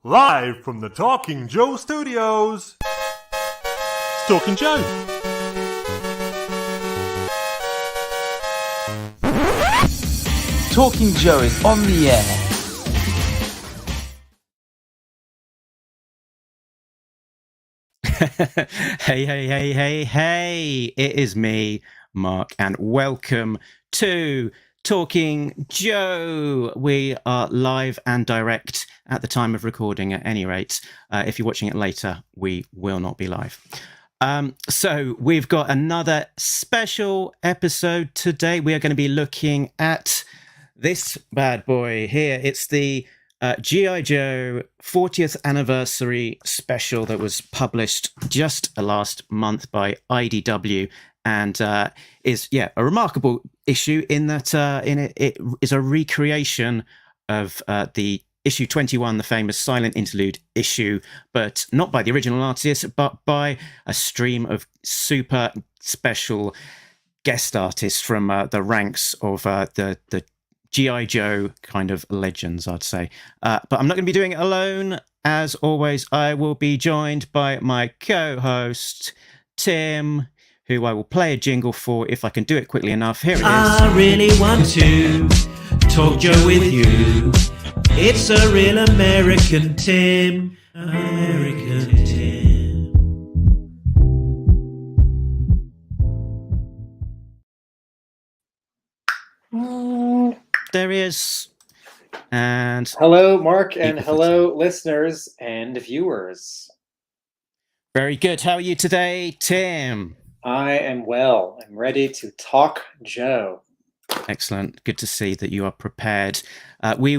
Live from the Talking Joe Studios. It's Talking Joe. Talking Joe is on the air. Hey, it is me, Mark, and welcome to Talking Joe. We are live and direct at the time of recording at any rate. If you're watching it later, we will not be live. So we've got another special episode today. We are going to be looking at this bad boy here. It's the G.I. Joe 40th anniversary special that was published just last month by IDW, and is a remarkable issue in that it is a recreation of the issue 21, the famous Silent Interlude issue, but not by the original artist, but by a stream of super special guest artists from the ranks of the G.I. Joe kind of legends, I'd say. But I'm not going to be doing it alone. As always, I will be joined by my co-host, Tim, who I will play a jingle for if I can do it quickly enough. Here it is. I really want to talk Joe with you. It's a real American Tim. American Tim. There he is. And hello, Mark, and hello, listeners and viewers. Very good. How are you today, Tim? I am well. I'm ready to talk Joe. Excellent. Good to see that you are prepared. We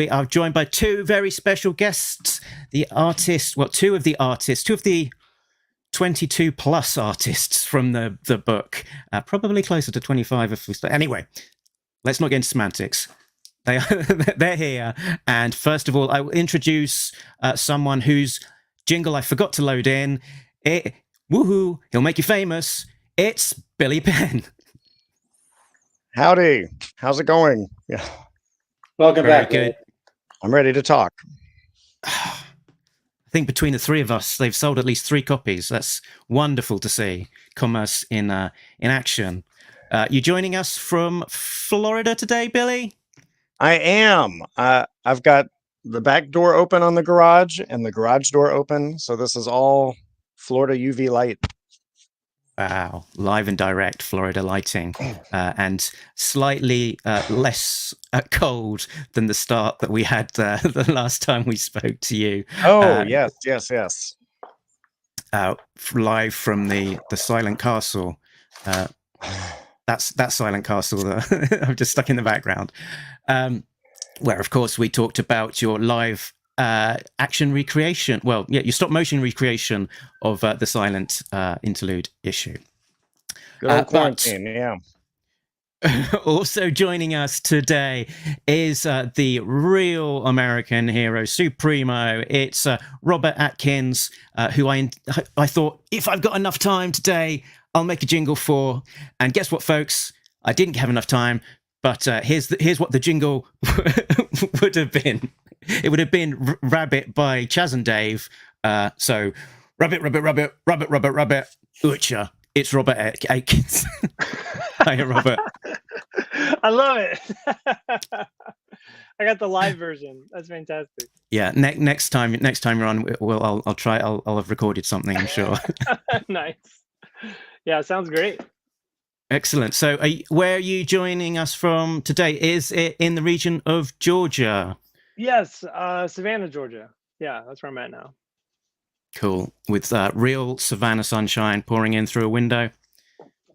are joined by two very special guests. Two of the 22 plus artists from the book. Probably closer to 25 if we start. Anyway, let's not get into semantics. They're here. And first of all, I will introduce someone whose jingle I forgot to load in. Woohoo, he'll make you famous. It's Billy Penn. Howdy. How's it going? Yeah. Welcome Very back. good. I'm ready to talk. I think between the three of us, they've sold at least 3 copies. That's wonderful to see. Commerce in action. You joining us from Florida today, Billy? I am. I've got the back door open on the garage and the garage door open. So this is all Florida UV light. Wow. Live and direct Florida lighting, and slightly less cold than the start that we had the last time we spoke to you. Oh, yes. Live from the Silent Castle. That's Silent Castle that I've just stuck in the background, where, of course, we talked about your live action recreation. Well, yeah, your stop motion recreation of the Silent Interlude issue. Good old quarantine, yeah. Also joining us today is the real American hero supremo. It's Robert Atkins, who I thought, if I've got enough time today, I'll make a jingle for. And guess what, folks? I didn't have enough time, but here's what the jingle would have been. It would have been Rabbit by Chaz and Dave. So, Rabbit, Ucha. It's Robert Atkins. Hiya, Robert. I love it. I got the live version. That's fantastic. Yeah, next time you're on, I'll have recorded something, I'm sure. Nice. Yeah, sounds great. Excellent. So, where are you joining us from today? Is it in the region of Georgia? Yes, Savannah, Georgia. Yeah, that's where I'm at now. Cool. With real Savannah sunshine pouring in through a window.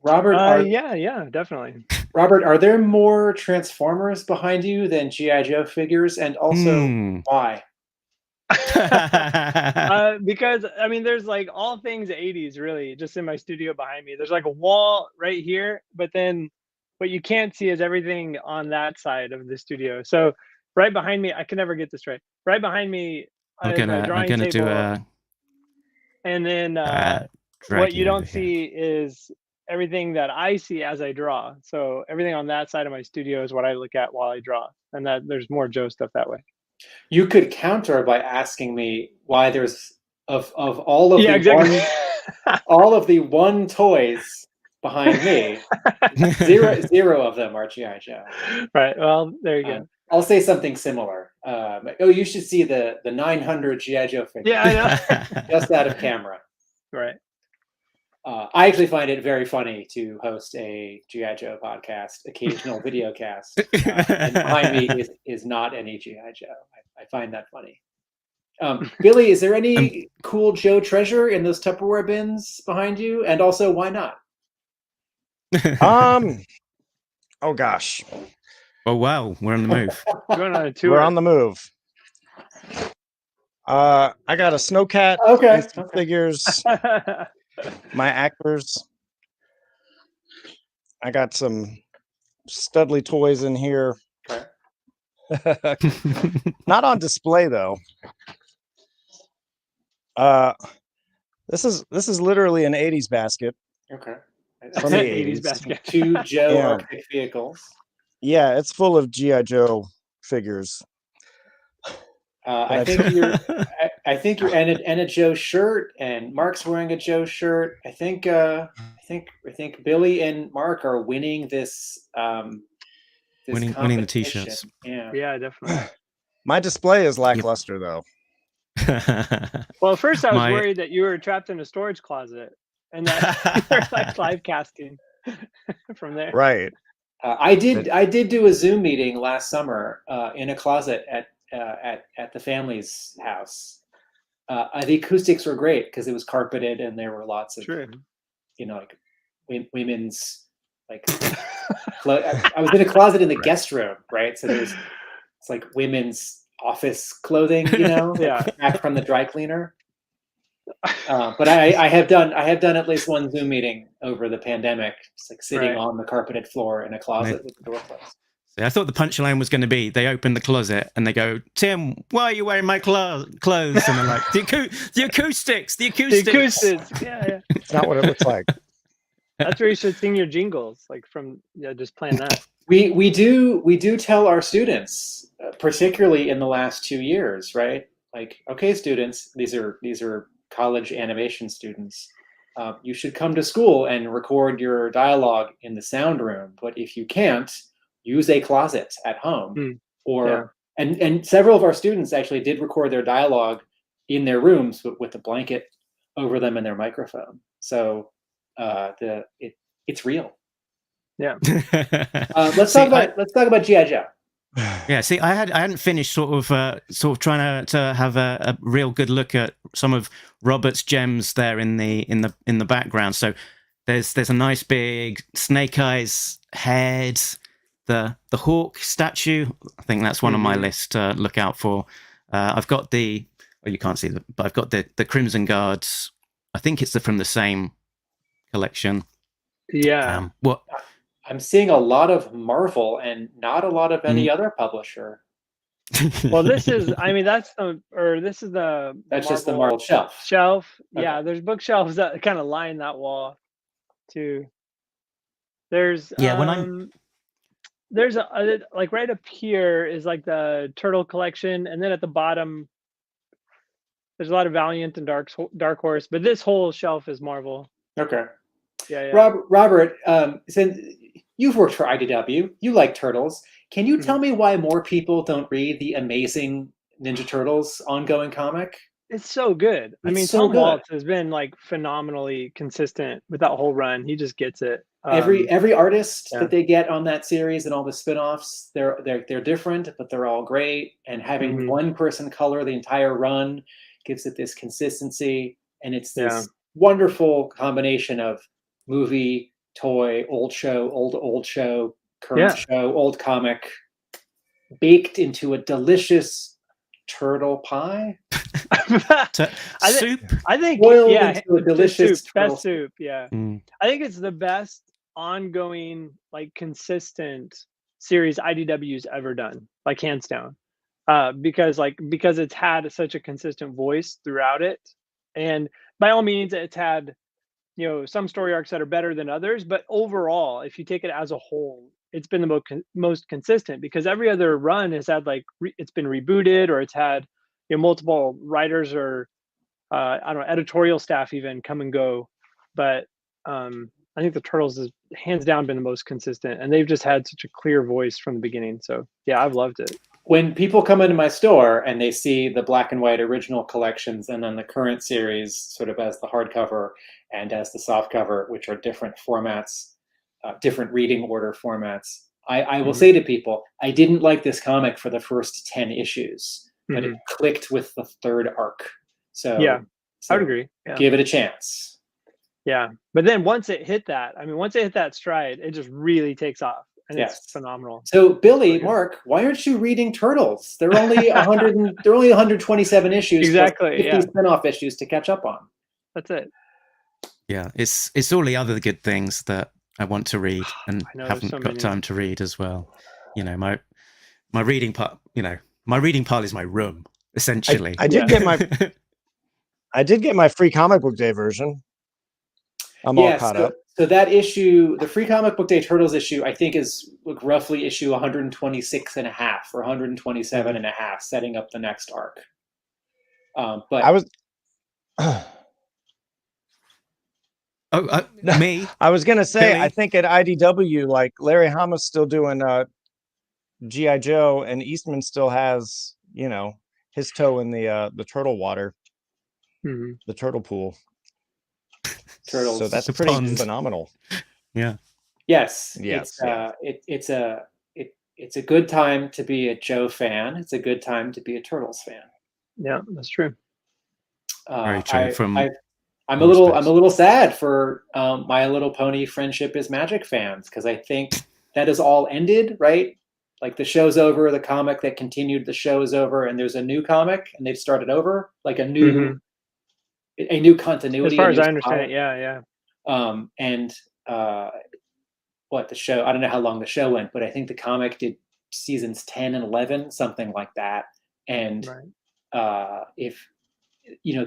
Robert, yeah, definitely. Robert, are there more Transformers behind you than G.I. Joe figures? And also, why? Because, I mean, there's like all things 80s, really, just in my studio behind me. There's like a wall right here, but then what you can't see is everything on that side of the studio. So right behind me, I can never get this right. Right behind me, I'm gonna do a. And then what you don't see is everything that I see as I draw. So everything on that side of my studio is what I look at while I draw, and that there's more Joe stuff that way. You could counter by asking me why there's of all of Yeah, the exactly. all of the one toys behind me, zero of them are GI Joe. Right. Well, there you go. I'll say something similar. You should see the 900 GI Joe figure. Yeah, I know. Just out of camera. Right. I actually find it very funny to host a GI Joe podcast, occasional video cast, and behind me is not any GI Joe. I find that funny. Billy, is there any cool Joe treasure in those Tupperware bins behind you? And also, why not? Oh gosh, Oh wow, we're on the move. Going on a tour. we're on the move. I got a snowcat. Okay. And some figures. My actors. I got some Studley toys in here. Okay. Not on display though. This is literally an 80s basket. Okay. From the 80s 80s. basket. 2 Joe Yeah. Arctic vehicles. Yeah, it's full of GI Joe figures. I think you're and a Joe shirt, and Mark's wearing a Joe shirt. I think Billy and Mark are winning this. Winning the competition. t-shirts. Yeah. Yeah, definitely. My display is lackluster though. Well, at first I was My- worried that you were trapped in a storage closet and that you were like live casting from there. Right. I did do a Zoom meeting last summer in a closet at the family's house. The acoustics were great because it was carpeted and there were lots of True. like women's like. I was in a closet in the guest room, right? So it's like women's office clothing, Yeah. back from the dry cleaner. But I have done at least one Zoom meeting over the pandemic, just like sitting Right. on the carpeted floor in a closet with the door closed. I thought the punchline was going to be they open the closet and they go, Tim, why are you wearing my clothes? And they're like, the acoustics. The acoustics. Yeah. It's not what it looks like. That's where you should sing your jingles, like from just playing that. We do tell our students, particularly in the last 2 years, right? Like, okay, students, these are college animation students. You should come to school and record your dialogue in the sound room. But if you can't, use a closet at home. And several of our students actually did record their dialogue in their rooms with a blanket over them and their microphone. So it's real. Yeah. Let's talk about GI Joe. Yeah, see, I hadn't finished sort of trying to have a real good look at some of Robert's gems there in the background. So there's a nice big Snake Eyes head, the hawk statue. I think that's one on my list to look out for. I've got you can't see it, but I've got the Crimson Guards. I think it's from the same collection. Yeah. What? I'm seeing a lot of Marvel and not a lot of any other publisher. Well, this is the That's just the Marvel shelf. Yeah, Okay. there's bookshelves that kind of line that wall too. There's there's a like right up here is like the Turtle collection, and then at the bottom there's a lot of Valiant and Dark Horse, but this whole shelf is Marvel. Okay. Yeah. Robert, since you've worked for IDW, you like Turtles. Can you tell me why more people don't read the Amazing Ninja Turtles ongoing comic? It's so good. I It's mean, so Tom good. Waltz has been like phenomenally consistent with that whole run. He just gets it. Every artist yeah. that they get on that series and all the spin-offs, they're different, but they're all great. And having one person color the entire run gives it this consistency, and it's this wonderful combination of movie, toy, old show, old show, current show, old comic, baked into a delicious turtle pie. Soup. I think Boiled into a delicious turtle best soup. Yeah. I think it's the best ongoing, like consistent series IDW's ever done, like hands down. Because it's had such a consistent voice throughout it, and by all means, it's had some story arcs that are better than others, but overall, if you take it as a whole, it's been the most consistent, because every other run has had like it's been rebooted, or it's had multiple writers or I don't know, editorial staff even come and go. But I think the Turtles has hands down been the most consistent, and they've just had such a clear voice from the beginning. So yeah, I've loved it. When people come into my store and they see the black and white original collections and then the current series sort of as the hardcover and as the softcover, which are different formats, different reading order formats, I will say to people, I didn't like this comic for the first 10 issues, but it clicked with the third arc. So yeah, I would agree. Yeah. Give it a chance. Yeah, but then once it hit that stride, it just really takes off, and it's phenomenal. So Billy, Mark, why aren't you reading Turtles? They're only 127 issues. Exactly. Plus 50 spin-off issues to catch up on. That's it. Yeah, it's all the other good things that I want to read and haven't got time to read as well. My reading part. My reading pile is my room essentially. I did get my free comic book day version. I'm all caught up. So that issue, the free comic book day Turtles issue, I think is roughly issue 126 and a half or 127 and a half, setting up the next arc. But I was me. I was gonna say, Billy? I think at IDW, like Larry Hama's still doing G.I. Joe, and Eastman still has, his toe in the turtle water, the turtle pool. Turtles. So that's pretty phenomenal. Yeah. Yes. It's a good time to be a Joe fan. It's a good time to be a Turtles fan. Yeah, that's true. Very true. I'm a little sad for My Little Pony Friendship is Magic fans, because I think that is all ended, right? Like the show's over, the comic that continued the show is over, and there's a new comic, and they've started over, like a new continuity. As far as I understand it, yeah. And the show, I don't know how long the show went, but I think the comic did seasons 10 and 11, something like that. And if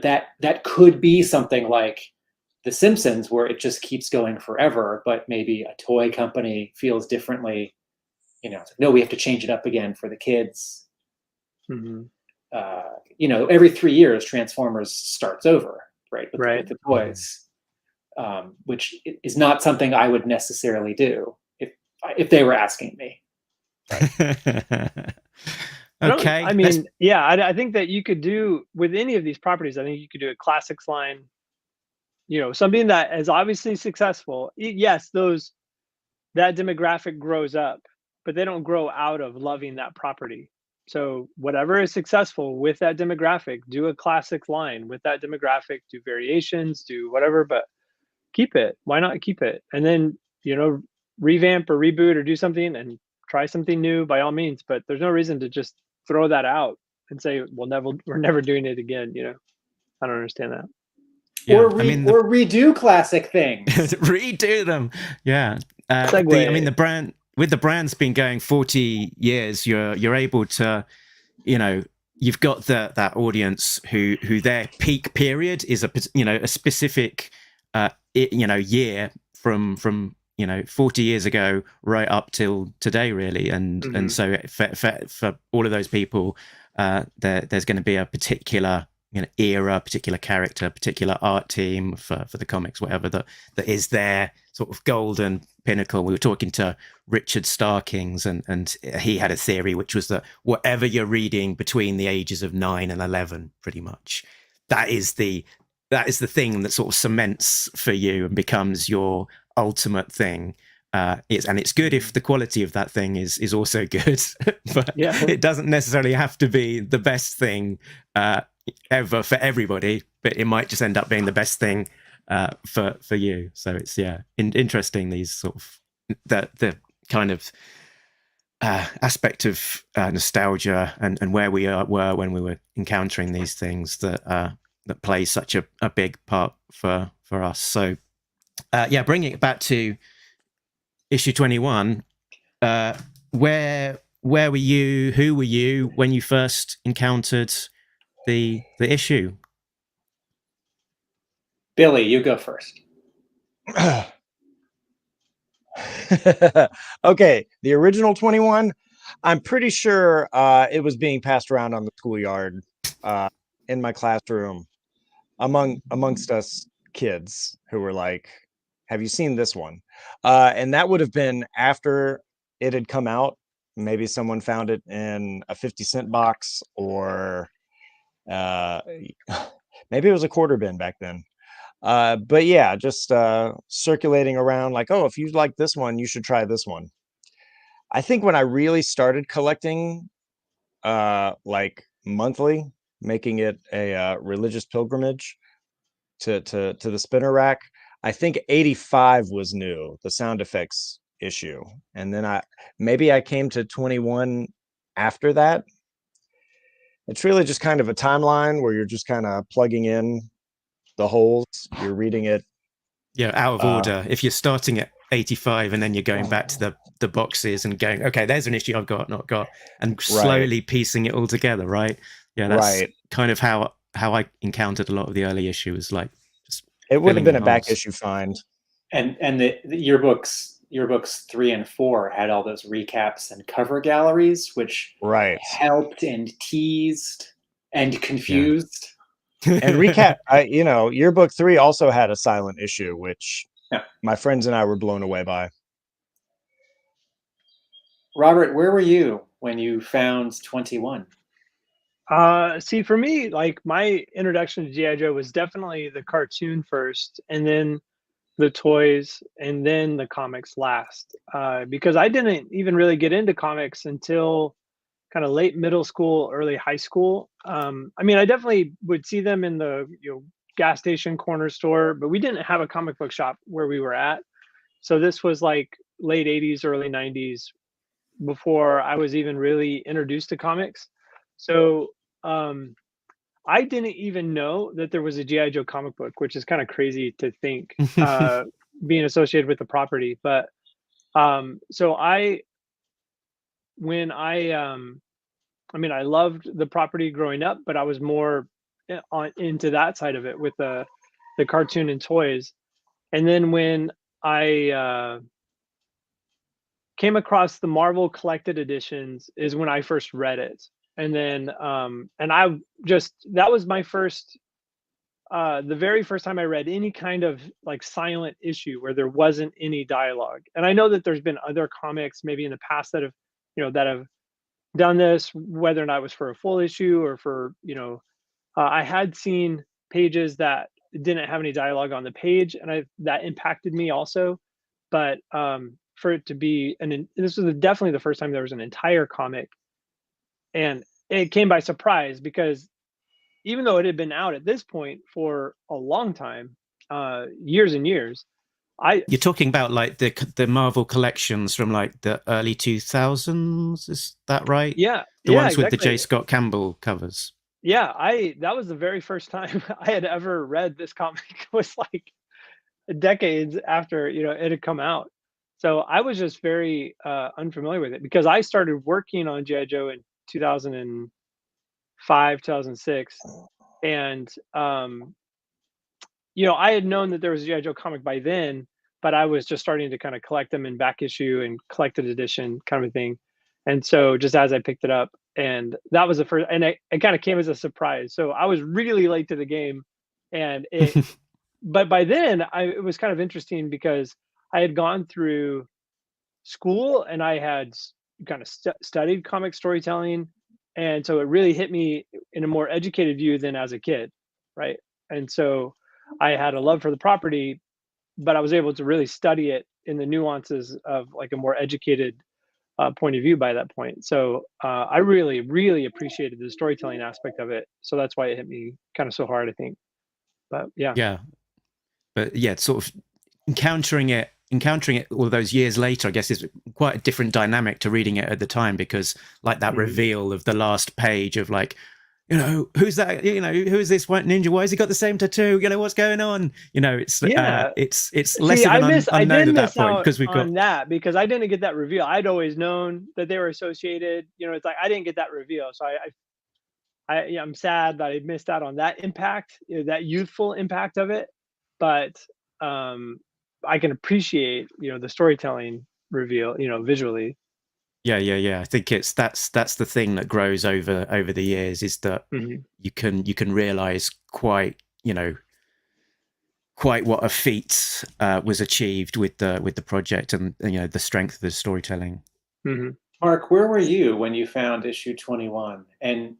that could be something like The Simpsons, where it just keeps going forever, but maybe a toy company feels differently. No, we have to change it up again for the kids. Every 3 years, Transformers starts over, right? With the toys, which is not something I would necessarily do if they were asking me. Okay. I mean, I think that you could do with any of these properties. I think you could do a classics line. Something that is obviously successful. Yes, that demographic grows up, but they don't grow out of loving that property. So whatever is successful with that demographic, do a classic line with that demographic, do variations, do whatever, but keep it. Why not keep it? And then, revamp or reboot or do something and try something new by all means, but there's no reason to just throw that out and say, we're never doing it again. I don't understand that. Yeah, or redo classic things. Redo them. Yeah. The brand's been going 40 years. You're able to, you've got that audience who their peak period is a specific year from 40 years ago right up till today, really, and so for all of those people, there's going to be a particular era, particular character, particular art team for the comics, whatever that is their sort of golden pinnacle. We were talking to Richard Starkings, and he had a theory, which was that whatever you're reading between the ages of 9 and 11, pretty much, that is the thing that sort of cements for you and becomes your ultimate thing. It's good if the quality of that thing is also good, but it doesn't necessarily have to be the best thing ever for everybody, but it might just end up being the best thing for you. So it's interesting, these sort of the kind of aspect of nostalgia and where we were when we were encountering these things that plays such a big part for us. So bringing it back to issue 21, where were you, who were you when you first encountered the issue? Billy, you go first. Okay, the original 21. I'm pretty sure it was being passed around on the schoolyard in my classroom amongst us kids who were like, "Have you seen this one?" And that would have been after it had come out. Maybe someone found it in a 50-cent box, or maybe it was a quarter bin back then. But yeah, just circulating around like, oh, if you like this one, you should try this one. I think when I really started collecting, like monthly, making it a religious pilgrimage to the spinner rack, I think 85 was new, the sound effects issue, and then I came to 21 after that. It's really just kind of a timeline where you're just kind of plugging in the holes. You're reading it. Yeah, out of order. If you're starting at 85 and then you're going back to the boxes and going, okay, there's an issue I've got, not got, and slowly piecing it all together, right? Yeah, that's kind of how I encountered a lot of the early issues. Like, just it would have been a back issue find. And the yearbooks 3 and 4 had all those recaps and cover galleries, which helped and teased and confused. Yeah. And recap, yearbook 3 also had a silent issue, which my friends and I were blown away by. Robert, where were you when you found 21? See, for me, like my introduction to G.I. Joe was definitely the cartoon first, and then the toys, and then the comics last. Because I didn't even really get into comics until kind of late middle school, early high school. I mean, I definitely would see them in the gas station corner store, but we didn't have a comic book shop where we were at. So this was like late 80s, early 90s, before I was even really introduced to comics. So I didn't even know that there was a G.I. Joe comic book, which is kind of crazy to think, being associated with the property. But so I loved the property growing up, but I was more into that side of it with the cartoon and toys. And then when I came across the Marvel collected editions is when I first read it. And then that was my first, the very first time I read any kind of like silent issue where there wasn't any dialogue. And I know that there's been other comics maybe in the past that have done this, whether or not it was for a full issue or for, I had seen pages that didn't have any dialogue on the page, and that impacted me also. But for it to be, this was definitely the first time there was an entire comic, and it came by surprise because even though it had been out at this point for a long time, years and years, you're talking about like the Marvel collections from like the early 2000s, is that right? Yeah, the ones exactly. with the J. Scott Campbell covers. Yeah, that was the very first time I had ever read this comic. It was like decades after it had come out. So I was just very unfamiliar with it because I started working on G.I. Joe in 2005, 2006, and I had known that there was a G.I. Joe comic by then, but I was just starting to kind of collect them in back issue and collected edition kind of thing. And so just as I picked it up, and that was the first, and it kind of came as a surprise. So I was really late to the game, and but by then it was kind of interesting because I had gone through school and I had kind of studied comic storytelling. And so it really hit me in a more educated view than as a kid. Right. And so I had a love for the property, but I was able to really study it in the nuances of like a more educated point of view by that point. So I really, really appreciated the storytelling aspect of it. So that's why it hit me kind of so hard, I think. But yeah. But yeah, sort of encountering it all those years later, I guess, is quite a different dynamic to reading it at the time, because like that reveal of the last page of like, who's that? Who is this white ninja? Why has he got the same tattoo? What's going on? It's less of an unknown at that point because we've got that, because I didn't get that reveal. I'd always known that they were associated. It's like I didn't get that reveal, so I'm sad that I missed out on that impact, that youthful impact of it. But I can appreciate the storytelling reveal, visually. Yeah. I think that's the thing that grows over the years, is that you can realize quite what a feat was achieved with the project, and the strength of the storytelling. Mark, where were you when you found issue 21? And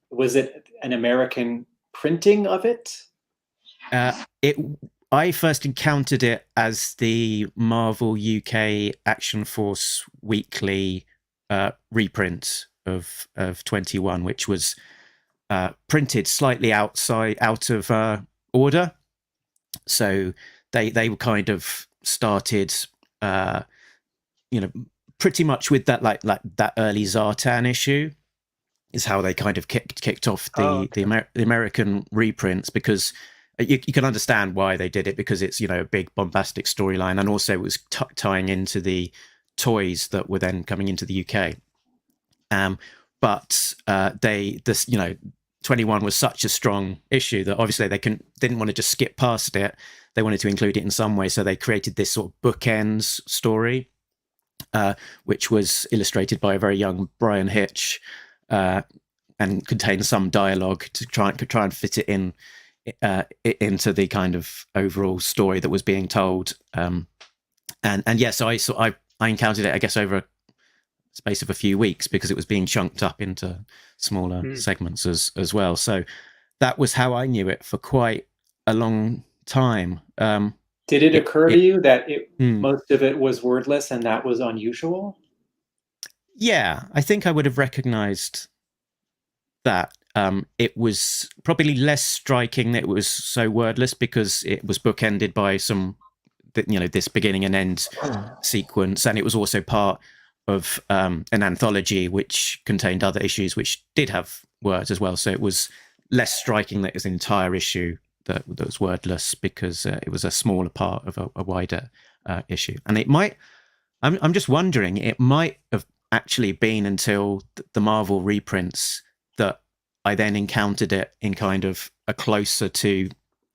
was it an American printing of it? I first encountered it as the Marvel UK Action Force weekly reprint of 21, which was printed slightly out of order. So they were kind of started, pretty much with that like that early Zartan issue is how they kind of kicked off the American reprints, because you can understand why they did it, because it's a big bombastic storyline, and also it was tying into the toys that were then coming into the UK. But 21 was such a strong issue that obviously they didn't want to just skip past it. They wanted to include it in some way, so they created this sort of bookends story, which was illustrated by a very young Brian Hitch, and contained some dialogue to try and fit it in into the kind of overall story that was being told. And yes, I encountered it, I guess, over a space of a few weeks, because it was being chunked up into smaller segments as well. So that was how I knew it for quite a long time. Did it occur to you that most of it was wordless and that was unusual? Yeah, I think I would have recognized that. It was probably less striking that it was so wordless, because it was bookended by this beginning and end sequence, and it was also part of an anthology which contained other issues which did have words as well. So it was less striking that it was an entire issue that was wordless, because it was a smaller part of a wider issue. And it might, I'm just wondering, it might have actually been until the Marvel reprints that I then encountered it in kind of a closer to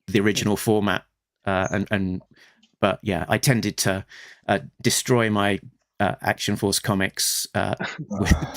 the original format. But yeah, I tended to destroy my Action Force comics,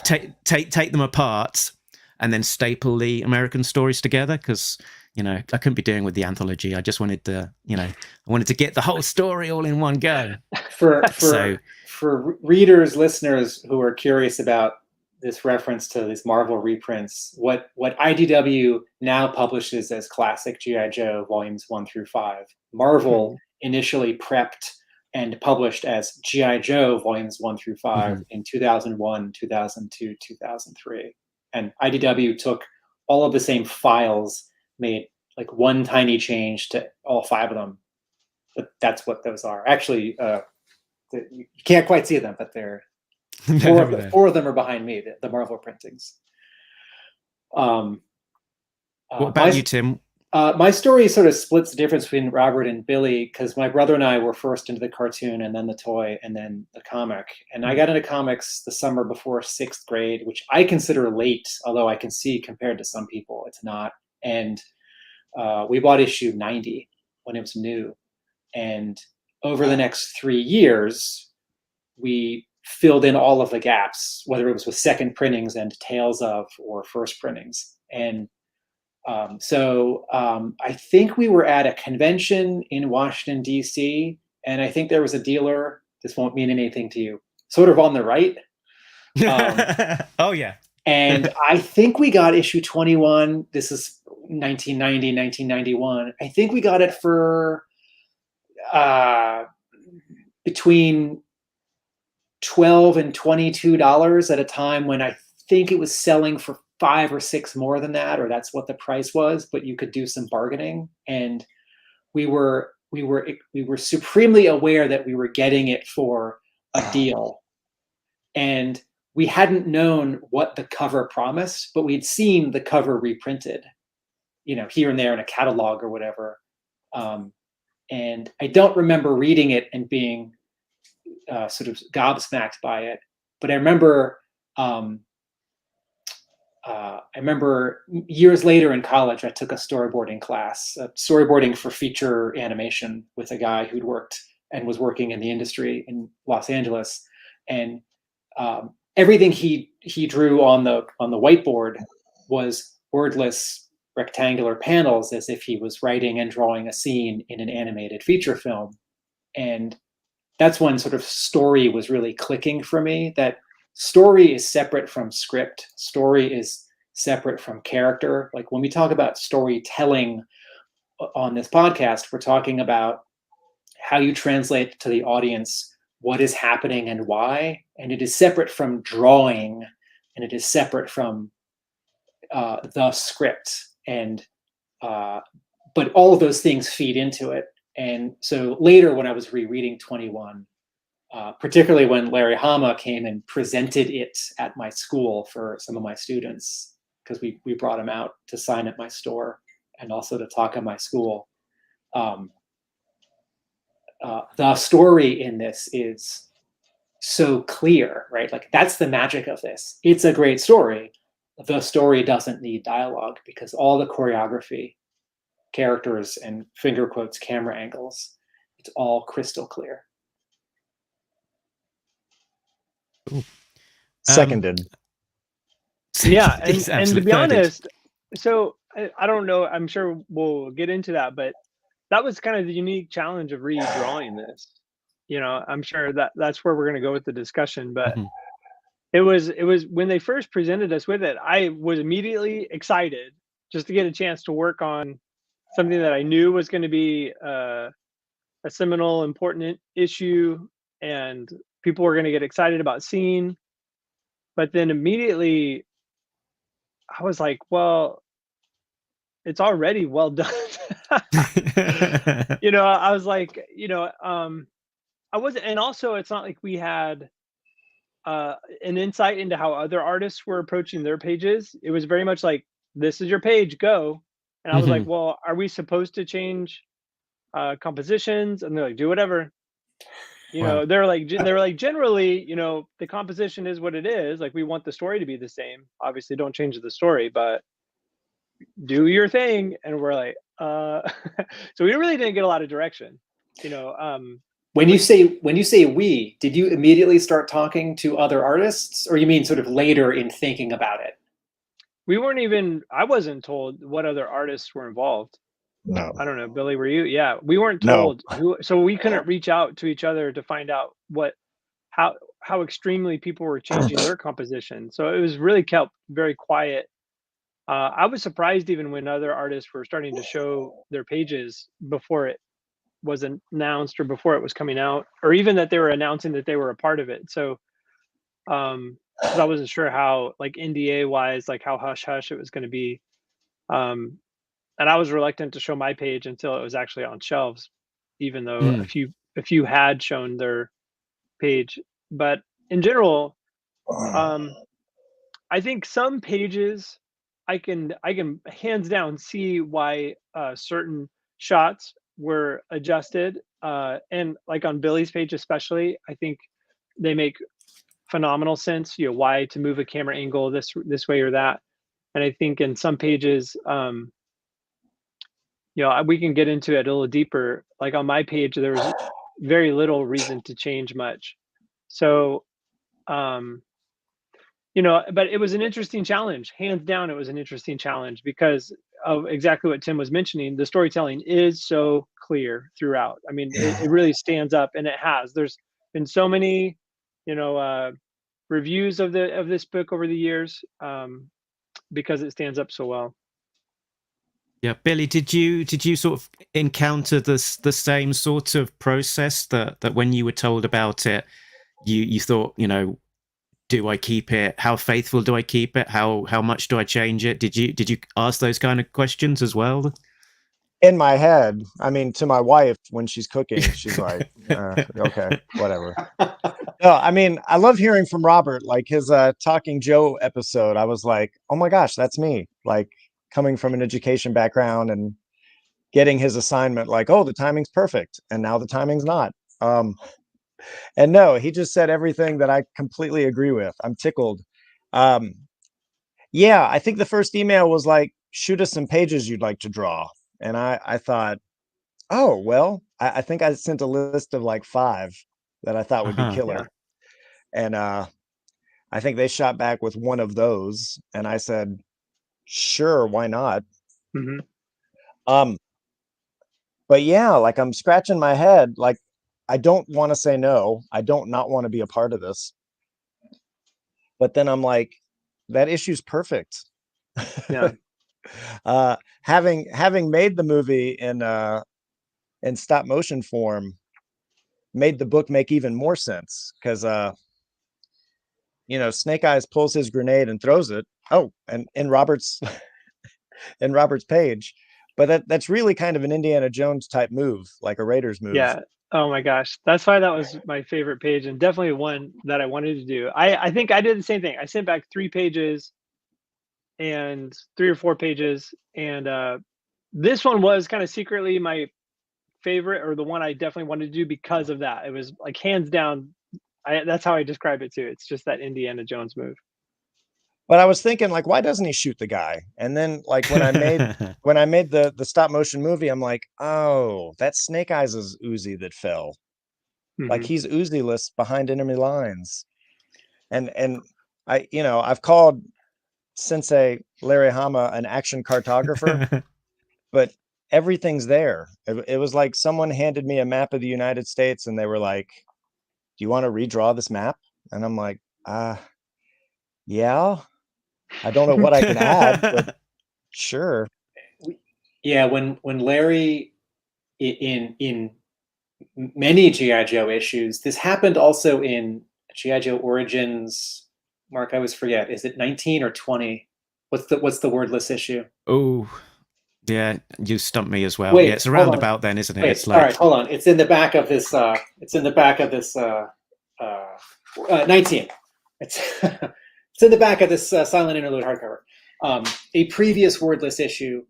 take them apart and then staple the American stories together, because I couldn't be doing with the anthology. I just wanted to, I wanted to get the whole story all in one go. For readers, listeners who are curious about this reference to these Marvel reprints, what IDW now publishes as classic G.I. Joe volumes 1 through 5, Marvel initially prepped and published as G.I. Joe volumes 1 through 5 in 2001, 2002, 2003. And IDW took all of the same files, made like one tiny change to all 5 of them. But that's what those are. Actually, you can't quite see them, but they're four of them are behind me, the Marvel printings. What about you, Tim? My story sort of splits the difference between Robert and Billy, because my brother and I were first into the cartoon, and then the toy, and then the comic. And I got into comics the summer before 6th grade, which I consider late, although I can see compared to some people it's not. And we bought issue 90 when it was new. And over the next 3 years, we filled in all of the gaps, whether it was with second printings and Tales of or first printings. And so I think we were at a convention in Washington, D.C., and I think there was a dealer, this won't mean anything to you, sort of on the right. Oh, yeah. And I think we got issue 21. This is 1990, 1991. I think we got it for between $12 and $22 at a time when I think it was selling for 5 or 6 more than that, or that's what the price was, but you could do some bargaining. And we were supremely aware that we were getting it for a deal. And we hadn't known what the cover promised, but we'd seen the cover reprinted, here and there in a catalog or whatever. And I don't remember reading it and being sort of gobsmacked by it, but I remember years later in college, I took a storyboarding class, storyboarding for feature animation, with a guy who'd worked and was working in the industry in Los Angeles. and everything he drew on the whiteboard was wordless rectangular panels, as if he was writing and drawing a scene in an animated feature film. And that's when sort of story was really clicking for me, that story is separate from script. Story is separate from character. Like when we talk about storytelling on this podcast, we're talking about how you translate to the audience what is happening and why. And it is separate from drawing, and it is separate from the script. And but all of those things feed into it. And so later, when I was rereading 21, particularly when Larry Hama came and presented it at my school for some of my students, because we brought him out to sign at my store and also to talk at my school. The story in this is so clear, right? Like that's the magic of this. It's a great story. The story doesn't need dialogue because all the choreography, characters, and finger quotes, camera angles, it's all crystal clear. Seconded. Yeah, He's and to be absolutely honest, so I don't know, I'm sure we'll get into that, but that was kind of the unique challenge of redrawing this. You know, I'm sure that's where we're going to go with the discussion, but Mhm. it was when they first presented us with it, I was immediately excited just to get a chance to work on something that I knew was going to be a seminal, important issue, and people were going to get excited about seeing. But then immediately, I was like, well, it's already well done. You know, I was like, you know, I wasn't, and also it's not like we had an insight into how other artists were approaching their pages. It was very much like, this is your page, go. And I was like, Mhm. well, are we supposed to change compositions? And they're like, do whatever. You Wow. know, they're like, generally, you know, the composition is what it is. Like, we want the story to be the same. Obviously, don't change the story, but do your thing. And we're like, so we really didn't get a lot of direction. You know, When you say we, did you immediately start talking to other artists, or you mean sort of later in thinking about it? we weren't even. I wasn't told what other artists were involved. No. I don't know, Billy, were you? Yeah, we weren't No. told who, so we couldn't reach out to each other to find out how extremely people were changing their composition. So it was really kept very quiet. I was surprised even when other artists were starting to show their pages before it was announced or before it was coming out, or even that they were announcing that they were a part of it. So, 'cause I wasn't sure how, like NDA wise, like how hush hush it was going to be. Um, and I was reluctant to show my page until it was actually on shelves, even though Mm. a few had shown their page. But in general, I think some pages I can hands down see why certain shots were adjusted, and like on Billy's page especially, I think they make phenomenal sense. You know, why to move a camera angle this way or that. And I think in some pages, you know, we can get into it a little deeper. Like on my page, there was very little reason to change much. So, um, you know, but it was an interesting challenge. Hands down, it was an interesting challenge because of exactly what Tim was mentioning. The storytelling is so clear throughout. I mean, it really stands up, and it has. There's been so many, you know, reviews of this book over the years, because it stands up so well. Yeah, Billy, did you sort of encounter the same sort of process that when you were told about it, you thought, you know, do I keep it? How faithful do I keep it? How much do I change it? Did you ask those kind of questions as well? In my head, I mean, to my wife when she's cooking, she's like, okay, whatever. No, I mean, I love hearing from Robert, like his Talking Joe episode. I was like, oh my gosh, that's me. Like coming from an education background and getting his assignment, like, oh, the timing's perfect, and now the timing's not. And no, he just said everything that I completely agree with. I'm tickled. Yeah, I think the first email was like, shoot us some pages you'd like to draw. And I thought, oh, well, I think I sent a list of like 5 that I thought would be Uh-huh. killer. And I think they shot back with one of those, and I said, sure, why not? Mm-hmm. But yeah, like I'm scratching my head, like I don't want to say no. I don't not want to be a part of this. But then I'm like, that issue's perfect. Yeah. Having made the movie in stop motion form made the book make even more sense, because Snake Eyes pulls his grenade and throws it. Oh, and in Robert's in Robert's page. But that's really kind of an Indiana Jones type move, like a Raiders move. Yeah. Oh my gosh. That's why that was my favorite page, and definitely one that I wanted to do. I think I did the same thing. I sent back 3 pages and 3 or 4 pages. And this one was kind of secretly my favorite, or the one I definitely wanted to do because of that. It was like hands down. That's how I describe it too. It's just that Indiana Jones move. But I was thinking, like, why doesn't he shoot the guy? And then, like, when I made the stop motion movie, I'm like, oh, that's Snake Eyes' Uzi that fell. Mm-hmm. Like, he's Uzi-less behind enemy lines. And I've called Sensei Larry Hama an action cartographer, but everything's there. It was like someone handed me a map of the United States, and they were like, do you want to redraw this map? And I'm like, yeah. I don't know what I can add, but sure. Yeah, when Larry in many G.I. Joe issues, this happened also in G.I. Joe Origins. Mark, I always forget. Is it 19 or 20? What's the wordless issue? Oh, yeah, you stumped me as well. Wait, yeah, it's around about then, isn't it? Wait, it's like... all right, hold on. It's in the back of this. 19. It's it's in the back of this Silent Interlude hardcover. A previous wordless issue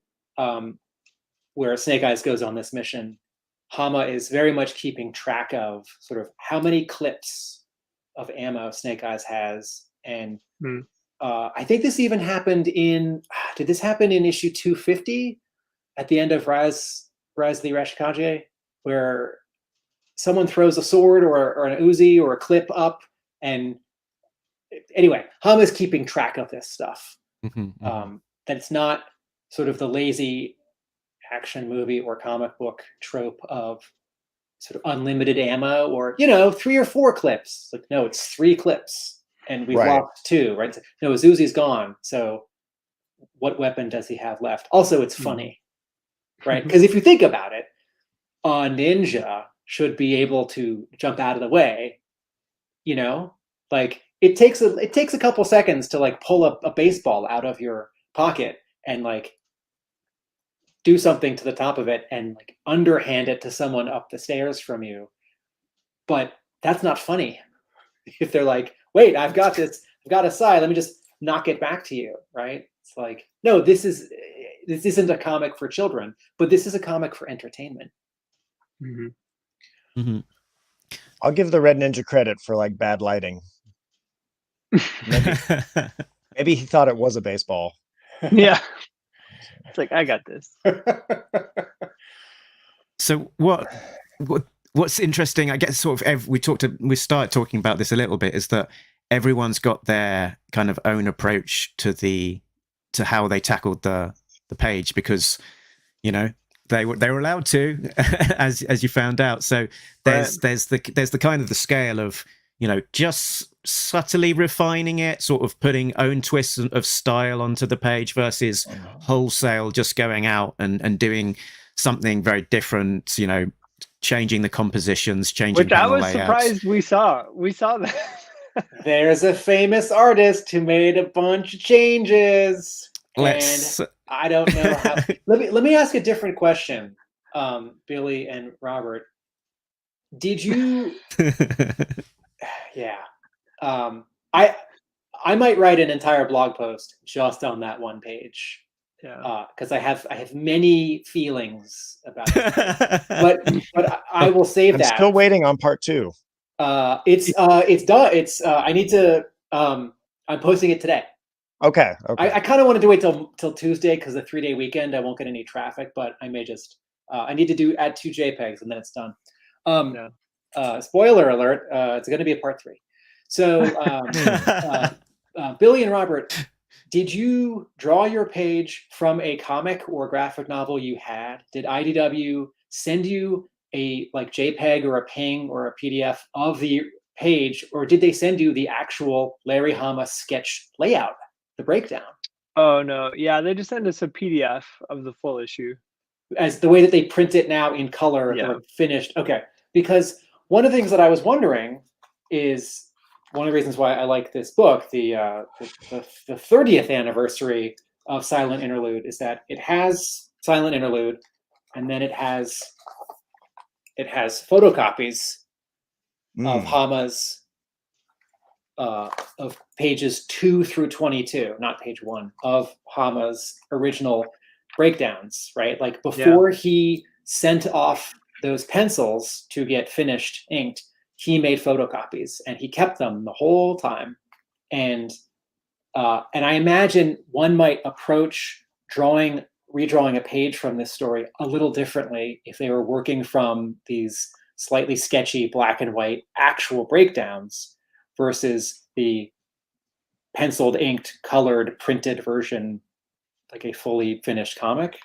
where Snake Eyes goes on this mission, Hama is very much keeping track of sort of how many clips of ammo Snake Eyes has. And I think this even happened did this happen in issue 250 at the end of Rise of the Irashikage, where someone throws a sword or an Uzi or a clip up, and anyway, Hama's keeping track of this stuff. That it's not sort of the lazy action movie or comic book trope of sort of unlimited ammo or 3 or 4 clips. Like, no, it's 3 clips, and we've lost 2. Right? No, his Uzi's gone. So, what weapon does he have left? Also, it's funny, right? Because if you think about it, a ninja should be able to jump out of the way. Like it takes a couple seconds to like pull up a baseball out of your pocket and like do something to the top of it and like underhand it to someone up the stairs from you. But that's not funny. If they're like, wait, I've got a side, let me just knock it back to you, right? It's like, no, this isn't a comic for children, but this is a comic for entertainment. I'll give the Red Ninja credit for like bad lighting. Maybe he thought it was a baseball. Yeah. It's like, I got this. So what's interesting, I guess, sort of we started talking about this a little bit, is that everyone's got their kind of own approach to how they tackled the page, because they were allowed to, as you found out. So there's the kind of the scale of just subtly refining it, sort of putting own twists of style onto the page, versus wholesale just going out and doing something very different, changing the compositions, changing which I was layouts. Surprised we saw that. There's a famous artist who made a bunch of changes. And I don't know how. Let me ask a different question, Billy and Robert. Did you? Yeah. I might write an entire blog post just on that one page. Yeah. Because I have many feelings about it. but I will save that. I'm still waiting on part 2. It's done. I need to. I'm posting it today. Okay. I kind of wanted to wait till Tuesday because the 3-day weekend I won't get any traffic, but I may just I need to add 2 JPEGs and then it's done. Spoiler alert, it's going to be a part 3. So, Billy and Robert, did you draw your page from a comic or graphic novel you had? Did IDW send you a like JPEG or a PNG or a PDF of the page, or did they send you the actual Larry Hama sketch layout, the breakdown? Oh no, yeah, they just sent us a PDF of the full issue. As the way that they print it now in color, Yeah. or finished. Okay, because one of the things that I was wondering is one of the reasons why I like this book, the 30th anniversary of Silent Interlude, is that it has Silent Interlude, and then it has photocopies of Hama's of pages 2 through 22, not page 1, of Hama's original breakdowns, right? Like before he sent off those pencils to get finished inked, he made photocopies and he kept them the whole time. And I imagine one might approach redrawing a page from this story a little differently if they were working from these slightly sketchy black and white actual breakdowns versus the penciled, inked, colored, printed version, like a fully finished comic.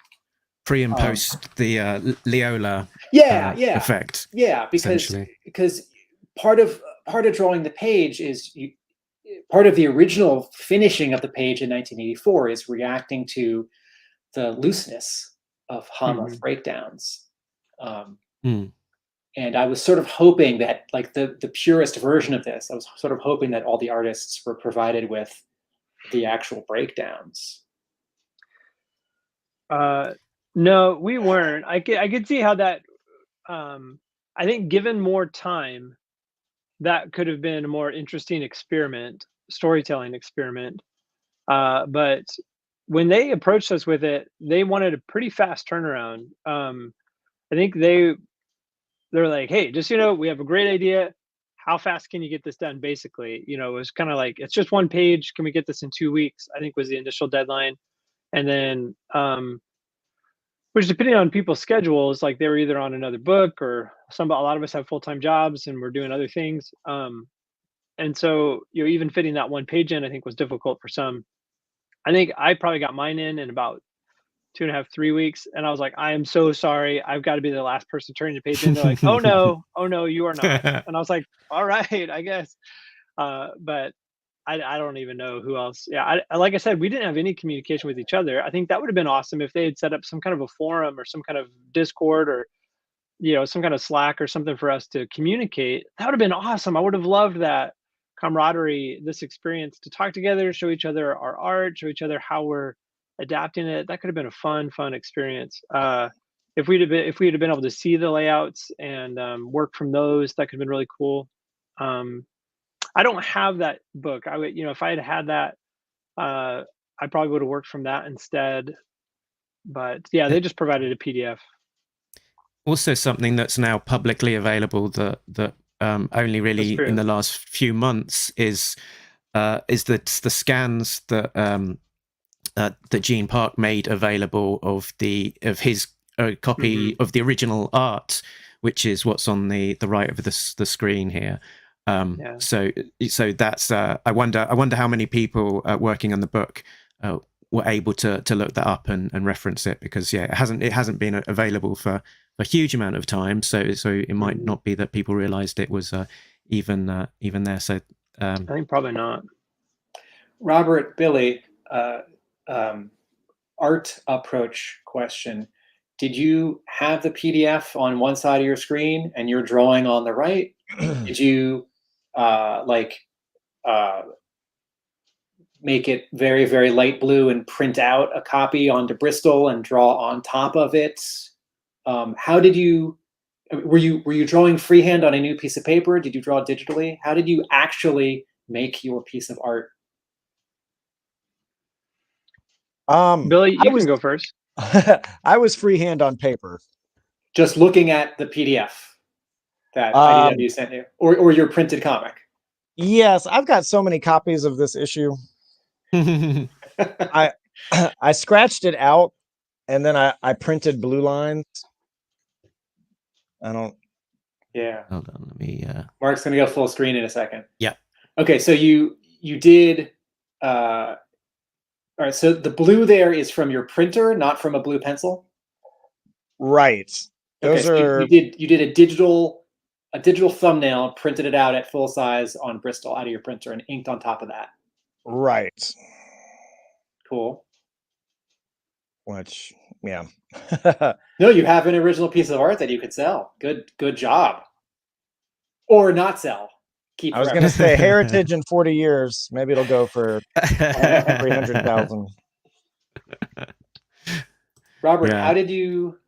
Pre and post the Leola effect. Yeah, because part of drawing the page is part of the original finishing of the page in 1984 is reacting to the looseness of Hama's breakdowns. And I was sort of hoping that, like the purest version of this, I was sort of hoping that all the artists were provided with the actual breakdowns. No, we weren't. I could see how that. I think given more time, that could have been a more interesting storytelling experiment. But when they approached us with it, they wanted a pretty fast turnaround. I think they're like, hey, just, we have a great idea. How fast can you get this done? Basically, it was kind of like, it's just one page. Can we get this in 2 weeks? I think was the initial deadline. And then, which depending on people's schedules, like they were either on another book or a lot of us have full-time jobs and we're doing other things. And so, even fitting that one page in, I think was difficult for some. I think I probably got mine in about 2.5, 3 weeks. And I was like, I am so sorry. I've got to be the last person turning the page in. They're like, oh no, you are not. And I was like, all right, I guess. But I don't even know who else. Yeah, like I said, we didn't have any communication with each other. I think that would have been awesome if they had set up some kind of a forum or some kind of Discord or, some kind of Slack or something for us to communicate. That would have been awesome. I would have loved that camaraderie, this experience to talk together, show each other our art, show each other how we're adapting it. That could have been a fun experience. If we'd have been able to see the layouts and work from those, that could have been really cool. I don't have that book. I would, if I had that, I probably would have worked from that instead. But yeah, they just provided a PDF. Also, something that's now publicly available that only really in the last few months is the scans that that Gene Park made available of his copy of the original art, which is what's on the right of the screen here. So that's I wonder how many people working on the book were able to look that up and reference it, because it hasn't been available for a huge amount of time, so it might not be that people realized it was even there. So I think probably not. Robert, Billy, art approach question. Did you have the PDF on one side of your screen and you're drawing on the right? Did you make it very, very light blue and print out a copy onto Bristol and draw on top of it? How did you, were you drawing freehand on a new piece of paper? Did you draw digitally? How did you actually make your piece of art? Billy, you can go first. I was freehand on paper. Just looking at the PDF that IDW sent you, or your printed comic? Yes, I've got so many copies of this issue. I scratched it out and then I printed blue lines. Yeah. Hold on, let me. Mark's gonna go full screen in a second. Yeah. Okay, so you did. All right, so the blue there is from your printer, not from a blue pencil. Right. Those Okay, so are you did a digital thumbnail, printed it out at full size on Bristol out of your printer, and inked on top of that. right. Cool. Which, yeah. No, you have an original piece of art that you could sell. Good job. Or not sell. Keep I was forever. going to say heritage in 40 years. Maybe it'll go for 300,000. Robert, Yeah. how did you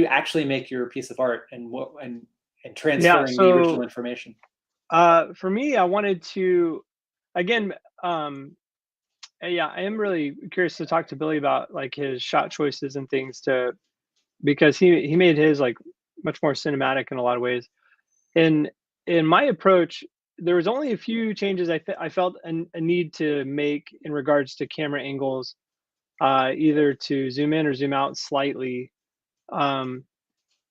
actually make your piece of art, and transferring the original information? For me, I wanted to, again, yeah, I am really curious to talk to Billy about like his shot choices and things, because he made his like much more cinematic in a lot of ways. In my approach, there was only a few changes I felt a need to make in regards to camera angles, either to zoom in or zoom out slightly. Panel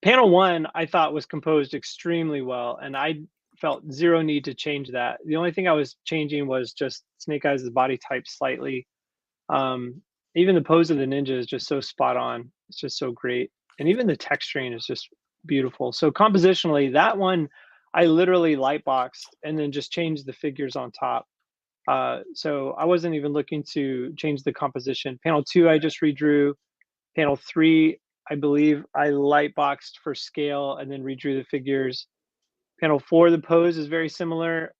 1 I thought was composed extremely well, and I felt zero need to change that. The only thing I was changing was just Snake Eyes' body type slightly. Even the pose of the ninja is just so spot on. It's just so great. And even the texturing is just beautiful. So compositionally, that one, I literally lightboxed and then just changed the figures on top. So I wasn't even looking to change the composition. Panel 2, I just redrew. Panel 3, I believe I lightboxed for scale and then redrew the figures. Panel 4, the pose is very similar.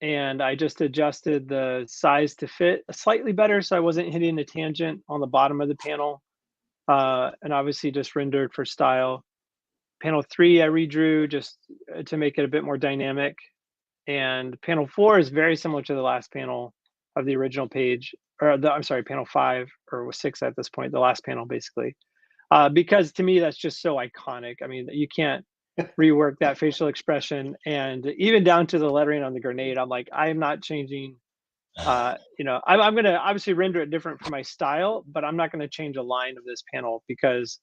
And I just adjusted the size to fit slightly better, so I wasn't hitting a tangent on the bottom of the panel. And obviously just rendered for style. Panel 3, I redrew just to make it a bit more dynamic. And panel 4 is very similar to the last panel of the original page, or I'm sorry, panel 5 or 6 at this point, the last panel basically. Because to me, that's just so iconic. I mean, you can't rework that facial expression, and even down to the lettering on the grenade. I'm like, I am not changing. I'm going to obviously render it different for my style, but I'm not going to change a line of this panel, because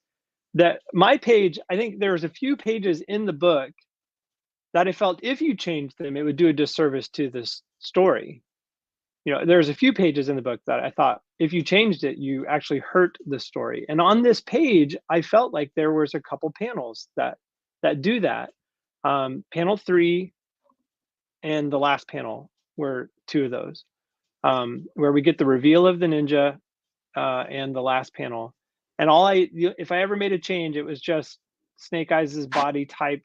my page, I think there was a few pages in the book that I felt if you changed them, it would do a disservice to this story. There's a few pages in the book that I thought if you changed it, you actually hurt the story. And on this page, I felt like there was a couple panels that do that. Panel 3 and the last panel were two of those, where we get the reveal of the ninja, and the last panel. And if I ever made a change, it was just Snake Eyes' body type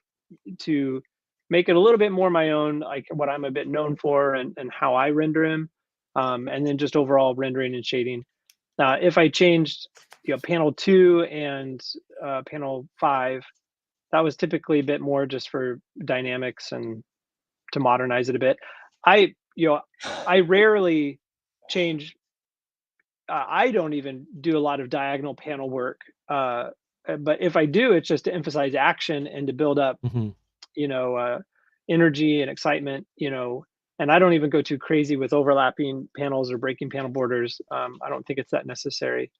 to make it a little bit more my own, like what I'm a bit known for and how I render him. And then just overall rendering and shading. If I changed, panel 2 and panel 5, that was typically a bit more just for dynamics and to modernize it a bit. I rarely change. I don't even do a lot of diagonal panel work. But if I do, it's just to emphasize action and to build up, energy and excitement, and I don't even go too crazy with overlapping panels or breaking panel borders. I don't think it's that necessary.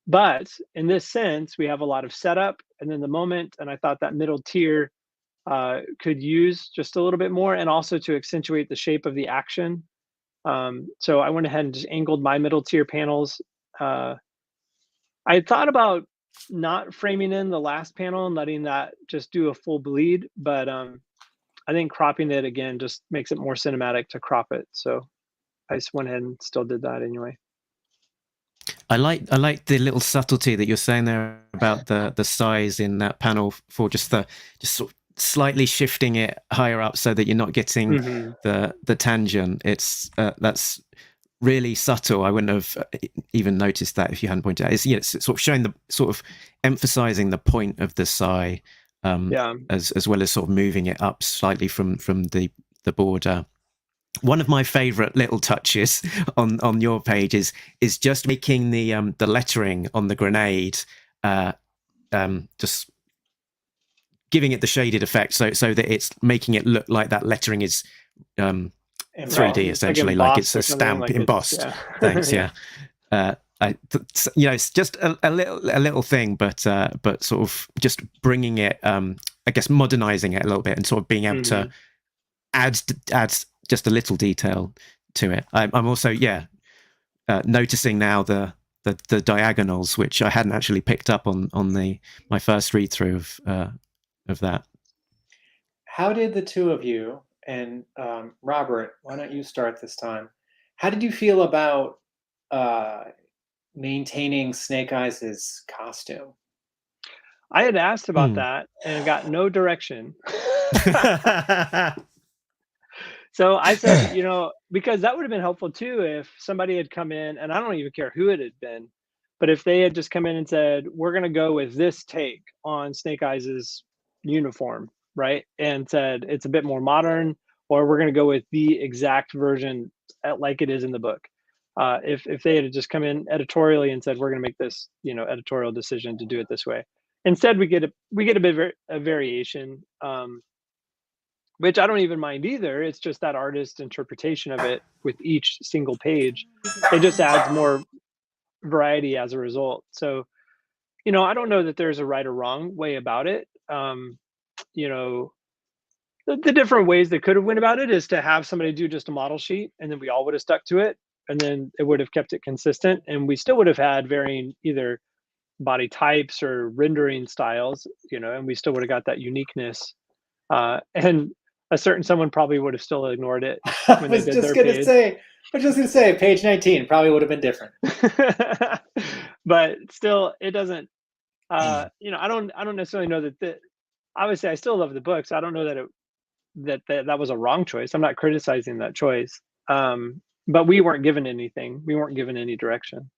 But in this sense, we have a lot of setup and then the moment, and I thought that middle tier could use just a little bit more, and also to accentuate the shape of the action. So I went ahead and just angled my middle tier panels. I thought about not framing in the last panel and letting that just do a full bleed, but I think cropping it again just makes it more cinematic to crop it. So I just went ahead and still did that anyway. I like the little subtlety that you're saying there about the size in that panel, for just sort of slightly shifting it higher up so that you're not getting the tangent. It's that's really subtle. I wouldn't have even noticed that if you hadn't pointed out. It's sort of showing the sort of emphasizing the point of the sigh, as well as sort of moving it up slightly from the border. One of my favorite little touches on your page is just making the lettering on the grenade, just giving it the shaded effect, so that it's making it look like that lettering is 3D essentially, like it's a stamp, like embossed. Thanks, yeah. It's just a little thing, but sort of just bringing it I guess, modernizing it a little bit and sort of being able to add just a little detail to it. I'm also, noticing now the diagonals, which I hadn't actually picked up on my first read through of that. How did the two of you, and Robert, why don't you start this time? How did you feel about maintaining Snake Eyes' costume? I had asked about that and got no direction. So I said, because that would have been helpful too if somebody had come in, and I don't even care who it had been, but if they had just come in and said, we're going to go with this take on Snake Eyes' uniform, right? And said it's a bit more modern, or we're going to go with the exact version like it is in the book. If they had just come in editorially and said, we're going to make this, editorial decision to do it this way. Instead, we get a bit of variation, which I don't even mind either. It's just that artist interpretation of it with each single page. It just adds more variety as a result. So, I don't know that there's a right or wrong way about it. The different ways they could have went about it is to have somebody do just a model sheet, and then we all would have stuck to it, and then it would have kept it consistent, and we still would have had varying either body types or rendering styles, and we still would have got that uniqueness. And a certain someone probably would have still ignored it when they did their page. I was just gonna say, page 19 probably would have been different. But still, it doesn't. I don't necessarily know that. Obviously, I still love the books. I don't know that that was a wrong choice. I'm not criticizing that choice. But we weren't given anything. We weren't given any direction.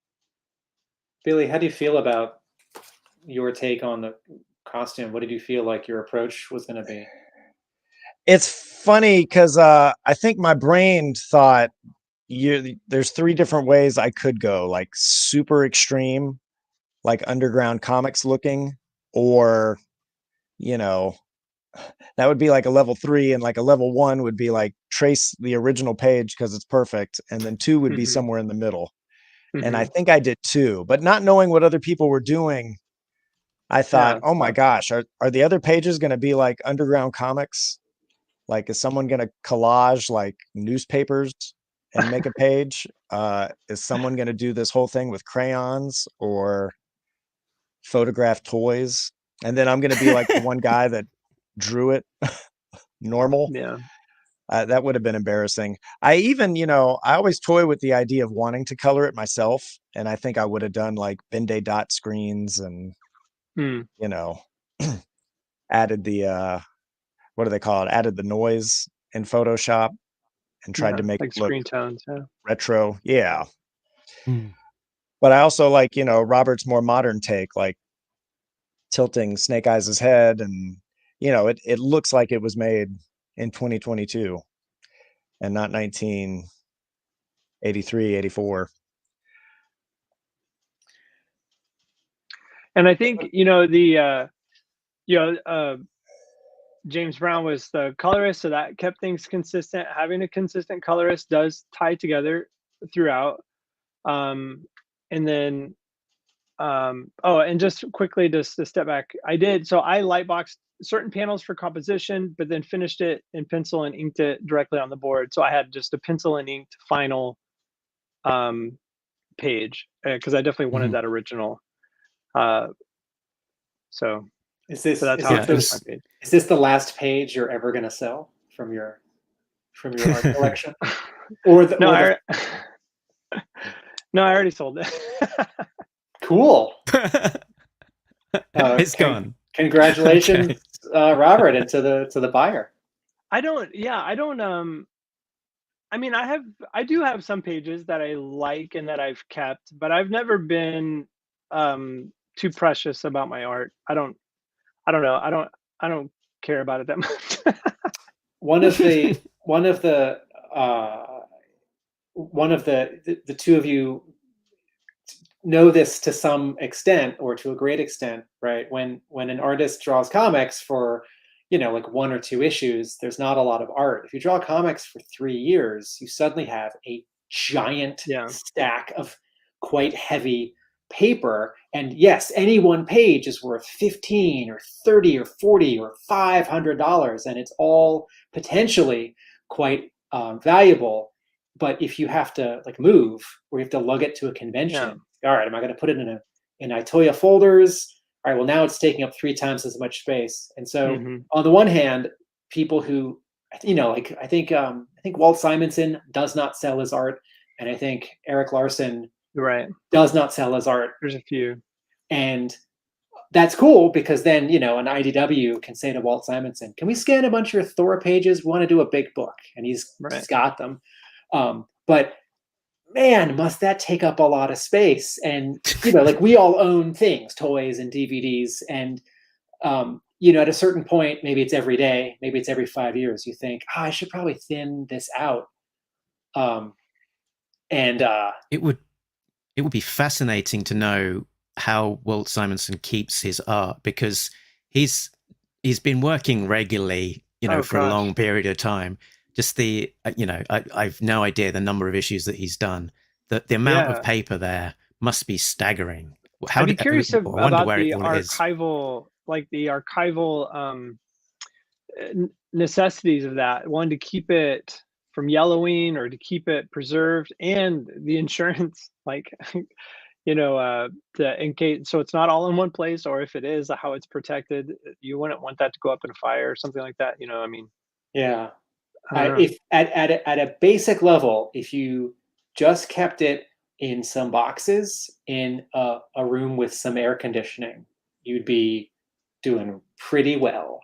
Billy, how do you feel about your take on the costume? What did you feel like your approach was going to be? It's funny because I think my brain thought there's three different ways I could go, like super extreme, like underground comics looking, or that would be like a level 3, and like a level 1 would be like trace the original page because it's perfect, and then 2 would be somewhere in the middle. And I think I did 2, but not knowing what other people were doing, I thought, oh my gosh, are the other pages going to be like underground comics? Like, is someone going to collage like newspapers and make a page? Is someone going to do this whole thing with crayons or photograph toys? And then I'm going to be like the one guy that drew it normal. Yeah. That would have been embarrassing. I even, I always toy with the idea of wanting to color it myself. And I think I would have done like Ben-Day dot screens and, added the, what do they call it? Added the noise in Photoshop and tried to make like it look screen tones, retro. Yeah. But I also like, Robert's more modern take, like tilting Snake Eyes' head, and, it looks like it was made in 2022 and not 1983, 84. And I think, James Brown was the colorist, so that kept things consistent. Having a consistent colorist does tie together throughout. And then, and just quickly, just to step back, I lightboxed certain panels for composition, but then finished it in pencil and inked it directly on the board. So I had just a pencil and inked final page, because I definitely wanted that original. So is this that's how I finished my page. Is this the last page you're ever going to sell from your art collection? No, I already sold it. Cool. It's gone. Congratulations, okay. Robert, and to the buyer. I do have some pages that I like and that I've kept, but I've never been too precious about my art. I don't know. I don't care about it that much. One of the two of you know this to some extent, or to a great extent, right? When an artist draws comics for, like 1 or 2 issues, there's not a lot of art. If you draw comics for 3 years, you suddenly have a giant stack of quite heavy paper, and yes, any one page is worth $15 or $30 or $40 or $500, and it's all potentially quite valuable. But if you have to like move, or you have to lug it to a convention, all right, am I going to put it in Itoya folders? All right, well, now it's taking up 3 times as much space. And so on the one hand, people who, like I think Walt Simonson does not sell his art, and I think Eric Larson does not sell his art. There's a few. And that's cool, because then, an IDW can say to Walt Simonson, can we scan a bunch of your Thor pages? We want to do a big book. And he's got them. But man, must that take up a lot of space. And, like we all own things, toys and DVDs. And, at a certain point, maybe it's every day, maybe it's every 5 years, you think, I should probably thin this out. It would be fascinating to know how Walt Simonson keeps his art, because he's been working regularly, for a long period of time. Just the, I've no idea the number of issues that he's done. The amount of paper there must be staggering. I'd be curious about the archival, necessities of that. One, to keep it from yellowing or to keep it preserved, and the insurance, in case, so it's not all in one place, or if it is, how it's protected. You wouldn't want that to go up in a fire or something like that. Yeah. If at a basic level, if you just kept it in some boxes in a room with some air conditioning, you'd be doing pretty well.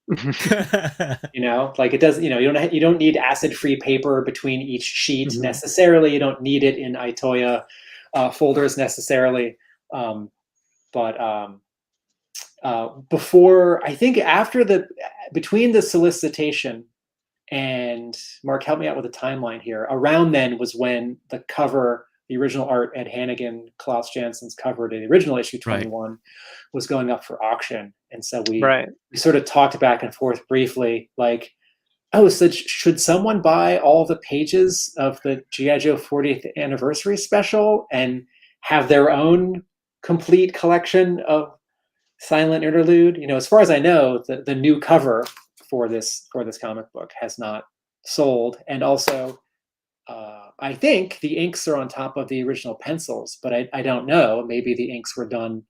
It doesn't, you don't need acid-free paper between each sheet necessarily. You don't need it in Itoya folders necessarily. Before, I think between the solicitation and, Mark, help me out with the timeline here. Around then was when the original art, Ed Hannigan, Klaus Jansson's cover to the original issue 21 was going up for auction. And so we sort of talked back and forth briefly, like, so should someone buy all the pages of the G.I. Joe 40th anniversary special and have their own complete collection of Silent Interlude? As far as I know, the new cover for this comic book has not sold, and also I think the inks are on top of the original pencils, but I don't know. Maybe the inks were done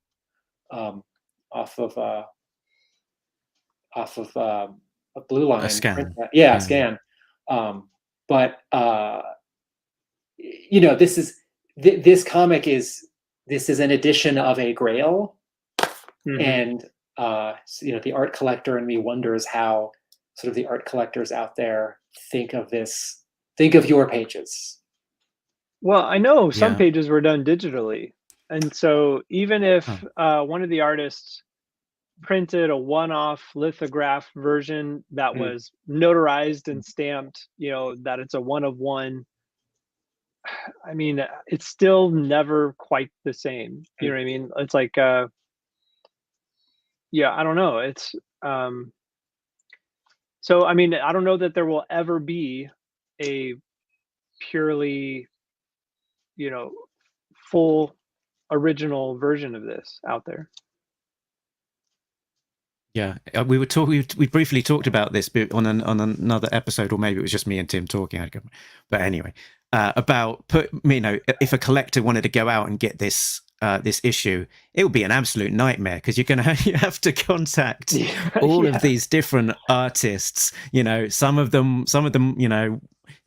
off of a blue line, a scan. A scan. This comic is an edition of a Grail, and the art collector in me wonders how sort of the art collectors out there think of your pages. Well, I know some pages were done digitally, and so even if one of the artists printed a one-off lithograph version that was notarized and stamped, that it's a one of one, I mean, it's still never quite the same. You know what I mean? It's like, I don't know. It's, so, I mean, I don't know that there will ever be a purely, full original version of this out there. Yeah, we briefly talked about this on another episode, or maybe it was just me and Tim talking. But anyway, about if a collector wanted to go out and get this issue, it would be an absolute nightmare, because you have to contact all of these different artists. Some of them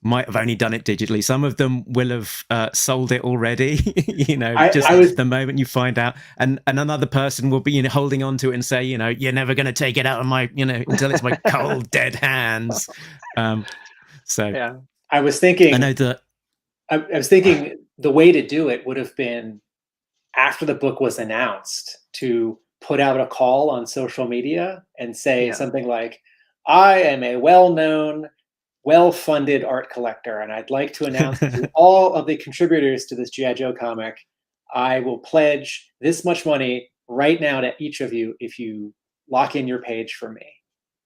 might have only done it digitally. Some of them will have sold it already. The moment you find out, and another person will be holding on to it and say, you're never going to take it out of my, until it's my cold dead hands. I was thinking. I was thinking the way to do it would have been, after the book was announced, to put out a call on social media and say something like, I am a well-known, well-funded art collector, and I'd like to announce to all of the contributors to this G.I. Joe comic, I will pledge this much money right now to each of you if you lock in your page for me.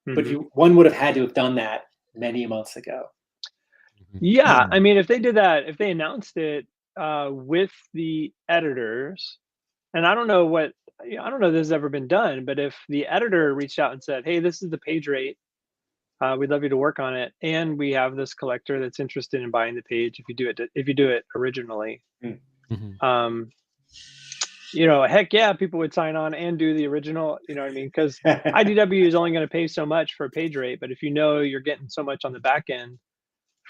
But one would have had to have done that many months ago. Yeah, I mean, if they did that, if they announced it with the editors And I don't know if this has ever been done, but if the editor reached out and said, "Hey, this is the page rate. We'd love you to work on it, and we have this collector that's interested in buying the page if you do it originally." Mhm. Heck yeah, people would sign on and do the original. You know what I mean? Because IDW is only going to pay so much for a page rate, but if you know you're getting so much on the back end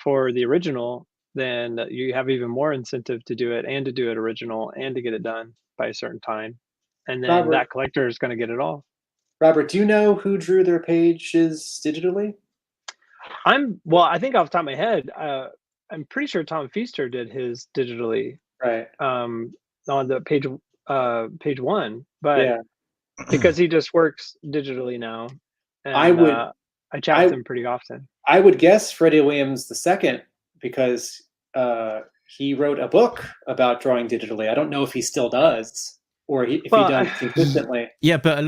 for the original, then you have even more incentive to do it and to do it original and to get it done by a certain time. And then Robert, that collector is going to get it all. Robert, do you know who drew their pages digitally? I think off the top of my head, I'm pretty sure Tom Feaster did his digitally. Right. On the page one, but Yeah. because he just works digitally now, and I chat with him pretty often. I would guess Freddie Williams II because he wrote a book about drawing digitally. I don't know if he still does or if he does consistently. Yeah, but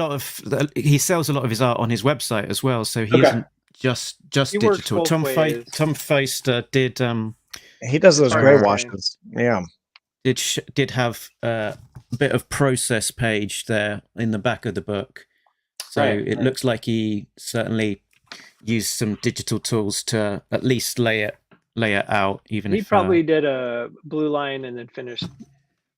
he sells a lot of his art on his website as well, so he isn't just digital. Tom Feaster did. He does those gray washes. Yeah. Did have a bit of process page there in the back of the book, so it looks like he certainly used some digital tools to at least lay it out. Even he probably did a blue line and then finished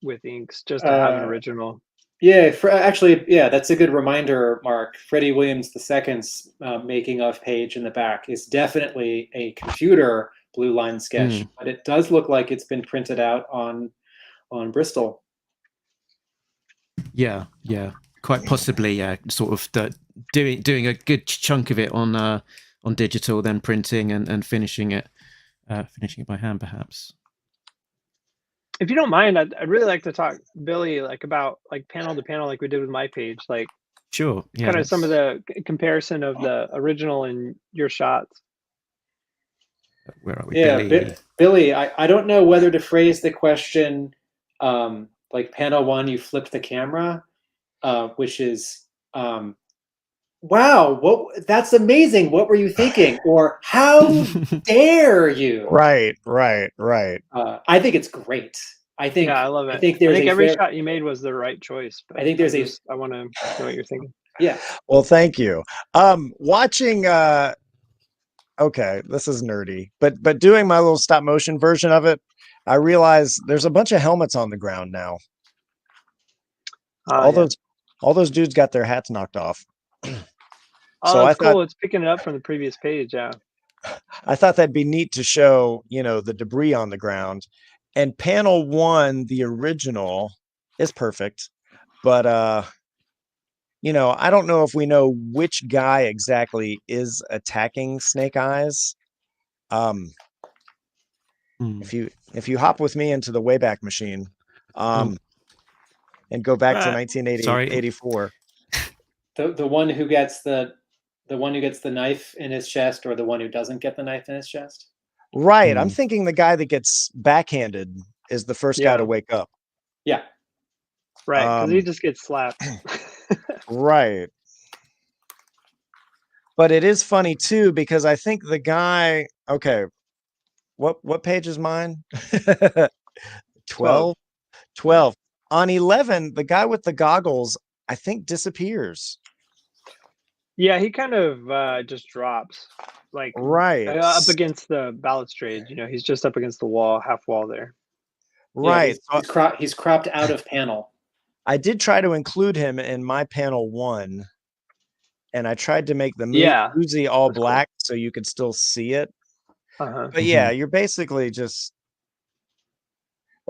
with inks just to have an original. Yeah, actually, that's a good reminder, Mark. Freddie Williams II's making of page in the back is definitely a computer blue line sketch, but it does look like it's been printed out on Bristol. Yeah, quite possibly. Yeah, sort of doing a good chunk of it on digital, then printing and finishing it by hand, perhaps. If you don't mind, I'd really like to talk, Billy, about panel to panel, like we did with my page, sure, yeah, kind of some of the comparison of the original and your shots. Where are we? Yeah, Billy, I don't know whether to phrase the question like panel one, you flip the camera, which is wow, that's amazing. What were you thinking? Or how dare you? Right. I think it's great. I love it. I think every shot you made was the right choice. But I think I want to know what you're thinking. Yeah. Well, thank you. Watching. Okay, this is nerdy, but doing my little stop motion version of it, I realize there's a bunch of helmets on the ground now. All those dudes got their hats knocked off. So that's cool. It's picking it up from the previous page. Yeah. I thought that'd be neat to show, the debris on the ground. And panel one, the original, is perfect, but I don't know if we know which guy exactly is attacking Snake Eyes. If you hop with me into the Wayback Machine, and go back to 1984. The one who gets the knife in his chest, or the one who doesn't get the knife in his chest? Right. I'm thinking the guy that gets backhanded is the first guy to wake up. Yeah. Right, because he just gets slapped. Right. But it is funny too, because I think the guy, okay, what page is mine? 12. On 11, the guy with the goggles, I think, disappears. Yeah, he kind of just drops, right up against the balustrade. He's just up against the wall, half wall there. Right. Yeah, he's cropped out of panel. I did try to include him in my panel one, and I tried to make the Uzi all black so you could still see it. But yeah, you're basically just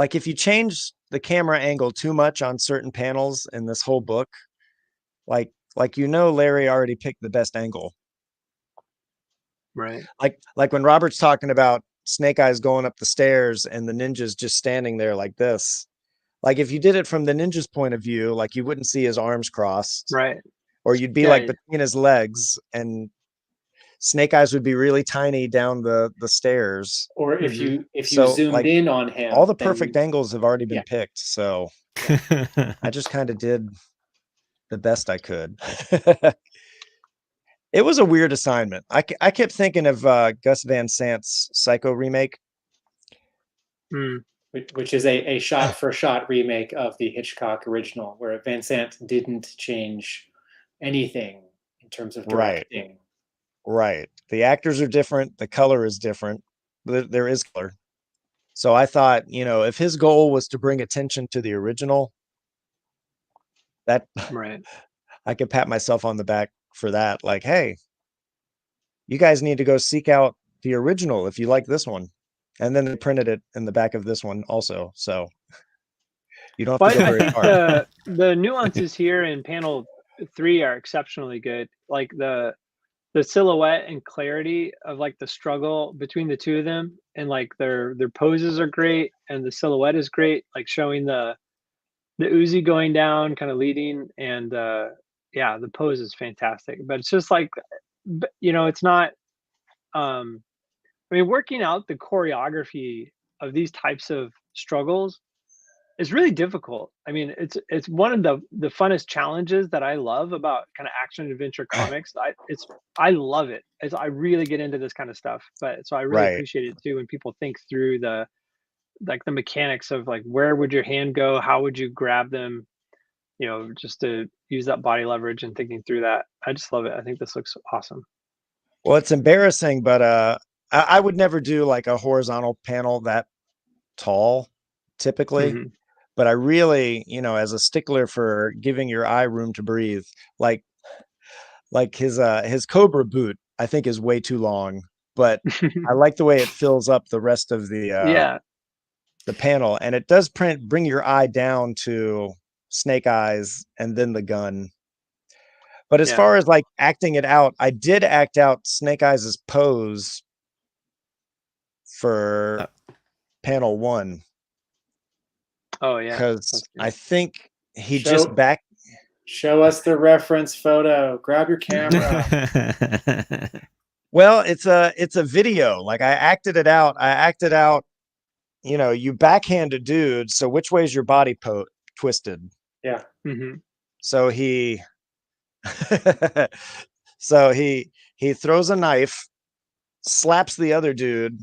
if you change the camera angle too much on certain panels in this whole book, Larry already picked the best angle. Right. Like when Robert's talking about Snake Eyes going up the stairs and the ninja's just standing there like this. If you did it from the ninja's point of view, you wouldn't see his arms crossed. Right. Or you'd be between his legs, and Snake Eyes would be really tiny down the stairs. Or if you zoomed in on him. All the perfect angles have already been picked. So I just kind of did the best I could. It was a weird assignment. I kept thinking of Gus Van Sant's Psycho remake. which is a shot-for-shot remake of the Hitchcock original, where Van Sant didn't change anything in terms of directing. Right. The actors are different. The color is different. There is color. So I thought, if his goal was to bring attention to the original, that Right. I could pat myself on the back for that. Like, hey, you guys need to go seek out the original if you like this one. And then they printed it in the back of this one also. So you don't have to go But I very think far. the nuances here in panel 3 are exceptionally good. Like the silhouette and clarity of like the struggle between the two of them, and like their poses are great, and the silhouette is great, like showing the Uzi going down, kind of leading, and yeah, the pose is fantastic. But it's just like, it's not. I mean, working out the choreography of these types of struggles is really difficult. I mean, it's one of the funnest challenges that I love about kind of action adventure comics. I love it. I really get into this kind of stuff. But so I really Right. appreciate it too when people think through the mechanics of like, where would your hand go? How would you grab them? Just to use that body leverage and thinking through that. I just love it. I think this looks awesome. Well, it's embarrassing, but I would never do like a horizontal panel that tall typically. Mhm. But I really, as a stickler for giving your eye room to breathe, like his Cobra boot, I think is way too long, but I like the way it fills up the rest of Yeah. the panel, and it does bring your eye down to Snake Eyes and then the gun. But as Yeah. far as like acting it out, I did act out Snake Eyes' pose for panel 1. Oh yeah. Because I think he Show us the reference photo. Grab your camera. Well, it's a video. Like I acted it out. You backhand a dude. So which way is your body twisted? Yeah. Mm-hmm. So he throws a knife, slaps the other dude,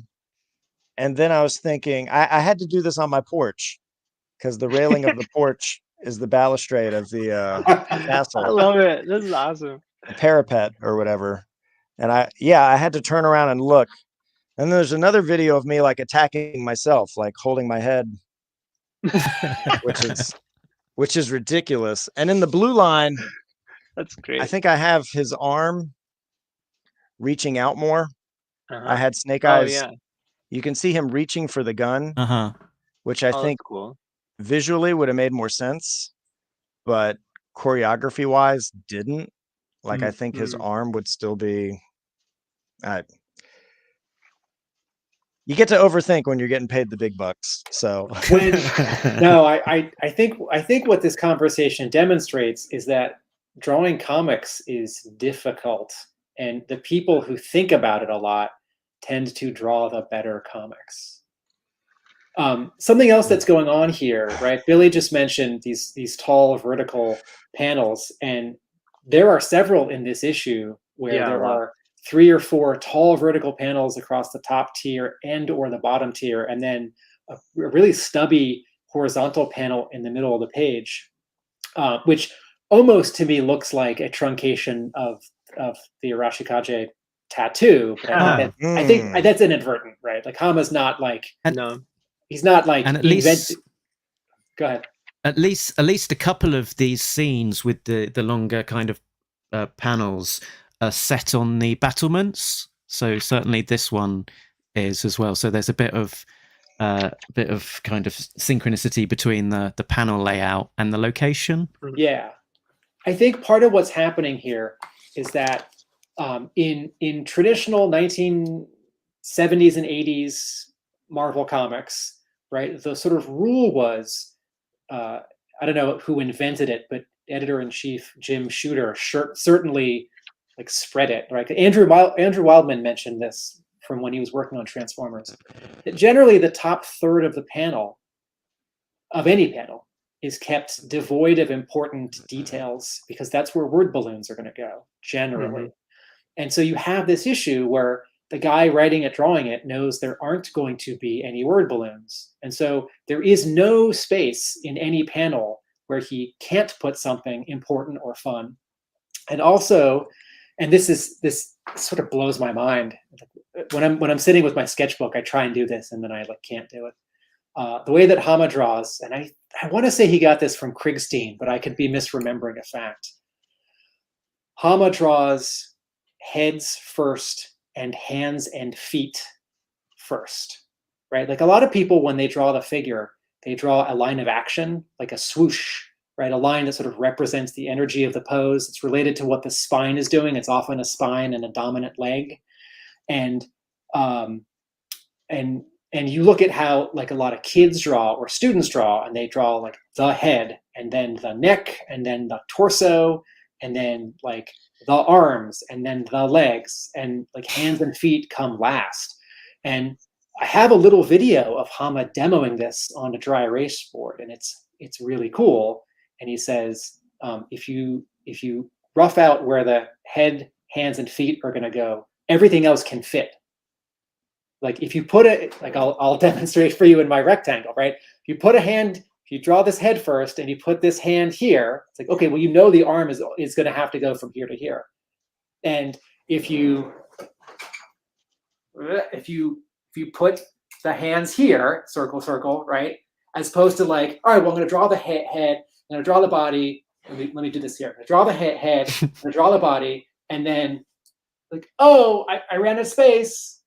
and then I was thinking I had to do this on my porch because the railing of the porch is the balustrade of the castle. I love it. This is awesome. The parapet or whatever. And I had to turn around and look. And there's another video of me like attacking myself, like holding my head, which is ridiculous. And in the blue line, that's great. I think I have his arm reaching out more. I had Snake Eyes. Yeah. You can see him reaching for the gun, which I think cool. Visually would have made more sense, but choreography wise didn't. Like I think his arm would still be. You get to overthink when you're getting paid the big bucks. So I think what this conversation demonstrates is that drawing comics is difficult, and the people who think about it a lot tend to draw the better comics. Something else that's going on here, right? Billy just mentioned these tall vertical panels, and there are several in this issue where there are 3 or 4 tall vertical panels across the top tier and or the bottom tier, and then a really stubby horizontal panel in the middle of the page, which almost to me looks like a truncation of the Arashikage tattoo. But I think that's inadvertent, right? Like Hama's not like he's not like and at least go ahead. At least a couple of these scenes with the longer kind of panels are set on the battlements. So certainly this one is as well. So there's a bit of kind of synchronicity between the panel layout and the location. Yeah, I think part of what's happening here is that in traditional 1970s and 80s Marvel comics, right, the sort of rule was, I don't know who invented it, but editor-in-chief Jim Shooter certainly like spread it, right? Andrew Wildman mentioned this from when he was working on Transformers, that generally the top third of the panel, of any panel, is kept devoid of important details because that's where word balloons are going to go, generally. And so you have this issue where the guy writing it, drawing it, knows there aren't going to be any word balloons. And so there is no space in any panel where he can't put something important or fun. And also, and this sort of blows my mind. When I'm sitting with my sketchbook, I try and do this, and then I can't do it. The way that Hama draws, and I want to say he got this from Krigstein, but I could be misremembering a fact. Hama draws heads first and hands and feet first, right? Like a lot of people, when they draw the figure, they draw a line of action, like a swoosh, right? A line that sort of represents the energy of the pose. It's related to what the spine is doing. It's often a spine and a dominant leg. And you look at how like a lot of kids draw or students draw, and they draw like the head and then the neck and then the torso and then like the arms and then the legs, and like hands and feet come last. And I have a little video of Hama demoing this on a dry erase board, and it's really cool. And he says, if you rough out where the head, hands, and feet are going to go, everything else can fit. Like if you put it, like I'll demonstrate for you in my rectangle, right? If you put a hand, if you draw this head first and you put this hand here, it's like, okay, well, you know the arm is going to have to go from here to here. And if you put the hands here, circle, circle, right? As opposed to like, all right, well, I'm going to draw the head, I'm going to draw the body. Let me do this here. I'm going to draw the head, I'm going to draw the body, and then like, oh, I ran out of space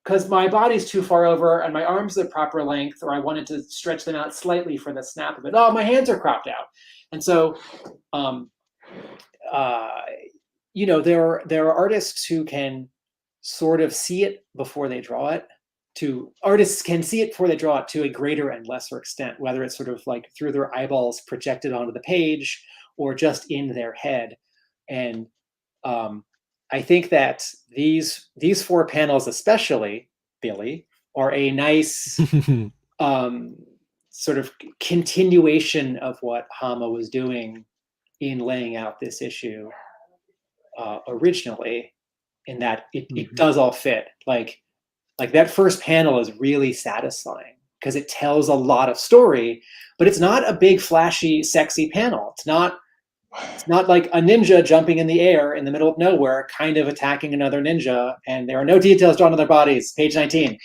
because my body's too far over and my arms are the proper length, or I wanted to stretch them out slightly for the snap of it. Oh, my hands are cropped out. And so, you know, there are artists who can sort of see it before they draw it. Artists can see it before they draw it to a greater and lesser extent, whether it's sort of like through their eyeballs projected onto the page or just in their head. And I think that these four panels, especially, Billy, are a nice sort of continuation of what Hama was doing in laying out this issue originally, in that it does all fit. Like that first panel is really satisfying because it tells a lot of story, but it's not a big, flashy, sexy panel. It's not like a ninja jumping in the air in the middle of nowhere, kind of attacking another ninja, and there are no details drawn on their bodies. Page 19.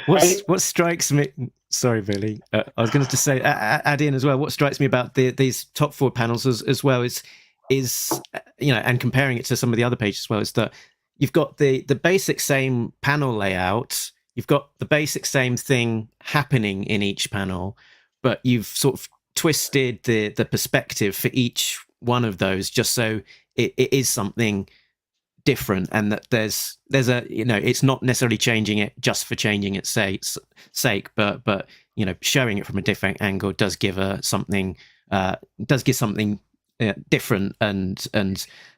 What strikes me, sorry, Billy, I was going to say, add in as well, what strikes me about these top four panels as well is you know, and comparing it to some of the other pages as well, is that you've got the basic same panel layout, you've got the basic same thing happening in each panel, but you've sort of twisted the perspective for each one of those just so it is something different, and that there's a, you know, it's not necessarily changing it just for changing its sake, but you know, showing it from a different angle does give something different and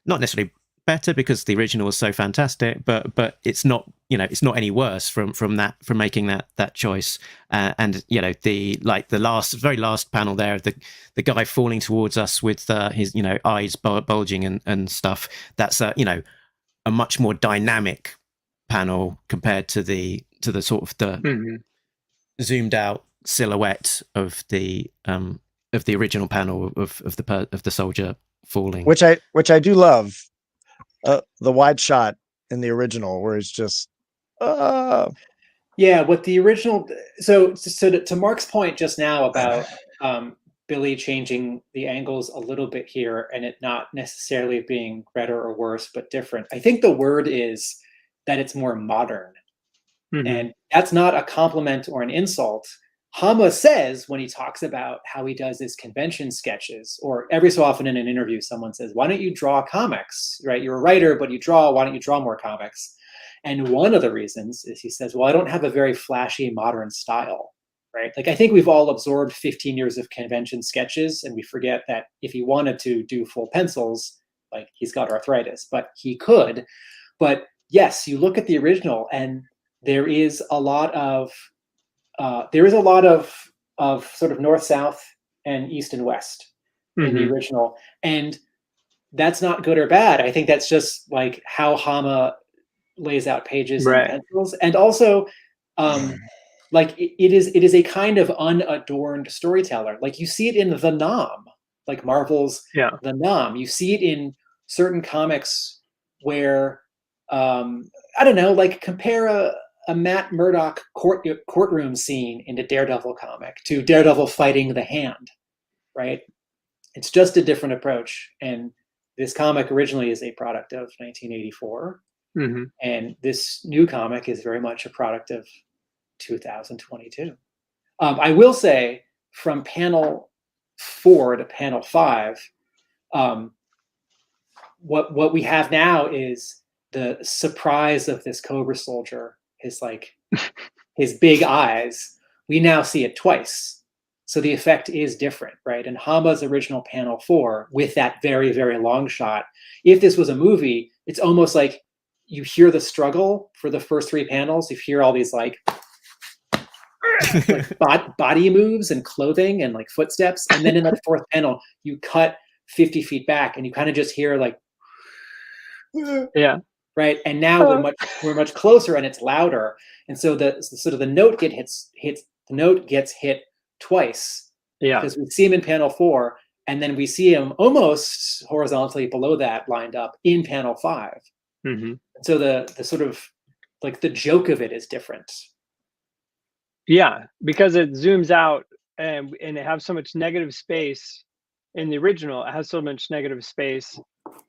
not necessarily better because the original was so fantastic, but it's not, you know, it's not any worse from making that choice. And you know, the very last panel there, the guy falling towards us with his, you know, eyes bulging and stuff, that's you know, a much more dynamic panel compared to the sort of the zoomed out silhouette of the original panel of the soldier falling, which I do love. The wide shot in the original where it's just yeah, what the original, so to Mark's point just now about Billy changing the angles a little bit here and it not necessarily being better or worse but different, I think the word is that it's more modern. And that's not a compliment or an insult. Hama says when he talks about how he does his convention sketches, or every so often in an interview, someone says, why don't you draw comics, right? You're a writer, but you draw, why don't you draw more comics? And one of the reasons is he says, well, I don't have a very flashy modern style, right? Like, I think we've all absorbed 15 years of convention sketches, and we forget that if he wanted to do full pencils, like, he's got arthritis, but he could. But yes, you look at the original and there is a lot of sort of north, south, and east and west in the original. And that's not good or bad. I think that's just like how Hama lays out pages and Right. pencils, and also like it is a kind of unadorned storyteller. Like you see it in the Nom, like Marvel's Yeah. the Nom. You see it in certain comics where I don't know, like compare a Matt Murdock courtroom scene in a Daredevil comic to Daredevil fighting the Hand, right? It's just a different approach. And this comic originally is a product of 1984. Mm-hmm. And this new comic is very much a product of 2022. I will say from panel 4 to panel 5, what we have now is the surprise of this Cobra soldier, his big eyes. We now see it twice. So the effect is different, right? And Hama's original panel 4 with that very, very long shot, if this was a movie, it's almost like you hear the struggle for the first 3 panels. You hear all these like body moves and clothing and like footsteps. And then in that 4th panel, you cut 50 feet back and you kind of just hear like, yeah. Right. And now we're much closer and it's louder. And so the note gets hit twice. Yeah. Because we see him in panel 4, and then we see him almost horizontally below that lined up in panel 5. Mm-hmm. So the sort of like the joke of it is different. Yeah, because it zooms out and it has so much negative space in the original. It has so much negative space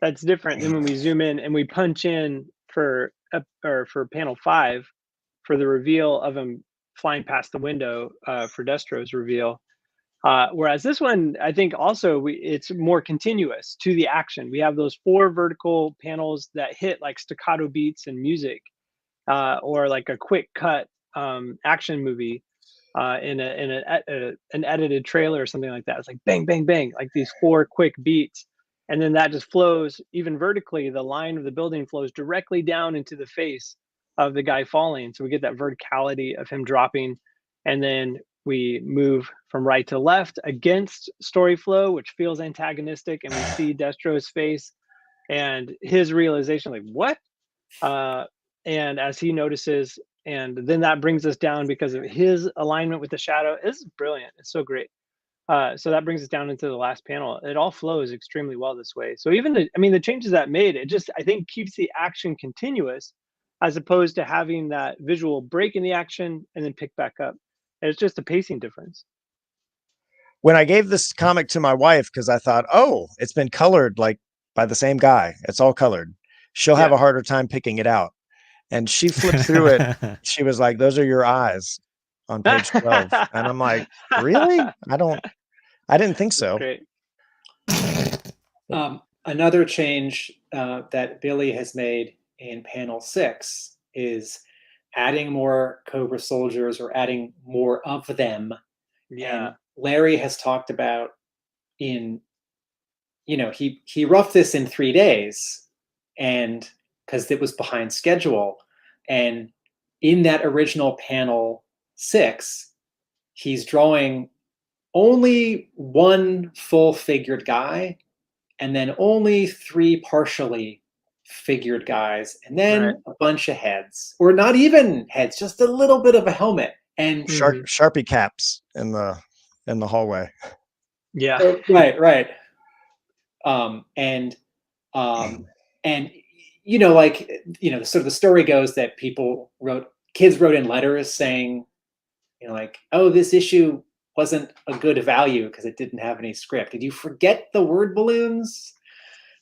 that's different than when we zoom in and we punch in for panel 5 for the reveal of him flying past the window for Destro's reveal. Whereas this one, I think also it's more continuous to the action. We have those 4 vertical panels that hit like staccato beats and music, or like a quick cut action movie in an edited trailer or something like that. It's like bang, bang, bang, like these 4 quick beats. And then that just flows even vertically. The line of the building flows directly down into the face of the guy falling. So we get that verticality of him dropping. And then we move from right to left against story flow, which feels antagonistic. And we see Destro's face and his realization, like, what? And as he notices, and then that brings us down because of his alignment with the shadow. It's brilliant. It's so great. So that brings us down into the last panel. It all flows extremely well this way. So even the changes that made, it just, I think, keeps the action continuous as opposed to having that visual break in the action and then pick back up. And it's just a pacing difference. When I gave this comic to my wife, because I thought, oh, it's been colored like by the same guy. It's all colored. She'll have a harder time picking it out. And she flipped through it. She was like, those are your eyes on page 12. And I'm like, really? I didn't think so. Great. Another change that Billy has made in panel 6 is adding more Cobra soldiers or adding more of them. Yeah. And Larry has talked about he roughed this in 3 days, and because it was behind schedule. And in that original panel 6, he's drawing only 1 full figured guy and then only 3 partially figured guys, and then a bunch of heads, or not even heads, just a little bit of a helmet and Sharpie caps in the hallway. Yeah. Right. Sort of the story goes that kids wrote in letters saying, like, oh, this issue wasn't a good value because it didn't have any script. Did you forget the word balloons?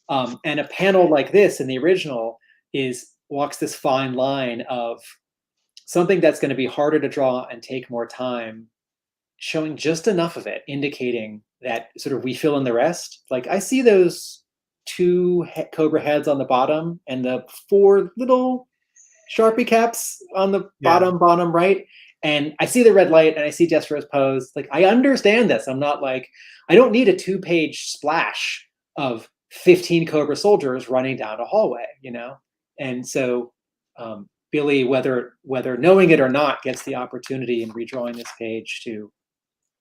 And a panel like this in the original walks this fine line of something that's going to be harder to draw and take more time, showing just enough of it, indicating that sort of we fill in the rest. Like I see those 2 Cobra heads on the bottom and the 4 little Sharpie caps on the bottom right. And I see the red light and I see Destro's pose. Like, I understand this. I'm not like, I don't need a 2-page splash of 15 Cobra soldiers running down a hallway, And so Billy, whether knowing it or not, gets the opportunity in redrawing this page to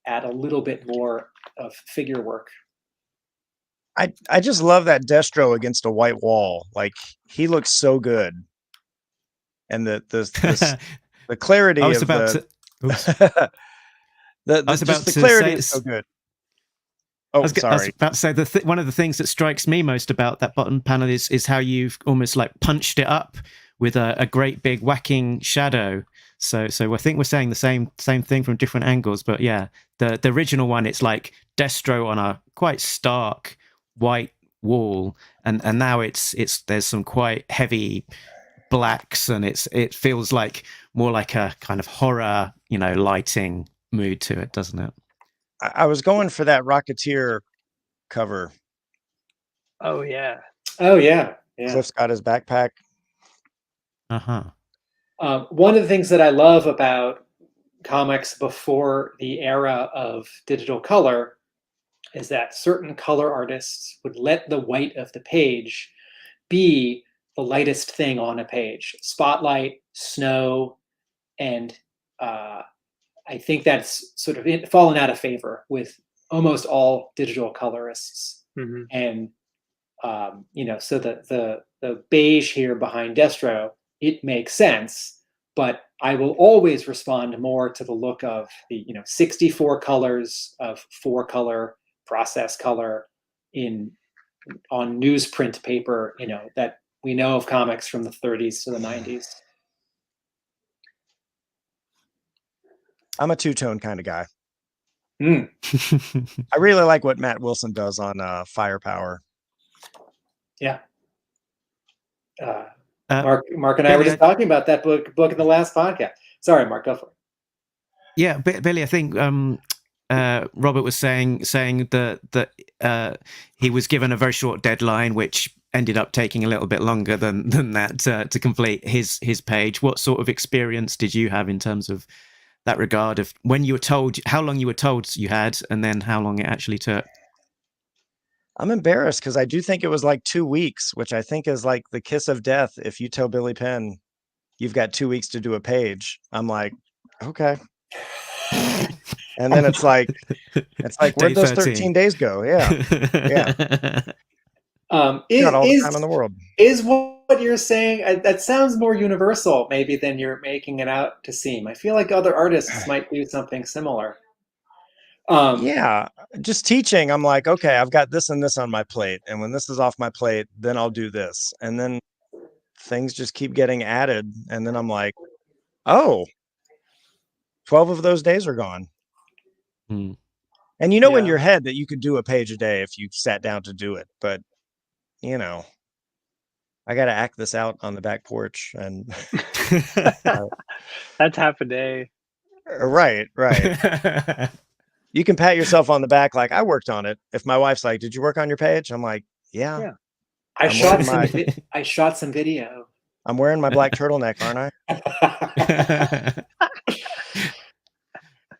add a little bit more of figure work. I just love that Destro against a white wall. Like, he looks so good, and the clarity I was of about the to. Oops. the I was about just the to clarity say is so good. I Oh, was sorry. about to say one of the things that strikes me most about that bottom panel is how you've almost like punched it up with a great big whacking shadow. So I think we're saying the same thing from different angles. But yeah, the original one, it's like Destro on a quite stark white wall, and now it's there's some quite heavy blacks, and it feels like more like a kind of horror, lighting mood to it, doesn't it? I was going for that Rocketeer cover. Oh yeah. Oh yeah, yeah. Cliff's got his backpack. Uh-huh. One of the things that I love about comics before the era of digital color is that certain color artists would let the white of the page be the lightest thing on a page. Spotlight, snow, and I think that's sort of fallen out of favor with almost all digital colorists. Mm-hmm. And so the beige here behind Destro, it makes sense, but I will always respond more to the look of the 64 colors of 4-color process color on newsprint paper, that we know of comics from the 30s to the 90s. I'm a two-tone kind of guy. Mm. I really like what Matt Wilson does on Firepower. Yeah. Mark and I were just talking about that book in the last podcast. Sorry, Mark, go for it. Yeah, Billy, I think Robert was saying that he was given a very short deadline, which ended up taking a little bit longer than that to complete his page. What sort of experience did you have in terms of that regard, of when you were told, how long you were told you had, and then how long it actually took? I'm embarrassed because I do think it was like 2 weeks, which I think is like the kiss of death. If you tell Billy Penn you've got 2 weeks to do a page, I'm like, okay. And then it's like where'd those 13 days go? Yeah. Got all the time in the world. Is what you're saying, that sounds more universal maybe than you're making it out to seem. I feel like other artists might do something similar. Yeah, just teaching, I'm like, okay, I've got this and this on my plate, and when this is off my plate, then I'll do this, and then things just keep getting added, and then I'm like, oh, 12 of those days are gone. Hmm. And in your head that you could do a page a day if you sat down to do it, but I got to act this out on the back porch, and that's half a day. Right. You can pat yourself on the back like, I worked on it. If my wife's like, did you work on your page? I'm like, yeah. I shot some video. I'm wearing my black turtleneck, aren't I?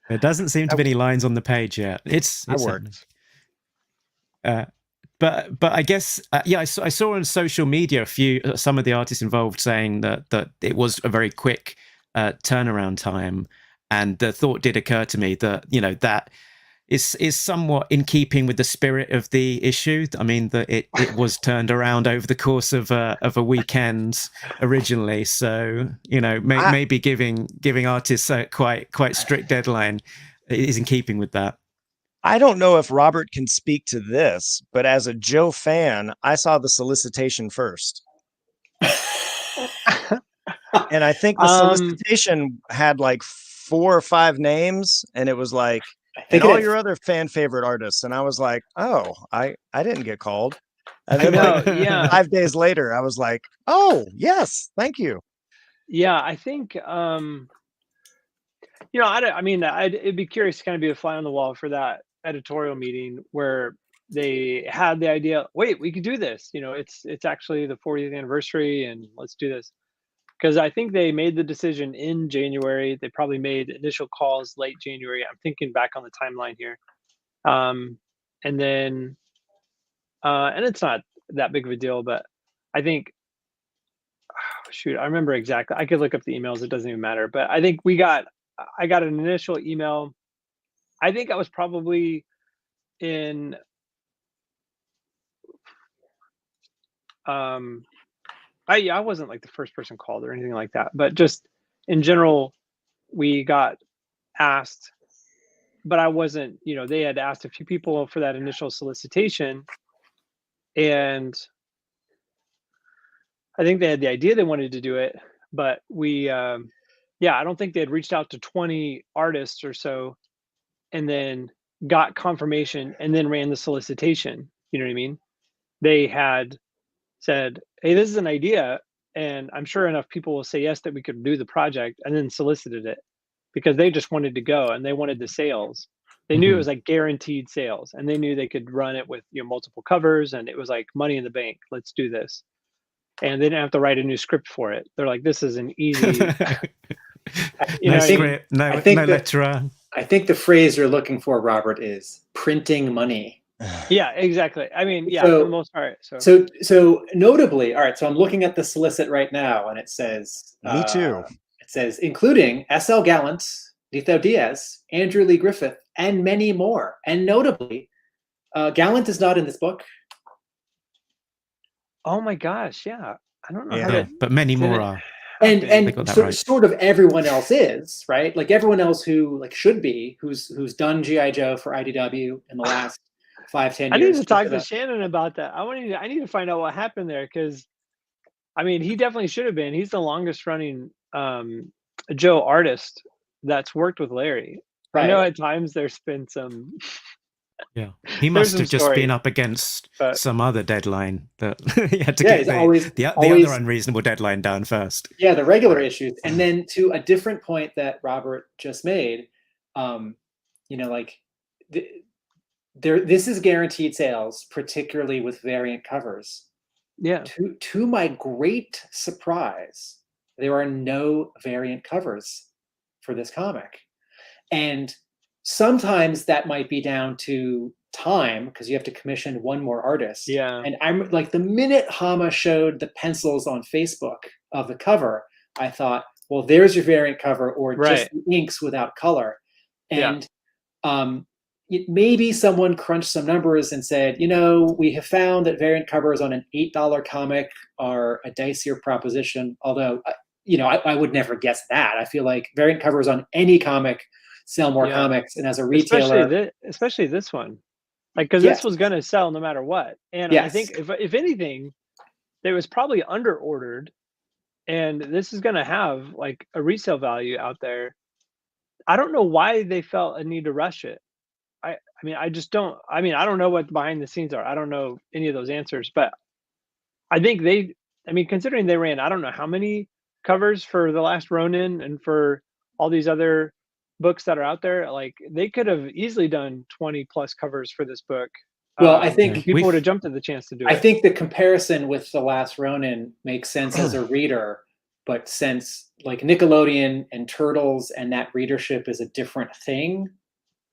There doesn't seem to be any lines on the page yet. I worked. But I guess I saw on social media some of the artists involved saying that it was a very quick turnaround time, and the thought did occur to me that that is somewhat in keeping with the spirit of the issue. I mean, that it was turned around over the course of a weekend originally, so maybe giving artists a quite strict deadline is in keeping with that. I don't know if Robert can speak to this, but as a Joe fan, I saw the solicitation first. And I think the solicitation had like 4 or 5 names, and it was like, and all your other fan favorite artists. And I was like, oh, I didn't get called. And then 5 days later, I was like, oh, yes, thank you. Yeah, I think, it'd be curious to kind of be a fly on the wall for that editorial meeting where they had the idea, wait, we could do this. It's actually the 40th anniversary and let's do this. Because I think they made the decision in January. They probably made initial calls late January. I'm thinking back on the timeline here. And then, and it's not that big of a deal, but I think, I remember exactly. I could look up the emails. It doesn't even matter. But I think I got an initial email. I think I was probably in I wasn't like the first person called or anything like that, but just in general, we got asked, but I wasn't, they had asked a few people for that initial solicitation, and I think they had the idea they wanted to do it, but I don't think they had reached out to 20 artists or so and then got confirmation and then ran the solicitation. You know what I mean? They had said, hey, this is an idea, and I'm sure enough people will say yes that we could do the project, and then solicited it because they just wanted to go and they wanted the sales. They knew it was like guaranteed sales, and they knew they could run it with multiple covers, and it was like money in the bank. Let's do this. And they didn't have to write a new script for it. They're like, this is an easy no script, no letter. I think the phrase you're looking for, Robert, is printing money. Yeah, exactly. I mean, yeah, so, for the most part. So notably, all right, so I'm looking at the solicit right now, and it says... Me too. It says, including S.L. Gallant, Letho Diaz, Andrew Lee Griffith, and many more. And notably, Gallant is not in this book. Oh my gosh, yeah. I don't know. Yeah, but many more are. And sort of everyone else is, right? Like everyone else who should be, who's done G.I. Joe for IDW in the last 5-10 years. I need to talk to Shannon about that. I need to find out what happened there, because I mean, he definitely should have been. He's the longest running Joe artist that's worked with Larry. Right. I know at times there's been some... Yeah, he must have just been up against some other deadline that he had to get the other unreasonable deadline down first. Yeah, the regular issues. And then to a different point that Robert just made, this is guaranteed sales, particularly with variant covers. Yeah. To my great surprise, there are no variant covers for this comic. And sometimes that might be down to time, because you have to commission one more artist. Yeah. And I'm like, the minute Hama showed the pencils on Facebook of the cover, I thought, well, there's your variant cover, or just the inks without color. And maybe someone crunched some numbers and said, we have found that variant covers on an $8 comic are a dicier proposition. Although, I would never guess that. I feel like variant covers on any comic sell more comics, and as a retailer, especially this one, because this was going to sell no matter what. And I think if anything, it was probably under ordered, and this is going to have like a resale value out there. I don't know why they felt a need to rush it. I don't know what behind the scenes are. I don't know any of those answers, but I think considering they ran, I don't know how many covers for The Last Ronin and for all these other books that are out there, like they could have easily done 20 plus covers for this book. Well, I think people would have jumped at the chance to do it. I think the comparison with The Last Ronin makes sense as a reader, but since like Nickelodeon and Turtles and that readership is a different thing,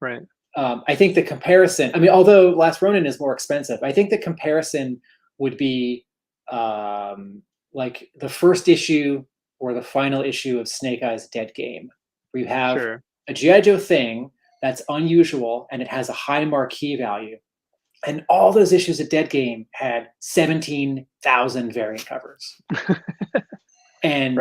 right? I think the comparison, although Last Ronin is more expensive, I think the comparison would be like the first issue or the final issue of Snake Eye's Dead Game, where you have a G.I. Joe thing that's unusual and it has a high marquee value. And all those issues of Dead Game had 17,000 variant covers. And,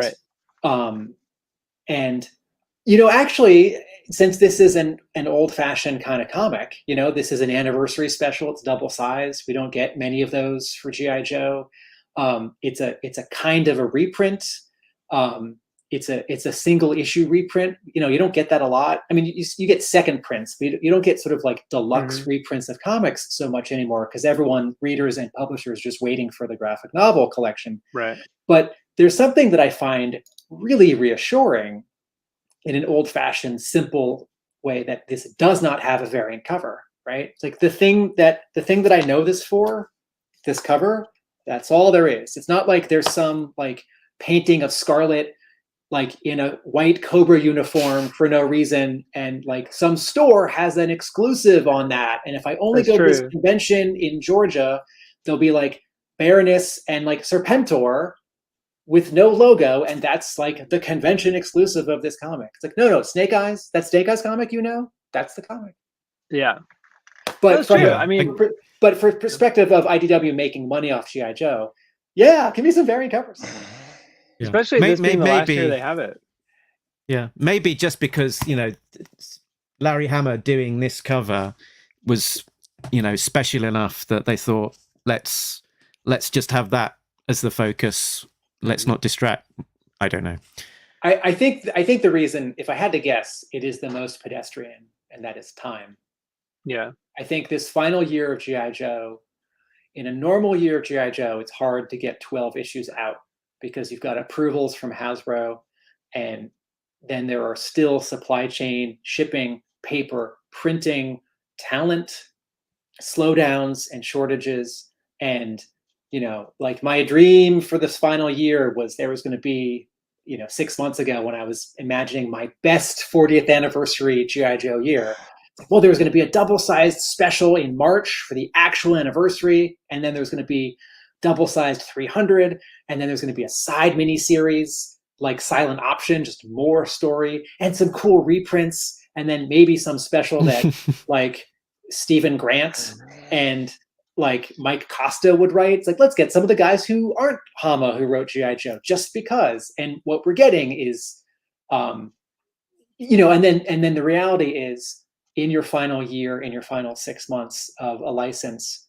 actually, since this is an old-fashioned kind of comic, this is an anniversary special. It's double size. We don't get many of those for G.I. Joe. It's a kind of a reprint. It's a single issue reprint. You don't get that a lot. You get second prints, but you don't get sort of like deluxe reprints of comics so much anymore, because readers and publishers just waiting for the graphic novel collection. Right. But there's something that I find really reassuring in an old-fashioned, simple way, that this does not have a variant cover. Right. It's like the thing that I know this for, this cover, that's all there is. It's not like there's some like painting of Scarlet like in a white Cobra uniform for no reason, and like some store has an exclusive on that, and if I only go to this convention in Georgia, there'll be like Baroness and like Serpentor with no logo, and that's like the convention exclusive of this comic. It's like, no, Snake Eyes, that's Snake Eyes comic, that's the comic. Yeah. But but for perspective of IDW making money off G.I. Joe, Yeah, give me some variant covers. Yeah. Especially this being the last year they have it. Yeah, maybe just because, you know, Larry Hama doing this cover was, you know, special enough that they thought, let's just have that as the focus. Let's not distract. I don't know. I think the reason, if I had to guess, it is the most pedestrian, and that is time. Yeah. I think this final year of G.I. Joe, in a normal year of G.I. Joe, it's hard to get 12 issues out because you've got approvals from Hasbro, and then there are still supply chain, shipping, paper, printing, talent, slowdowns and shortages. And, you know, like my dream for this final year was there was going to be, you know, 6 months ago when I was imagining my best 40th anniversary G.I. Joe year. Well, there was going to be a double-sized special in March for the actual anniversary, and then there was going to be double-sized 300, and then there's going to be a side mini-series like Silent Option, just more story, and some cool reprints, and then maybe some special that like Stephen Grant and like Mike Costa would write. It's like, let's get some of the guys who aren't Hama who wrote G.I. Joe just because. And what we're getting is, you know, and then the reality is, in your final year, in your final 6 months of a license,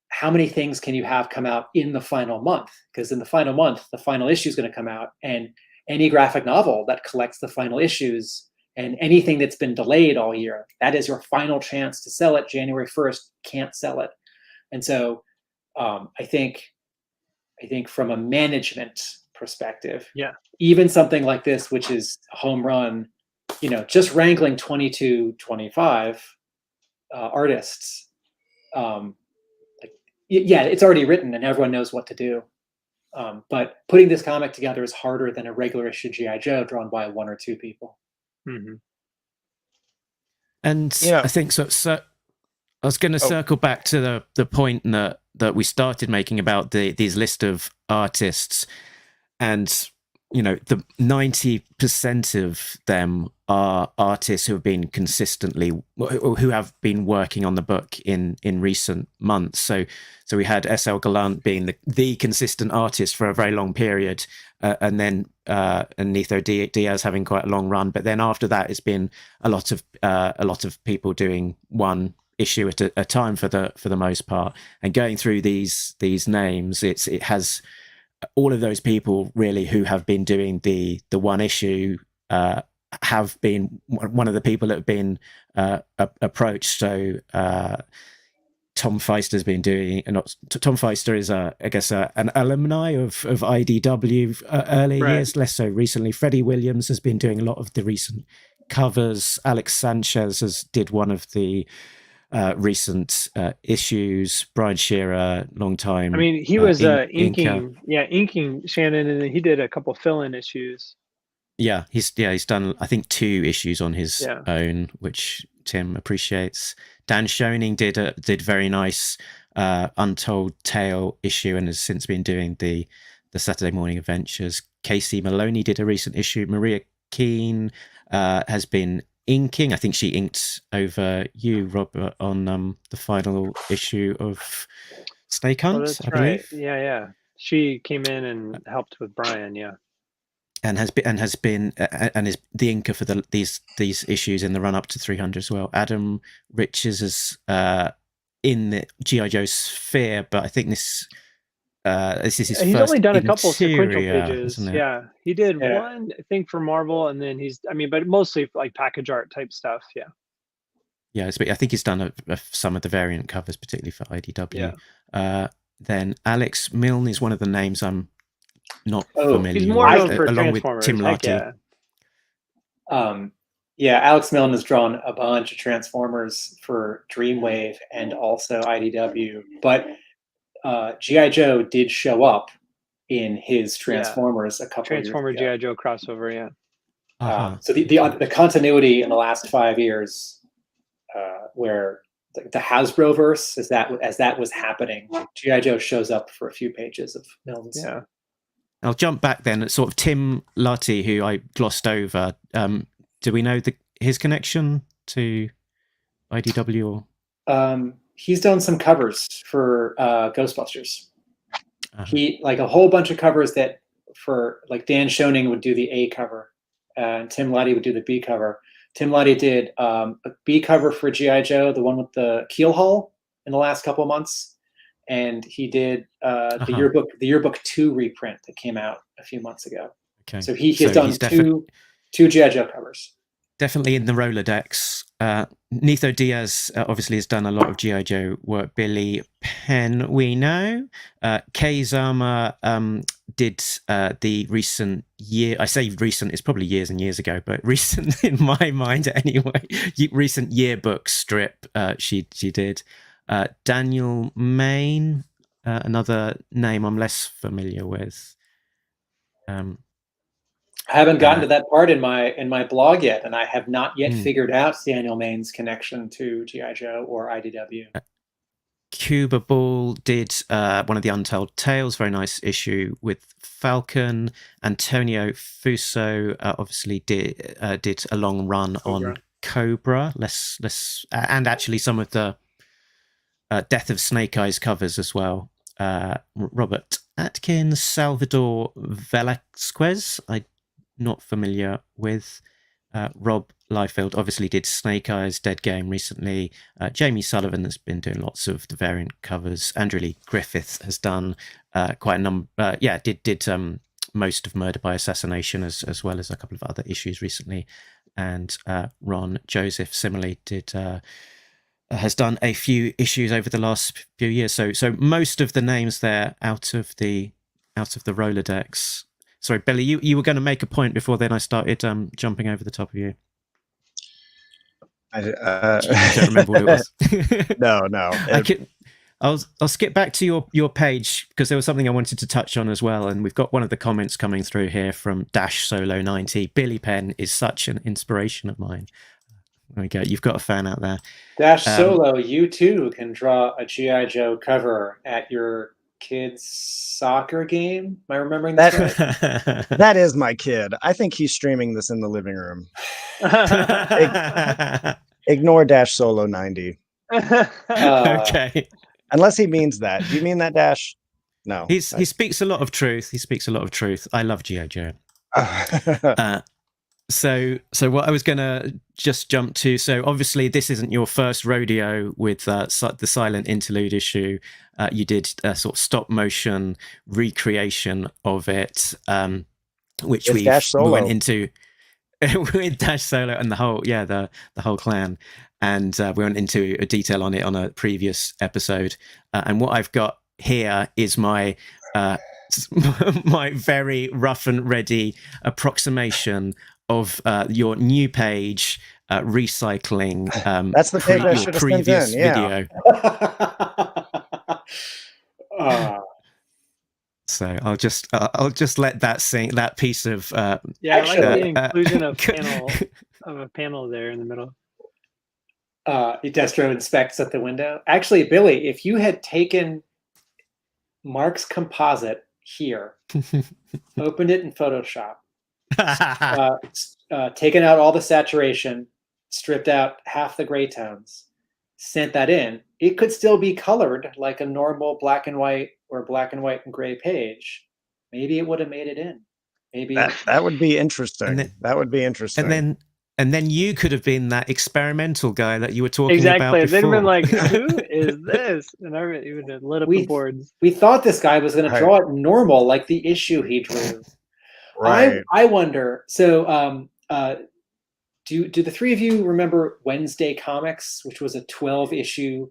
how many things can you have come out in the final month? Because in the final month, the final issue is going to come out, and any graphic novel that collects the final issues and anything that's been delayed all year, that is your final chance to sell it. January 1st, can't sell it. And so I think from a management perspective, yeah, even something like this, which is a home run, you know, just wrangling 25 artists, yeah, it's already written and everyone knows what to do. But putting this comic together is harder than a regular issue G.I. Joe drawn by 1 or 2 people. Mm-hmm. And Yeah. I think so. I was going to circle back to the point that we started making about these list of artists, and you know, the 90% of them are artists who have been consistently, who have been working on the book in recent months. So we had S.L. Gallant being the consistent artist for a very long period, and then Nitho Diaz having quite a long run. But then after that, it's been a lot of people doing one issue at a time for the most part. And going through these names, it has all of those people really who have been doing the one issue have been one of the people that have been approached. So Tom Feister's been doing, Tom Feister is I guess an alumni of IDW early years, less so recently. Freddie Williams has been doing a lot of the recent covers. Alex Sanchez did one of the recent issues. Brian Shearer, long time. I mean, he was inking Shannon, and then he did a couple fill-in issues. Yeah, he's done I think 2 issues on his own, which Tim appreciates. Dan Schoening did very nice Untold Tale issue and has since been doing the Saturday Morning Adventures. Casey Maloney did a recent issue. Maria Keane has been inking. I think she inked over you, Robert, on the final issue of Snake Hunt, I believe. Yeah. She came in and helped with Brian, and is the inker for these issues in the run up to 300 as well. Adam Riches is in the G.I. Joe sphere, but I think this is his he's first only done a couple sequential interior, pages. isn't it? Yeah, he did one, I think, for Marvel, and then but mostly like package art type stuff. Yeah, I think he's done some of the variant covers, particularly for IDW. Then Alex Milne is one of the names I'm not familiar he's more known with, for along with Transformers. Tim Lottie. Alex Milne has drawn a bunch of Transformers for Dreamwave and also IDW, but G.I. Joe did show up in his Transformers a couple Transformer years ago. G.I. Joe crossover, So the continuity in the last 5 years, where the Hasbro verse, as that was happening, G.I. Joe shows up for a few pages of Milne's. Yeah. I'll jump back then at sort of Tim Lottie, who I glossed over. Do we know his connection to IDW? He's done some covers for Ghostbusters. He like a whole bunch of covers that for like Dan Schoening would do the A cover, and Tim Latty would do the B cover. Tim Latty did a B cover for G.I. Joe, the one with the keel hull in the last couple of months. And he did the yearbook 2 reprint that came out a few months ago. Okay. So he has done two G.I. Joe covers. Definitely in the Rolodex. Nitho Diaz obviously has done a lot of G.I. Joe work. Billy Penn, we know. Kei Zama did the recent year. I say recent, it's probably years and years ago, but recent in my mind anyway. Recent yearbook strip she did. Daniel Main, another name I'm less familiar with. I haven't gotten to that part in my blog yet, and I have not yet figured out Daniel Main's connection to G.I. Joe or IDW. Cuba Ball did one of the Untold Tales, very nice issue with Falcon. Antonio Fuso obviously did a long run on Cobra. Less, and actually some of the Death of Snake Eyes covers as well. Robert Atkins, Salvador Velasquez, I'm not familiar with. Rob Liefeld obviously did Snake Eyes, Dead Game recently. Jamie Sullivan has been doing lots of the variant covers. Andrew Lee Griffith has done quite a number. Did most of Murder by Assassination as well as a couple of other issues recently. And Ron Joseph similarly has done a few issues over the last few years. So most of the names there out of the Rolodex. Sorry, Billy, you were going to make a point before then I started jumping over the top of you. I don't remember what it was. No. I'll skip back to your page because there was something I wanted to touch on as well, and we've got one of the comments coming through here from Dash Solo 90. Billy Penn is such an inspiration of mine. There we go. You've got a fan out there. Dash Solo, you too can draw a G.I. Joe cover at your kid's soccer game. Am I remembering this right? That is my kid. I think he's streaming this in the living room. Ignore Dash Solo 90. Okay. Unless he means that. Do you mean that, Dash? No. He speaks a lot of truth. I love G.I. Joe. So what I was going to just jump to, so obviously this isn't your first rodeo with the Silent Interlude issue. You did a sort of stop motion recreation of it, which we went into with Dash Solo and the whole clan. And we went into a detail on it on a previous episode. And what I've got here is my very rough and ready approximation of your new page recycling. That's the page I should have sent in. Yeah. Video. So I'll just let that sing. That piece of I like the inclusion of a panel there in the middle. Destro inspects at the window. Actually, Billy, if you had taken Mark's composite here, opened it in Photoshop, taken out all the saturation, stripped out half the gray tones, sent that in, it could still be colored like a normal black and white or black and white and gray page. Maybe it would have made it in. Maybe that would be interesting. That would be interesting. And then you could have been that experimental guy that you were talking about before. They'd have been like, who is this? And everybody would have lit up the boards. We thought this guy was going to draw it normal, like the issue he drew. Right. I wonder, so do the three of you remember Wednesday Comics, which was a 12-issue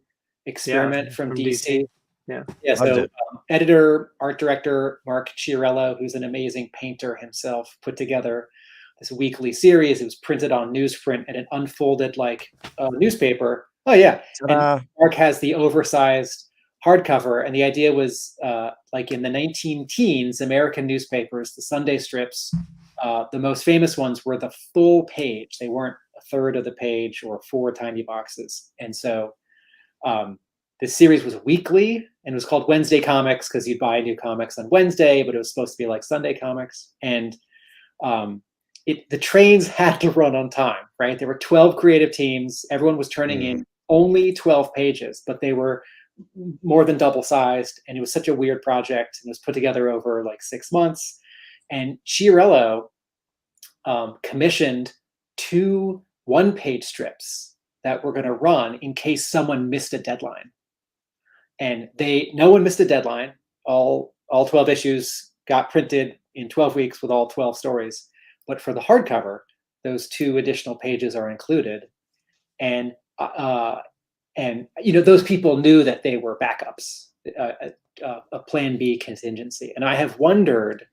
experiment from DC? Yeah. So editor, art director Mark Chiarello, who's an amazing painter himself, put together this weekly series. It was printed on newsprint and it unfolded like a newspaper. Oh yeah. And Mark has the oversized hardcover, and the idea was like in the 19-teens, American newspapers, the Sunday strips, the most famous ones were the full page. They weren't a third of the page or 4 tiny boxes. And so this series was weekly and it was called Wednesday Comics because you'd buy new comics on Wednesday, but it was supposed to be like Sunday Comics. And the trains had to run on time, right? There were 12 creative teams. Everyone was turning in only 12 pages, but they were more than double sized, and it was such a weird project, and it was put together over like 6 months. And Chiarello commissioned 2 one-page strips that were going to run in case someone missed a deadline. And no one missed a deadline. All 12 issues got printed in 12 weeks with all 12 stories. But for the hardcover, those 2 additional pages are included. And those people knew that they were backups, a plan B contingency. And I have wondered,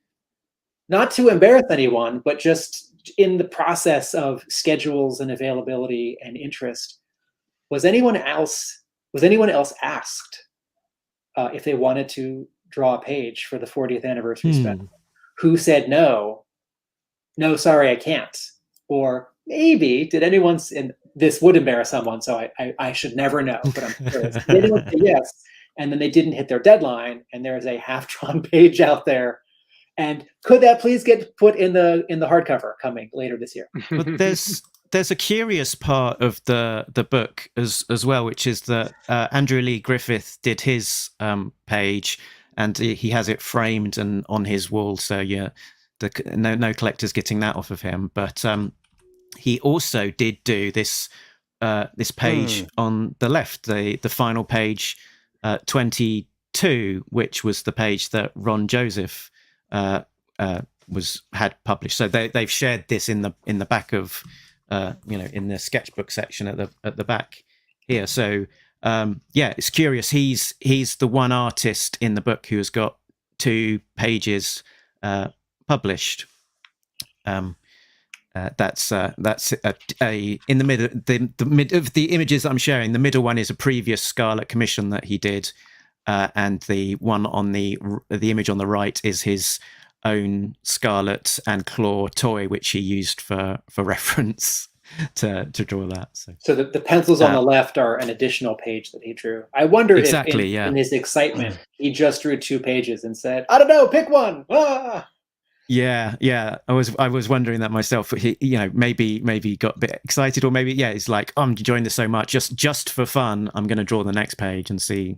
not to embarrass anyone, but just in the process of schedules and availability and interest, was anyone else asked if they wanted to draw a page for the 40th anniversary special? Who said no, sorry, I can't? Or maybe did anyone? And this would embarrass someone, so I should never know. But I'm curious. Did anyone say yes, and then they didn't hit their deadline, and there's a half-drawn page out there? And could that please get put in the hardcover coming later this year? But there's a curious part of the book as well, which is that Andrew Lee Griffith did his page, and he has it framed and on his wall. So yeah, no collector's getting that off of him. But he also did do this page on the left, the final page, 22, which was the page that Ron Joseph had published. So they've shared this in the back of in the sketchbook section at the back here. So it's curious. He's the one artist in the book who has got 2 pages published. That's in the middle. The mid of the images that I'm sharing, the middle one is a previous Scarlet commission that he did. And the one on the image on the right is his own Scarlet and Claw toy, which he used for reference to draw that. So the pencils on the left are an additional page that he drew. I wonder if in his excitement he just drew 2 pages and said, "I don't know, pick one." Ah! Yeah. I was wondering that myself. He, maybe got a bit excited, or maybe it's like, I'm enjoying this so much, just for fun, I'm going to draw the next page and see.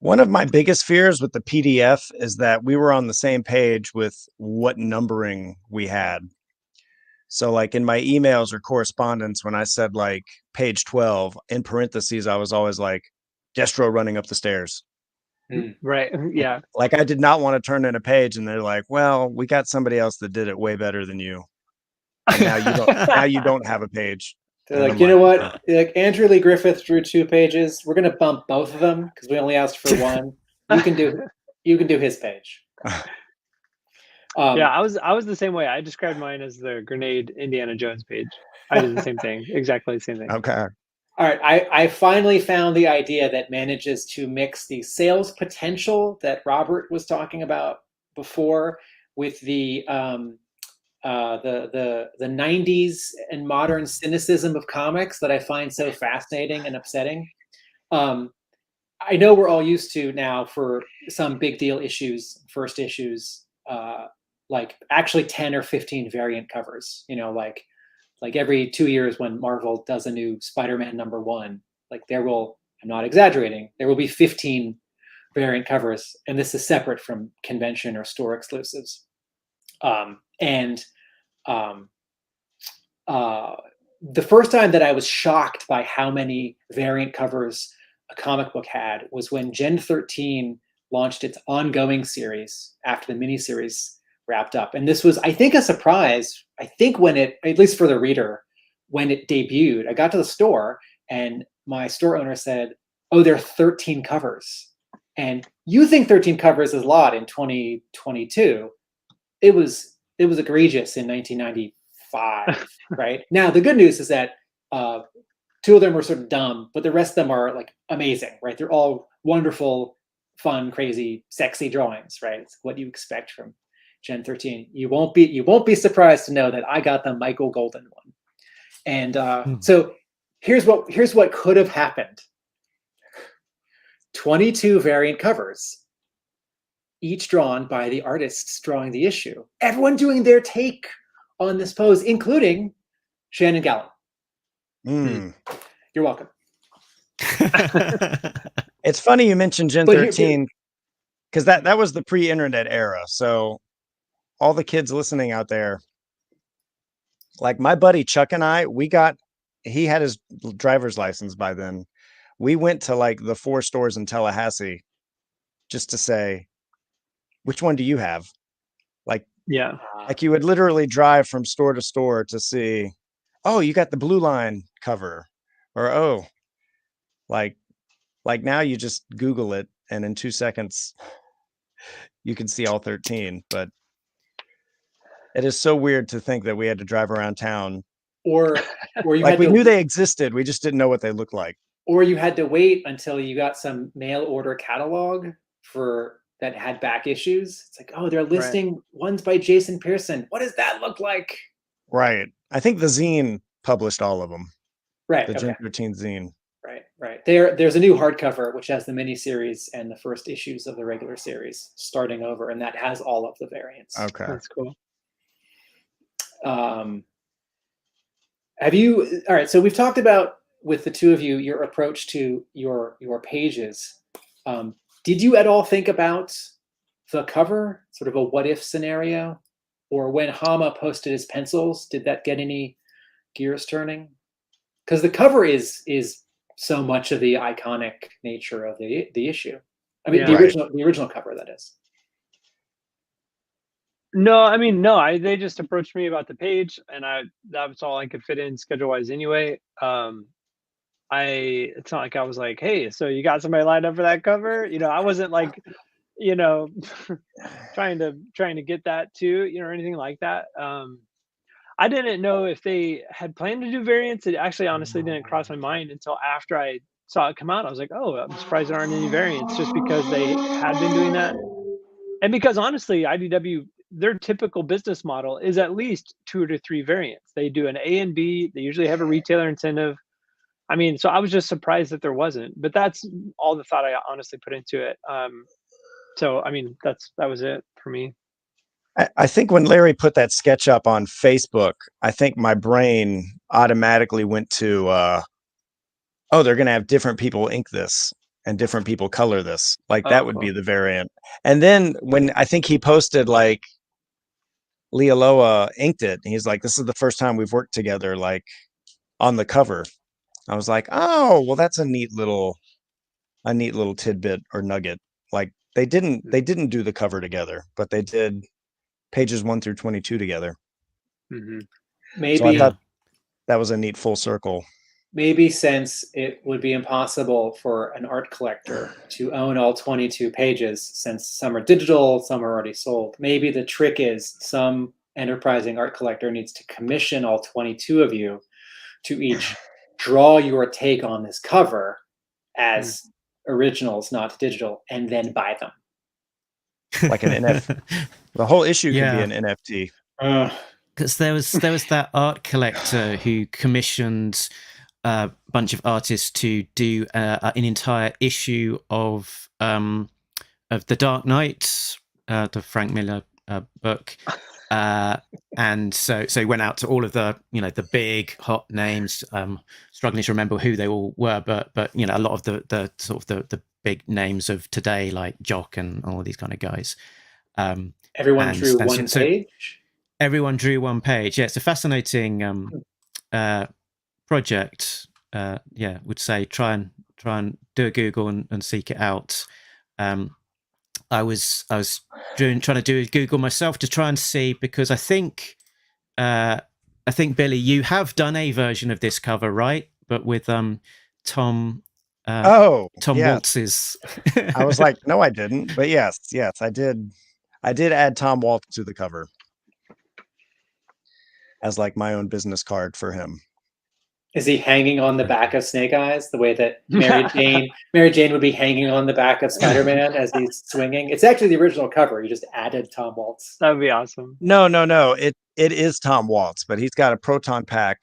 One of my biggest fears with the PDF is that we were on the same page with what numbering we had. So like in my emails or correspondence, when I said like page 12 in parentheses, I was always like, Destro running up the stairs. Right. Yeah. Like I did not want to turn in a page and they're like, well, we got somebody else that did it way better than you. And now you don't have a page. They're like, you know what? Like Andrew Lee Griffith drew 2 pages. We're gonna bump both of them because we only asked for one. You can do his page. I was the same way. I described mine as the Grenade Indiana Jones page. I did the same thing, exactly the same thing. Okay. All right, I finally found the idea that manages to mix the sales potential that Robert was talking about before with the 90s and modern cynicism of comics that I find so fascinating and upsetting. I know we're all used to now for some big deal issues, first issues, like actually 10 or 15 variant covers, like every 2 years when Marvel does a new Spider-Man #1, like I'm not exaggerating, there will be 15 variant covers, and this is separate from convention or store exclusives. The first time that I was shocked by how many variant covers a comic book had was when Gen 13 launched its ongoing series after the miniseries wrapped up. And this was, I think, a surprise. I think when it, at least for the reader, when it debuted, I got to the store and my store owner said, "Oh, there are 13 covers." And you think 13 covers is a lot in 2022. It was egregious in 1995, right? Now, the good news is that 2 of them were sort of dumb, but the rest of them are like amazing, right? They're all wonderful, fun, crazy, sexy drawings, right? It's what you expect from Gen 13. You won't be surprised to know that I got the Michael Golden one. And so here's what could have happened. 22 variant covers, each drawn by the artists drawing the issue. Everyone doing their take on this pose, including Shannon Gallen. You're welcome. It's funny you mentioned Gen But here- 13 because that was the pre-internet era. So all the kids listening out there, like my buddy Chuck and I, he had his driver's license by then. We went to like the 4 stores in Tallahassee just to say, which one do you have? Like you would literally drive from store to store to see, oh, you got the Blue Line cover, or oh, like now you just Google it and in 2 seconds you can see all 13. But it is so weird to think that we had to drive around town, or you like had we to, knew they existed, we just didn't know what they looked like. or you had to wait until you got some mail order catalog for that had back issues. It's like, oh, they're listing ones by Jason Pearson. What does that look like? Right. I think the zine published all of them. Right. The Okay. Gen 13 zine. Right. There's a new hardcover which has the miniseries and the first issues of the regular series starting over, and that has all of the variants. Okay. That's cool. Have you? All right. So we've talked about with the two of you your approach to your pages. Did you at all think about the cover, sort of a what if scenario, or when Hama posted his pencils, did that get any gears turning? Because the cover is so much of the iconic nature of the issue. I mean, the original cover, that is. No, I mean, no. They just approached me about the page, and that was all I could fit in schedule wise anyway. It's not like I was like, hey, so you got somebody lined up for that cover? You know, I wasn't like, you know, trying to get that too, you know, or anything like that. I didn't know if they had planned to do variants. It actually honestly didn't cross my mind until after I saw it come out. I was like, oh, I'm surprised there aren't any variants, just because they had been doing that. And because honestly, IDW, their typical business model is at least 2 to 3 variants. They do an A and B. They usually have a retailer incentive. I mean, so I was just surprised that there wasn't, but that's all the thought I honestly put into it. So, I mean, that was it for me. I think when Larry put that sketch up on Facebook, I think my brain automatically went to, oh, they're going to have different people ink this and different people color this. Like that would be the variant. And then when I think he posted like Lealoa inked it, and he's like, this is the first time we've worked together, like on the cover. I was like, oh, well, that's a neat little tidbit or nugget. Like they didn't do the cover together, but they did pages 1 through 22 together. Mm-hmm. Maybe so I thought that was a neat full circle. Maybe since it would be impossible for an art collector to own all 22 pages, since some are digital, some are already sold. Maybe the trick is some enterprising art collector needs to commission all 22 of you to each draw your take on this cover as originals, not digital, and then buy them. Like an NFT. The whole issue could be an NFT. Because there was that art collector who commissioned a bunch of artists to do an entire issue of the Dark Knight, the Frank Miller book, and so he went out to all of the the big hot names. Struggling to remember who they all were, but a lot of the sort of the big names of today, like Jock and all these kind of guys. Everyone drew one page. Everyone drew one page. Yeah, it's a fascinating project. Would say try and do a Google and seek it out. I was trying to do a Google myself to try and see, because I think Billy, you have done a version of this cover, right? But with Tom Waltz's. I was like, no, I didn't. But yes, I did. I did add Tom Waltz to the cover as like my own business card for him. Is he hanging on the back of Snake Eyes the way that Mary Jane would be hanging on the back of Spider-Man as he's swinging? It's actually the original cover. You just added Tom Waltz. That would be awesome. No. It is Tom Waltz, but he's got a proton pack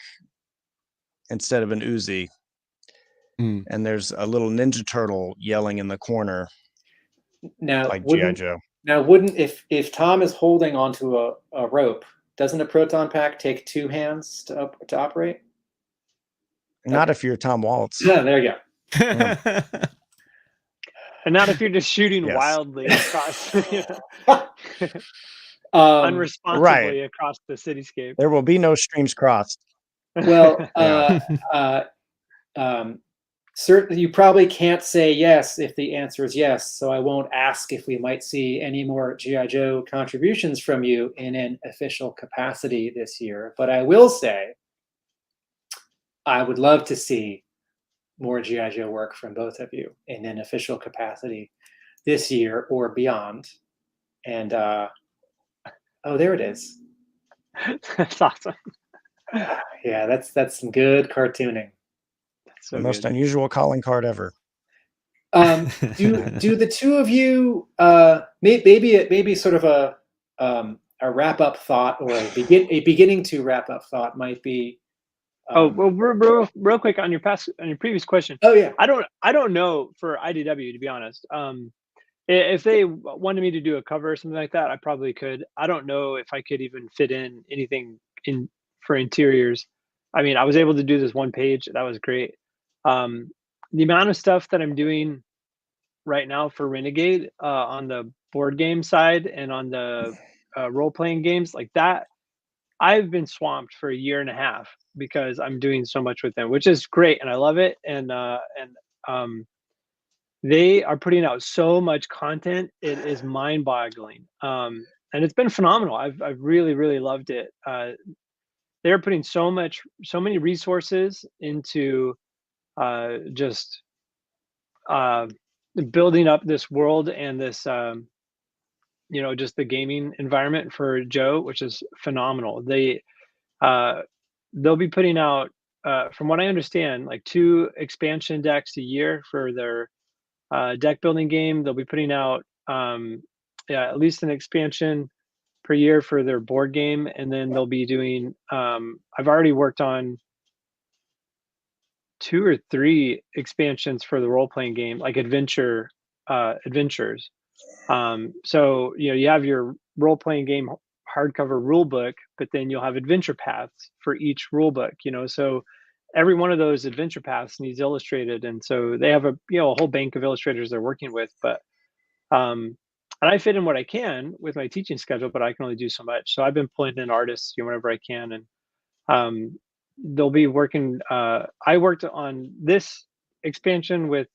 instead of an Uzi. And there's a little Ninja Turtle yelling in the corner. Now, like G.I. Joe. Now, wouldn't if Tom is holding onto a rope, doesn't a proton pack take 2 hands to operate? Not if you're Tom Waltz. Yeah, there you And not if you're just shooting Yes. wildly across, Um, unresponsibly across the cityscape. There will be no streams crossed. well, Yeah. certainly, you probably can't say yes if the answer is yes. So I won't ask if we might see any more G.I. Joe contributions from you in an official capacity this year. But I will say, I would love to see more G.I. Joe work from both of you in an official capacity this year or beyond. And oh, there it is. That's awesome. Yeah, that's some good cartooning. So The most good. unusual calling card ever. Do the two of you maybe sort of a wrap up thought or a beginning to wrap up thought might be. Well, real quick on your previous question. Oh yeah. I don't know for IDW, to be honest. If they wanted me to do a cover or something like that, I probably could. I don't know if I could even fit in anything in for interiors. I mean, I was able to do this one page. That was great. The amount of stuff that I'm doing right now for Renegade on the board game side and on the role-playing games like that, I've been swamped for a year and a half because I'm doing so much with them, which is great and I love it. And they are putting out so much content; it is mind-boggling, and it's been phenomenal. I've really really loved it. They're putting so many resources into just building up this world and this just the gaming environment for Joe, which is phenomenal. They'll be putting out, from what I understand, like 2 expansion decks a year for their deck building game. They'll be putting out at least an expansion per year for their board game, and then they'll be doing I've already worked on 2 or 3 expansions for the role-playing game, like adventures. So you have your role-playing game hardcover rule book, but then you'll have adventure paths for each rule book, so every one of those adventure paths needs illustrated, and so they have a whole bank of illustrators they're working with. But and I fit in what I can with my teaching schedule, but I can only do so much. So I've been pulling in artists whenever I can, and they'll be working. I worked on this expansion with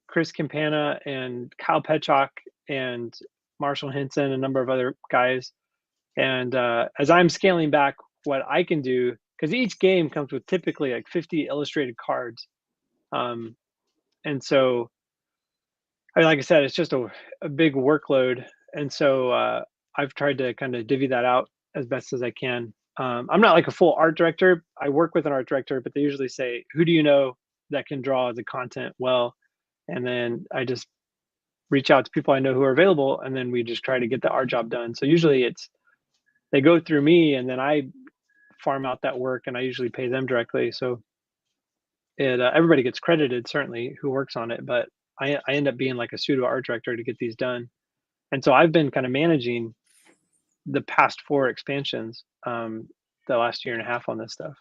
Chris Campana and Kyle Petchak and Marshall Henson, a number of other guys. And as I'm scaling back what I can do, because each game comes with typically like 50 illustrated cards. And so, like I said, it's just a big workload. And so I've tried to kind of divvy that out as best as I can. I'm not like a full art director. I work with an art director, but they usually say, who do you know that can draw the content well? And then I just reach out to people I know who are available, and then we just try to get our job done. So usually they go through me, and then I farm out that work, and I usually pay them directly. So everybody gets credited, certainly, who works on it, but I end up being like a pseudo art director to get these done. And so I've been kind of managing the past 4 expansions, the last year and a half on this stuff.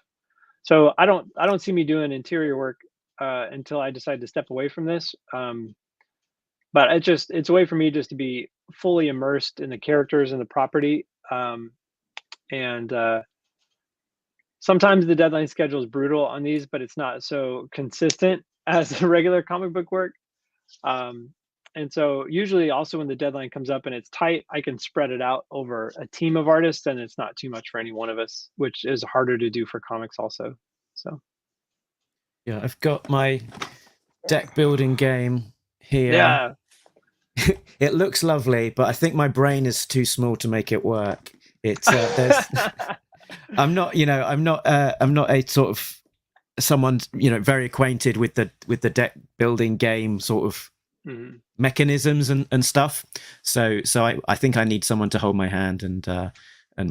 So I don't see me doing interior work until I decide to step away from this. But it's a way for me just to be fully immersed in the characters and the property. And sometimes the deadline schedule is brutal on these, but it's not so consistent as the regular comic book work. And so usually also when the deadline comes up and it's tight, I can spread it out over a team of artists, and it's not too much for any one of us, which is harder to do for comics also. So yeah, I've got my deck building game here. yeah. It looks lovely, but I think my brain is too small to make it work. It's I'm not a sort of someone very acquainted with the deck building game sort of mechanisms and stuff. So I think I need someone to hold my hand and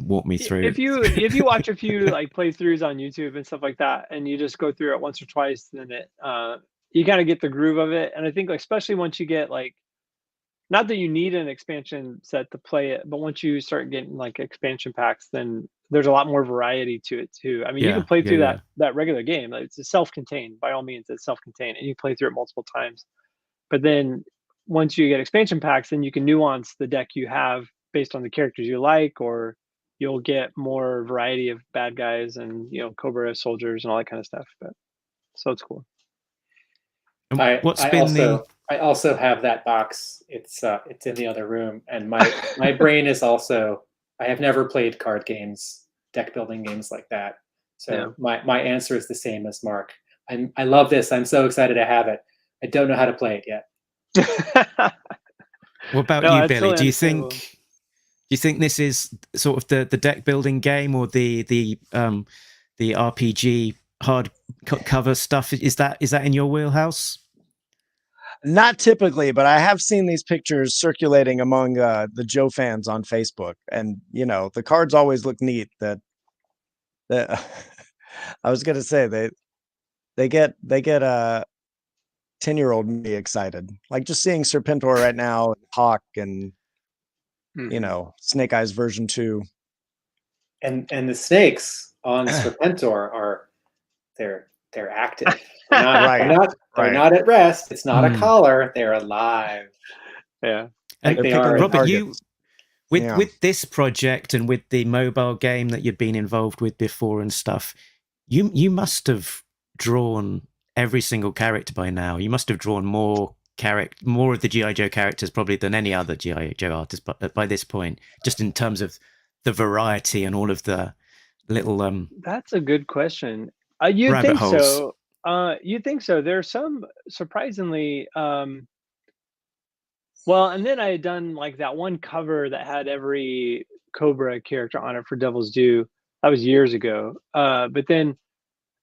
walk me through. If you watch a few like playthroughs on YouTube and stuff like that, and you just go through it once or twice, then you kind of get the groove of it. And I think especially once you get like not that you need an expansion set to play it, but once you start getting like expansion packs, then there's a lot more variety to it too. I mean, you can play through that regular game. Like, it's self-contained. By all means, it's self-contained, and you play through it multiple times. But then once you get expansion packs, then you can nuance the deck you have based on the characters you like, or you'll get more variety of bad guys and, you know, Cobra soldiers and all that kind of stuff. But so it's cool. I also have that box. It's in the other room, and my brain is also. I have never played card games, deck building games like that. So my answer is the same as Mark. I love this. I'm so excited to have it. I don't know how to play it yet. What about you, Billy? Do you think this is sort of the deck building game, or the RPG hard cover stuff? Is that in your wheelhouse? Not typically, but I have seen these pictures circulating among the Joe fans on Facebook, and you know, the cards always look neat. That I was gonna say they get 10-year-old me excited, like just seeing Serpentor right now, Hawk, and you know, Snake Eyes version 2, and the snakes on Serpentor are they're active. They're not at rest. It's not a collar. They're alive. Yeah. Like and they are. Robert, you with this project and with the mobile game that you've been involved with before and stuff, you must have drawn every single character by now. You must have drawn more of the G.I. Joe characters probably than any other G.I. Joe artist by this point, just in terms of the variety and all of the little That's a good question. You'd rabbit think holes. so. You'd think so. There's some surprisingly well, and then I had done like that one cover that had every Cobra character on it for Devil's Due. That was years ago. But then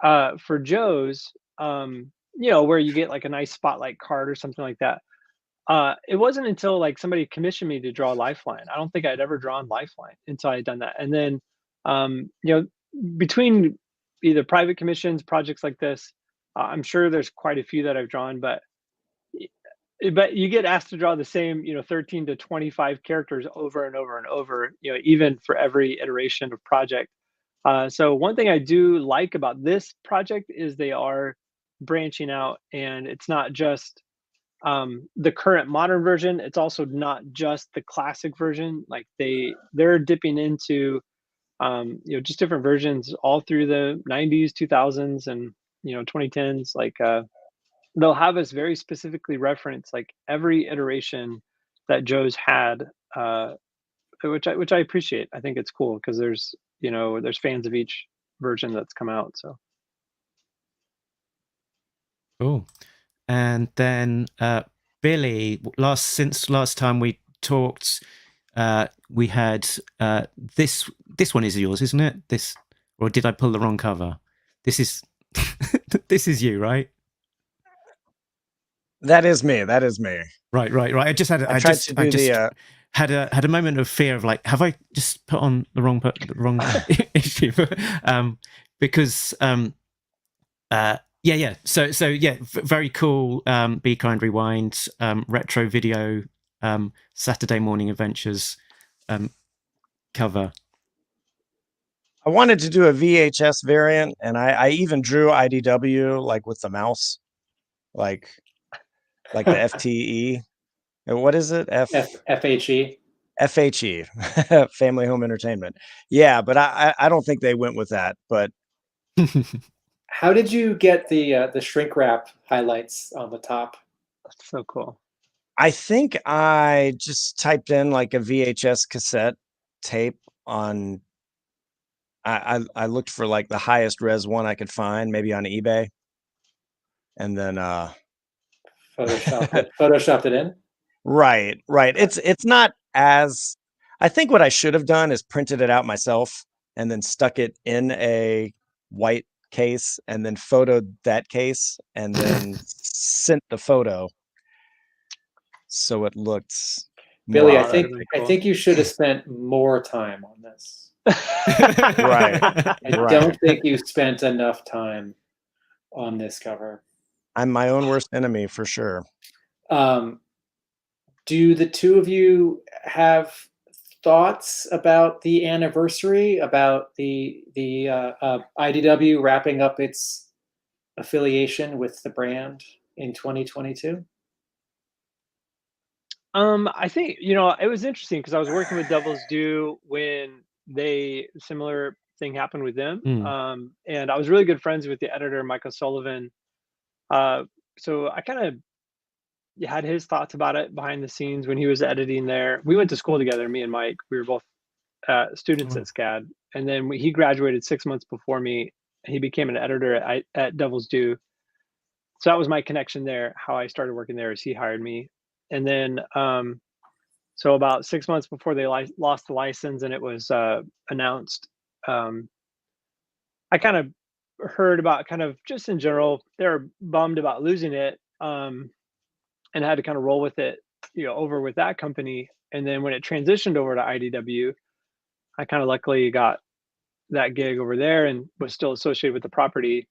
for Joe's, you know, where you get like a nice spotlight card or something like that. It wasn't until like somebody commissioned me to draw Lifeline. I don't think I'd ever drawn Lifeline until I had done that. And then, you know, between either private commissions, projects like this, I'm sure there's quite a few that I've drawn, but you get asked to draw the same, you know, 13 to 25 characters over and over and over, you know, even for every iteration of project. So one thing I do like about this project is they are branching out, and it's not just the current modern version. It's also not just the classic version. Like they're dipping into you know, just different versions all through the 90s, 2000s, and you know, 2010s. Like they'll have us very specifically reference like every iteration that Joe's had, which I appreciate. I think it's cool because there's, you know, there's fans of each version that's come out. So cool. And then Billy, since last time we talked, we had this one is yours, isn't it? This, or did I pull the wrong cover? This is this is you, right? That is me. Right. I just had had a moment of fear of like, have I just put on the wrong issue? Because yeah. So yeah, very cool. Be Kind Rewind, retro video, Saturday Morning Adventures cover. I wanted to do a VHS variant, and I even drew IDW like with the mouse, like the FTE. What is it? FHE. FHE, Family Home Entertainment. Yeah, but I don't think they went with that. But how did you get the shrink wrap highlights on the top? that's so cool. I think I just typed in like a VHS cassette tape on. I looked for like the highest res one I could find, maybe on eBay, and then photoshopped it in. Right. It's not as. I think what I should have done is printed it out myself and then stuck it in a white case and then photoed that case and then sent the photo so it looked. Billy, I think you should have spent more time on this. Right. I don't think you spent enough time on this cover. I'm my own worst enemy for sure. do the two of you have thoughts about the anniversary, about the IDW wrapping up its affiliation with the brand in 2022? I think, it was interesting because I was working with Devil's Due when similar thing happened with them. And I was really good friends with the editor, Michael Sullivan. So I kind of had his thoughts about it behind the scenes when he was editing there. We went to school together, me and Mike. We were both students at SCAD. And then he graduated 6 months before me. He became an editor at Devil's Due. So that was my connection there. How I started working there is he hired me. And then, so about 6 months before they lost the license and it was announced, I kind of heard about kind of just in general, they were bummed about losing it, and had to kind of roll with it, over with that company. And then when it transitioned over to IDW, I kind of luckily got that gig over there and was still associated with the property,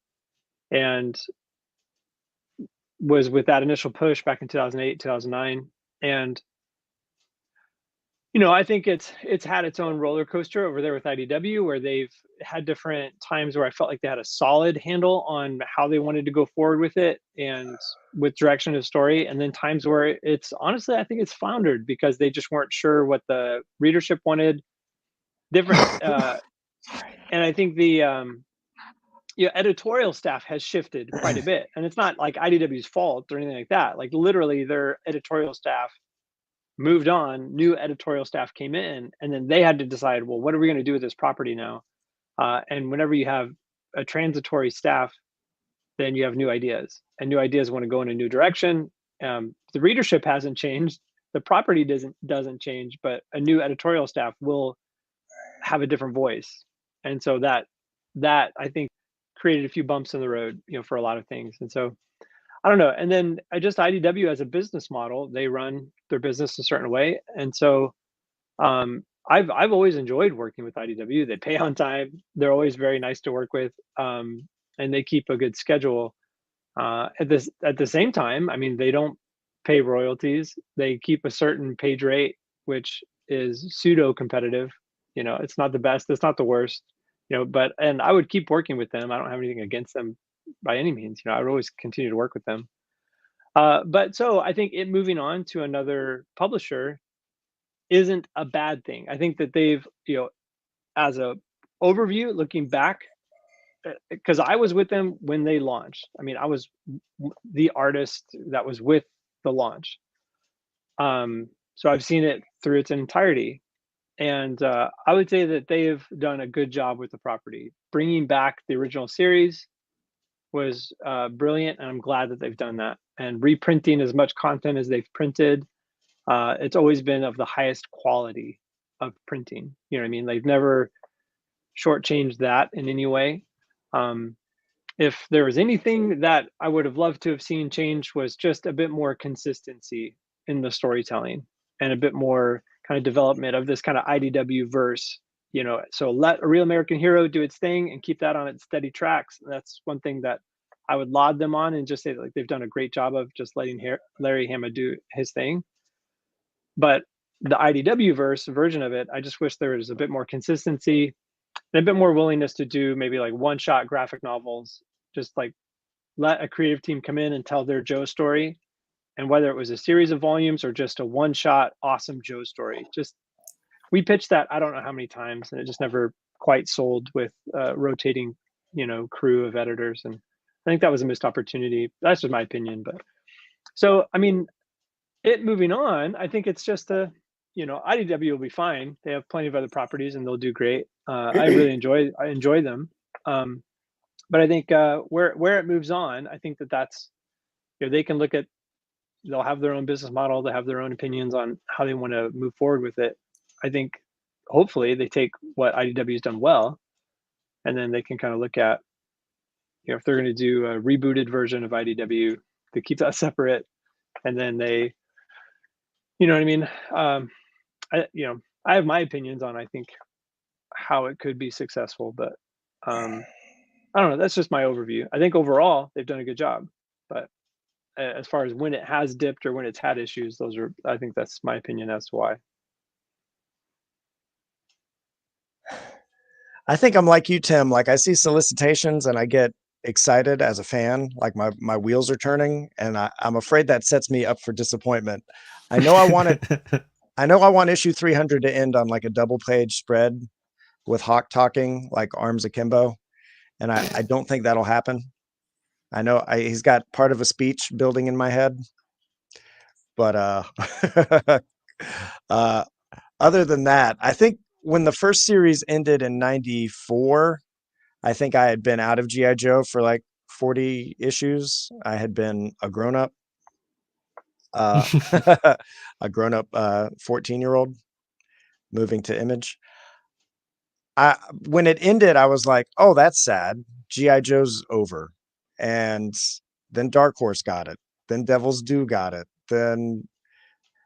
and was with that initial push back in 2008, 2009. And I think it's had its own roller coaster over there with IDW, where they've had different times where I felt like they had a solid handle on how they wanted to go forward with it and with direction of story, and then times where it's honestly, I think it's floundered because they just weren't sure what the readership wanted. Different, and I think the editorial staff has shifted quite a bit, and it's not like IDW's fault or anything like that. Like literally, their editorial staff moved on, new editorial staff came in, and then they had to decide, well, what are we going to do with this property now? And whenever you have a transitory staff, then you have new ideas, and new ideas want to go in a new direction. The readership hasn't changed, the property doesn't change, but a new editorial staff will have a different voice, and so that I think created a few bumps in the road, for a lot of things. And so I don't know. And then IDW as a business model, they run their business a certain way. And so I've always enjoyed working with IDW. They pay on time. They're always very nice to work with. And they keep a good schedule. At the same time, I mean, they don't pay royalties. They keep a certain page rate, which is pseudo competitive. It's not the best, it's not the worst, and I would keep working with them. I don't have anything against them by any means. I would always continue to work with them. But so I think it moving on to another publisher isn't a bad thing. I think that they've, as a overview, looking back, because I was with them when they launched. I mean, I was the artist that was with the launch. So I've seen it through its entirety. And I would say that they've done a good job with the property. Bringing back the original series was brilliant, and I'm glad that they've done that. And reprinting as much content as they've printed, it's always been of the highest quality of printing. You know what I mean? They've never shortchanged that in any way. If there was anything that I would have loved to have seen change, was just a bit more consistency in the storytelling and a bit more kind of development of this kind of IDW verse, so let A Real American Hero do its thing and keep that on its steady tracks. And that's one thing that I would laud them on, and just say that, like, they've done a great job of just letting Larry Hama do his thing. But the IDW version of it, I just wish there was a bit more consistency and a bit more willingness to do maybe like one-shot graphic novels, just like let a creative team come in and tell their Joe story. And whether it was a series of volumes or just a one-shot awesome Joe story, we pitched that I don't know how many times, and it just never quite sold with rotating, crew of editors. And I think that was a missed opportunity. That's just my opinion. But so, I mean, moving on, I think it's just IDW will be fine. They have plenty of other properties and they'll do great. I really enjoy them. But I think where it moves on, I think that's, they can look at, they'll have their own business model. They have their own opinions on how they want to move forward with it. I think hopefully they take what IDW has done well, and then they can kind of look at, if they're going to do a rebooted version of IDW, they keep that separate. And then they, you know what I mean? I have my opinions on, I think, how it could be successful, but I don't know. That's just my overview. I think overall they've done a good job, but as far as when it has dipped or when it's had issues, I think that's my opinion as to why. I think I'm like you, Tim. Like I see solicitations and I get excited as a fan, like my wheels are turning, and I'm afraid that sets me up for disappointment. I know I want issue 300 to end on like a double page spread with Hawk talking like arms akimbo, and I don't think that'll happen. I know he's got part of a speech building in my head, but other than that, I think when the first series ended in 94, I think I had been out of G.I. Joe for like 40 issues. I had been a grown-up, a grown-up 14-year-old moving to Image. When it ended, I was like, oh, that's sad. G.I. Joe's over. And then Dark Horse got it. Then Devil's Due got it.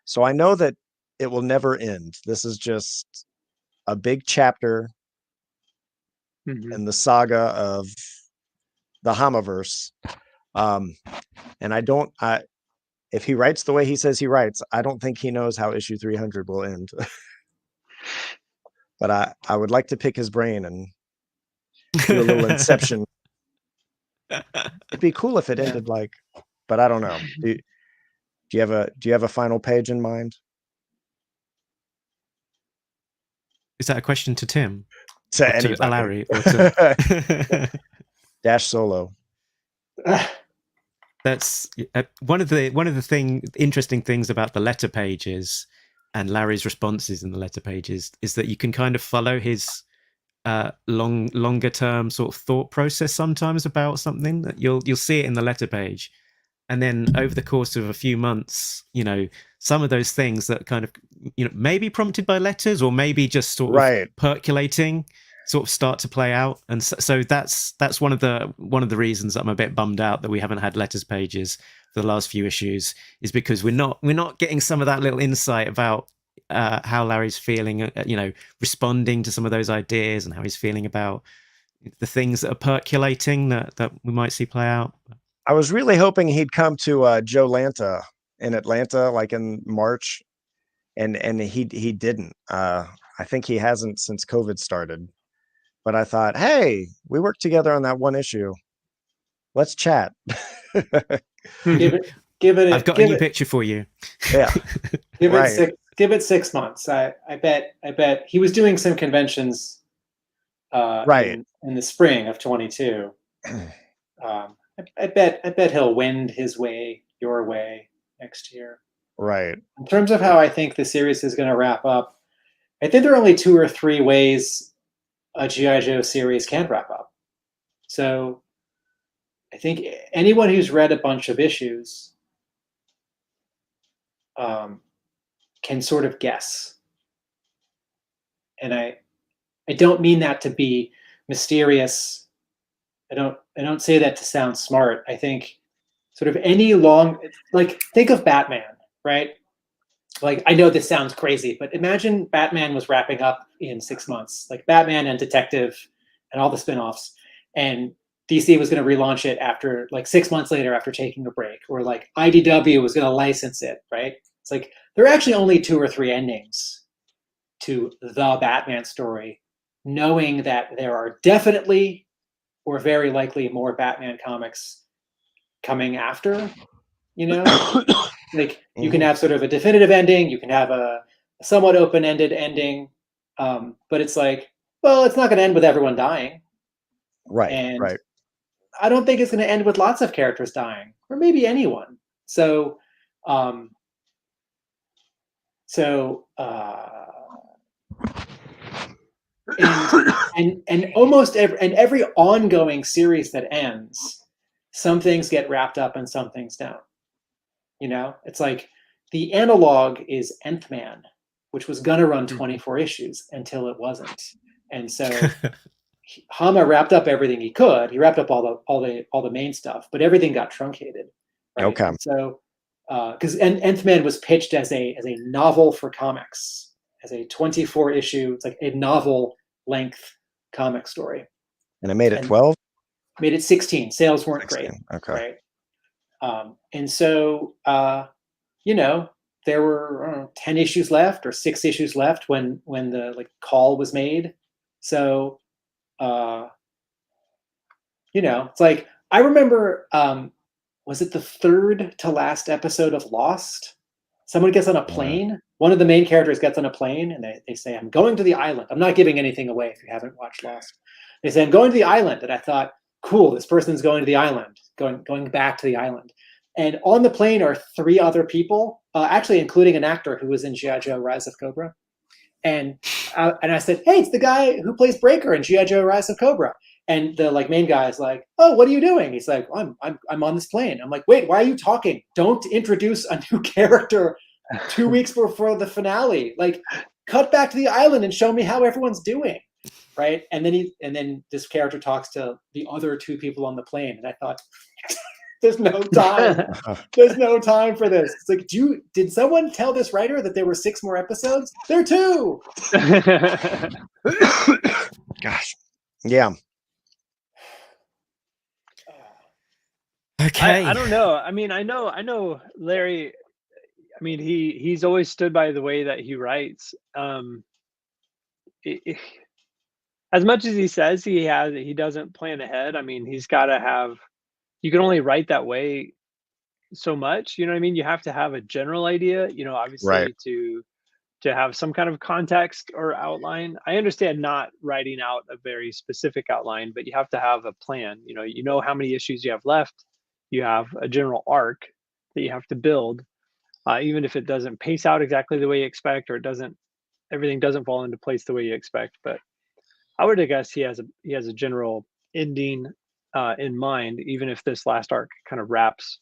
So I know that it will never end. This is just a big chapter in the saga of the Hamaverse. And if he writes the way he says he writes, I don't think he knows how issue 300 will end. But I would like to pick his brain and do a little inception. It'd be cool if it ended but I don't know. Do you have a final page in mind? Is that a question to Tim? To anybody. To Larry? Or to... Dash Solo. That's one of the interesting things about the letter pages and Larry's responses in the letter pages is that you can kind of follow his longer term sort of thought process sometimes about something. That you'll see it in the letter page, and then over the course of a few months, some of those things that kind of maybe prompted by letters or maybe just sort of percolating sort of start to play out. And so that's one of the reasons that I'm a bit bummed out that we haven't had letters pages for the last few issues, is because we're not getting some of that little insight about how Larry's feeling, responding to some of those ideas, and how he's feeling about the things that are percolating that we might see play out. I was really hoping he'd come to Joe Lanta in Atlanta, like in March, and he didn't. I think he hasn't since COVID started. But I thought, hey, we worked together on that one issue. Let's chat. Give it. I've got a new picture for you. Yeah. Give it 6 months. I bet he was doing some conventions. In the spring of 22. I bet he'll wend his way your way next year. Right. In terms of how I think the series is going to wrap up, I think there are only 2 or 3 ways a G.I. Joe series can wrap up. So I think anyone who's read a bunch of issues can sort of guess. And I don't mean that to be mysterious. I don't say that to sound smart. I think sort of any think of Batman, right? Like, I know this sounds crazy, but imagine Batman was wrapping up in 6 months, like Batman and Detective and all the spinoffs, and DC was going to relaunch it after 6 months later after taking a break, or like IDW was going to license it, right? It's like there are actually only 2 or 3 endings to the Batman story, knowing that there are definitely or very likely more Batman comics coming after, like you can have sort of a definitive ending, you can have a somewhat open-ended ending, but it's like, well, it's not going to end with everyone dying. Right. I don't think it's going to end with lots of characters dying, or maybe anyone. So and almost every ongoing series that ends, some things get wrapped up and some things don't. It's like the analog is Nth Man, which was gonna run 24 issues until it wasn't, and so Hama wrapped up everything he could. He wrapped up all the main stuff, but everything got truncated. Right? Okay. And so because Nth Man was pitched as a novel for comics, as a 24 issue. It's like a novel length comic story, and it made it 12. Made it 16. Sales weren't 16. great. Okay. Right. And so, you know, there were, I don't know, 10 issues left or 6 issues left when the like call was made. So, you know, it's like, I remember, was it the 3rd to last episode of Lost? Someone gets on a plane. One of the main characters gets on a plane and they say, I'm going to the island. I'm not giving anything away if you haven't watched Lost. They say, I'm going to the island. And I thought, cool, this person's going to the island, going back to the island. And on the plane are 3 other people, actually including an actor who was in G.I. Joe Rise of Cobra. And I said, hey, it's the guy who plays Breaker in G.I. Joe Rise of Cobra. And the like main guy is like, oh, what are you doing? He's like, I'm on this plane. I'm like, wait, why are you talking? Don't introduce a new character 2 weeks before the finale. Like, cut back to the island and show me how everyone's doing, right? And then this character talks to the other 2 people on the plane, and I thought, there's no time. There's no time for this. It's like, did someone tell this writer that there were 6 more episodes? There are 2. Gosh, yeah. Okay. I don't know. I mean, I know Larry. I mean, he's always stood by the way that he writes. As much as he says he doesn't plan ahead. I mean, he's got to have. You can only write that way so much. You know what I mean? You have to have a general idea. You know, obviously Right. to have some kind of context or outline. I understand not writing out a very specific outline, but you have to have a plan. You know how many issues you have left. You have a general arc that you have to build, even if it doesn't pace out exactly the way you expect, or everything doesn't fall into place the way you expect. But I would guess he has a general ending in mind, even if this last arc kind of wraps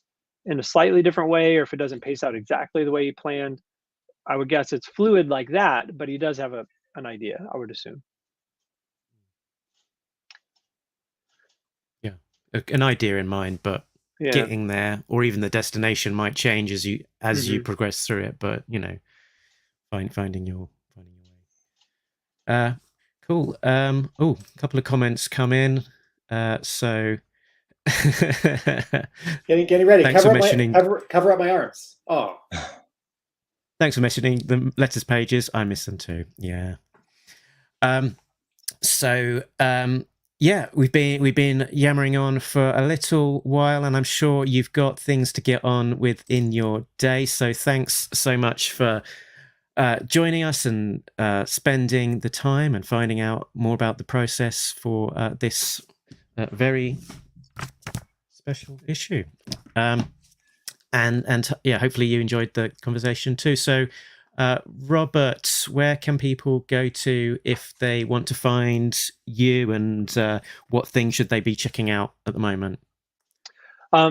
in a slightly different way, or if it doesn't pace out exactly the way he planned. I would guess it's fluid like that, but he does have an idea, I would assume. Yeah, an idea in mind, but getting there, or even the destination, might change as you progress through it. But you know, finding your way. Cool. Oh, a couple of comments come in. So getting ready. Thanks for mentioning. Cover up my arms. Oh. Thanks for mentioning the letters pages. I miss them too. Yeah. Yeah, we've been yammering on for a little while, and I'm sure you've got things to get on with in your day. So thanks so much for joining us and spending the time and finding out more about the process for this very special issue. And yeah, hopefully you enjoyed the conversation too. So, Robert, where can people go to if they want to find you, and what things should they be checking out at the moment?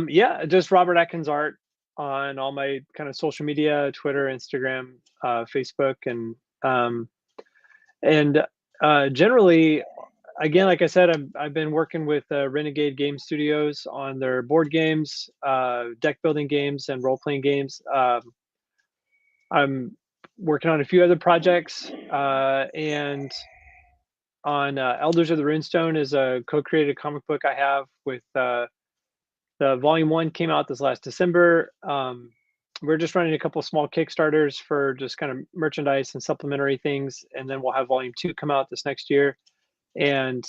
Yeah, just Robert Atkins art on all my kind of social media, Twitter, Instagram, Facebook, and generally, again, like I said, I've been working with Renegade Game Studios on their board games, deck building games, and role playing games. I'm working on a few other projects, and on Elders of the Runestone is a co-created comic book I have with the volume 1 came out this last December. We're just running a couple small Kickstarters for just kind of merchandise and supplementary things, and then we'll have volume 2 come out this next year. And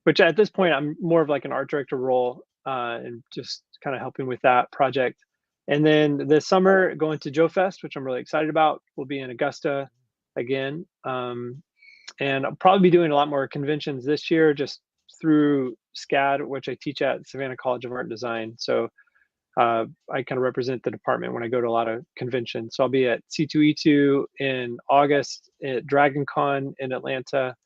which at this point I'm more of like an art director role, and just kind of helping with that project. And then this summer going to Joe Fest, which I'm really excited about. We'll be in Augusta again, and I'll probably be doing a lot more conventions this year, just through SCAD, which I teach at Savannah College of Art and Design. So I kind of represent the department when I go to a lot of conventions. So I'll be at C2E2 in August, at Dragon Con in Atlanta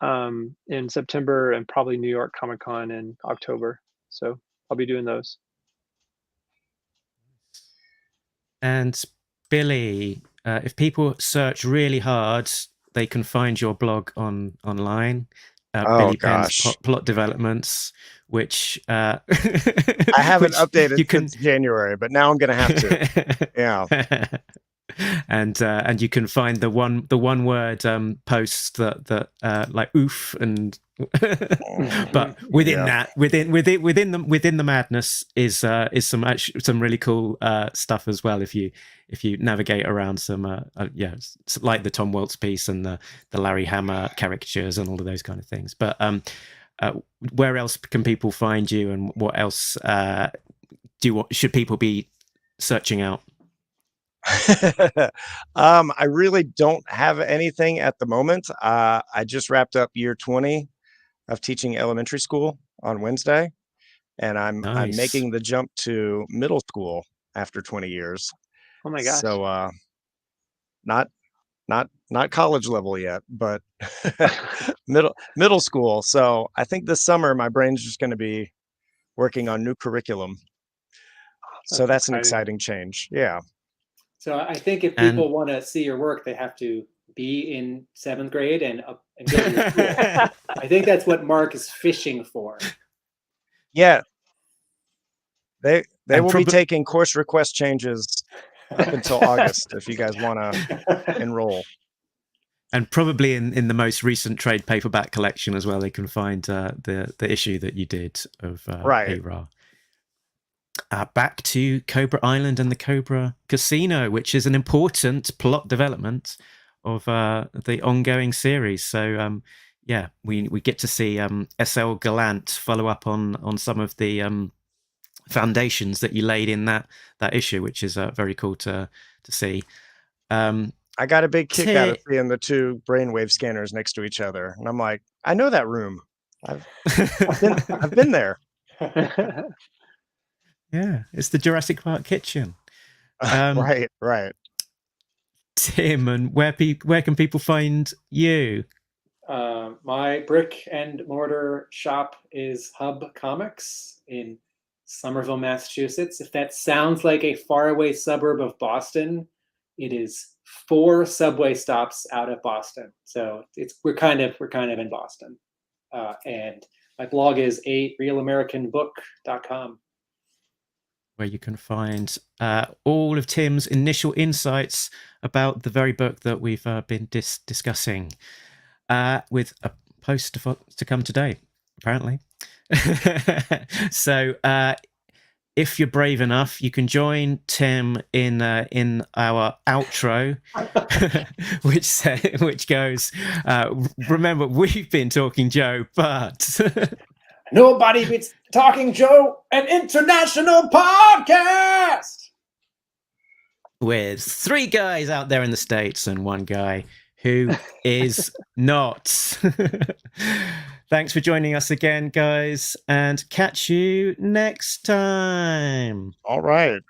in September, and probably New York Comic Con in October. So I'll be doing those. And Billy, if people search really hard, they can find your blog online. Billy Penn's plot developments, which I haven't updated since January, but now I'm going to have to. Yeah. and you can find the one word posts that like oof and but within that within the madness is some really cool stuff as well if you navigate around some like the Tom Waltz piece and the Larry Hama caricatures and all of those kind of things. But where else can people find you, and what else should people be searching out? I really don't have anything at the moment. I just wrapped up year 20 of teaching elementary school on Wednesday, and I'm making the jump to middle school after 20 years. Oh my gosh. So not college level yet, but middle school. So I think this summer my brain's just going to be working on new curriculum. So that's an exciting change. Yeah. So I think if people want to see your work, they have to be in 7th grade and go to your school. I think that's what Mark is fishing for. Yeah. They will be taking course request changes up until August if you guys want to enroll. And probably in the most recent trade paperback collection as well, they can find the issue that you did of ARAH. Back to Cobra Island and the Cobra Casino, which is an important plot development of the ongoing series. So we get to see S.L. Gallant follow up on some of the foundations that you laid in that issue, which is very cool to see. I got a big kick out of seeing the two brainwave scanners next to each other, and I'm like, I know that room. I've been there. Yeah, it's the Jurassic Park kitchen. Right. Tim, and where can people find you? My brick and mortar shop is Hub Comics in Somerville, Massachusetts. If that sounds like a faraway suburb of Boston, it is 4 subway stops out of Boston. So we're kind of in Boston. And my blog is arealamericanbook.com. Where you can find all of Tim's initial insights about the very book that we've been discussing, with a post to come today, apparently. So if you're brave enough, you can join Tim in our outro, which goes, remember, we've been Talking Joe, but... Nobody beats Talking Joe, an international podcast! With 3 guys out there in the States and 1 guy who is not. Thanks for joining us again, guys, and catch you next time. All right.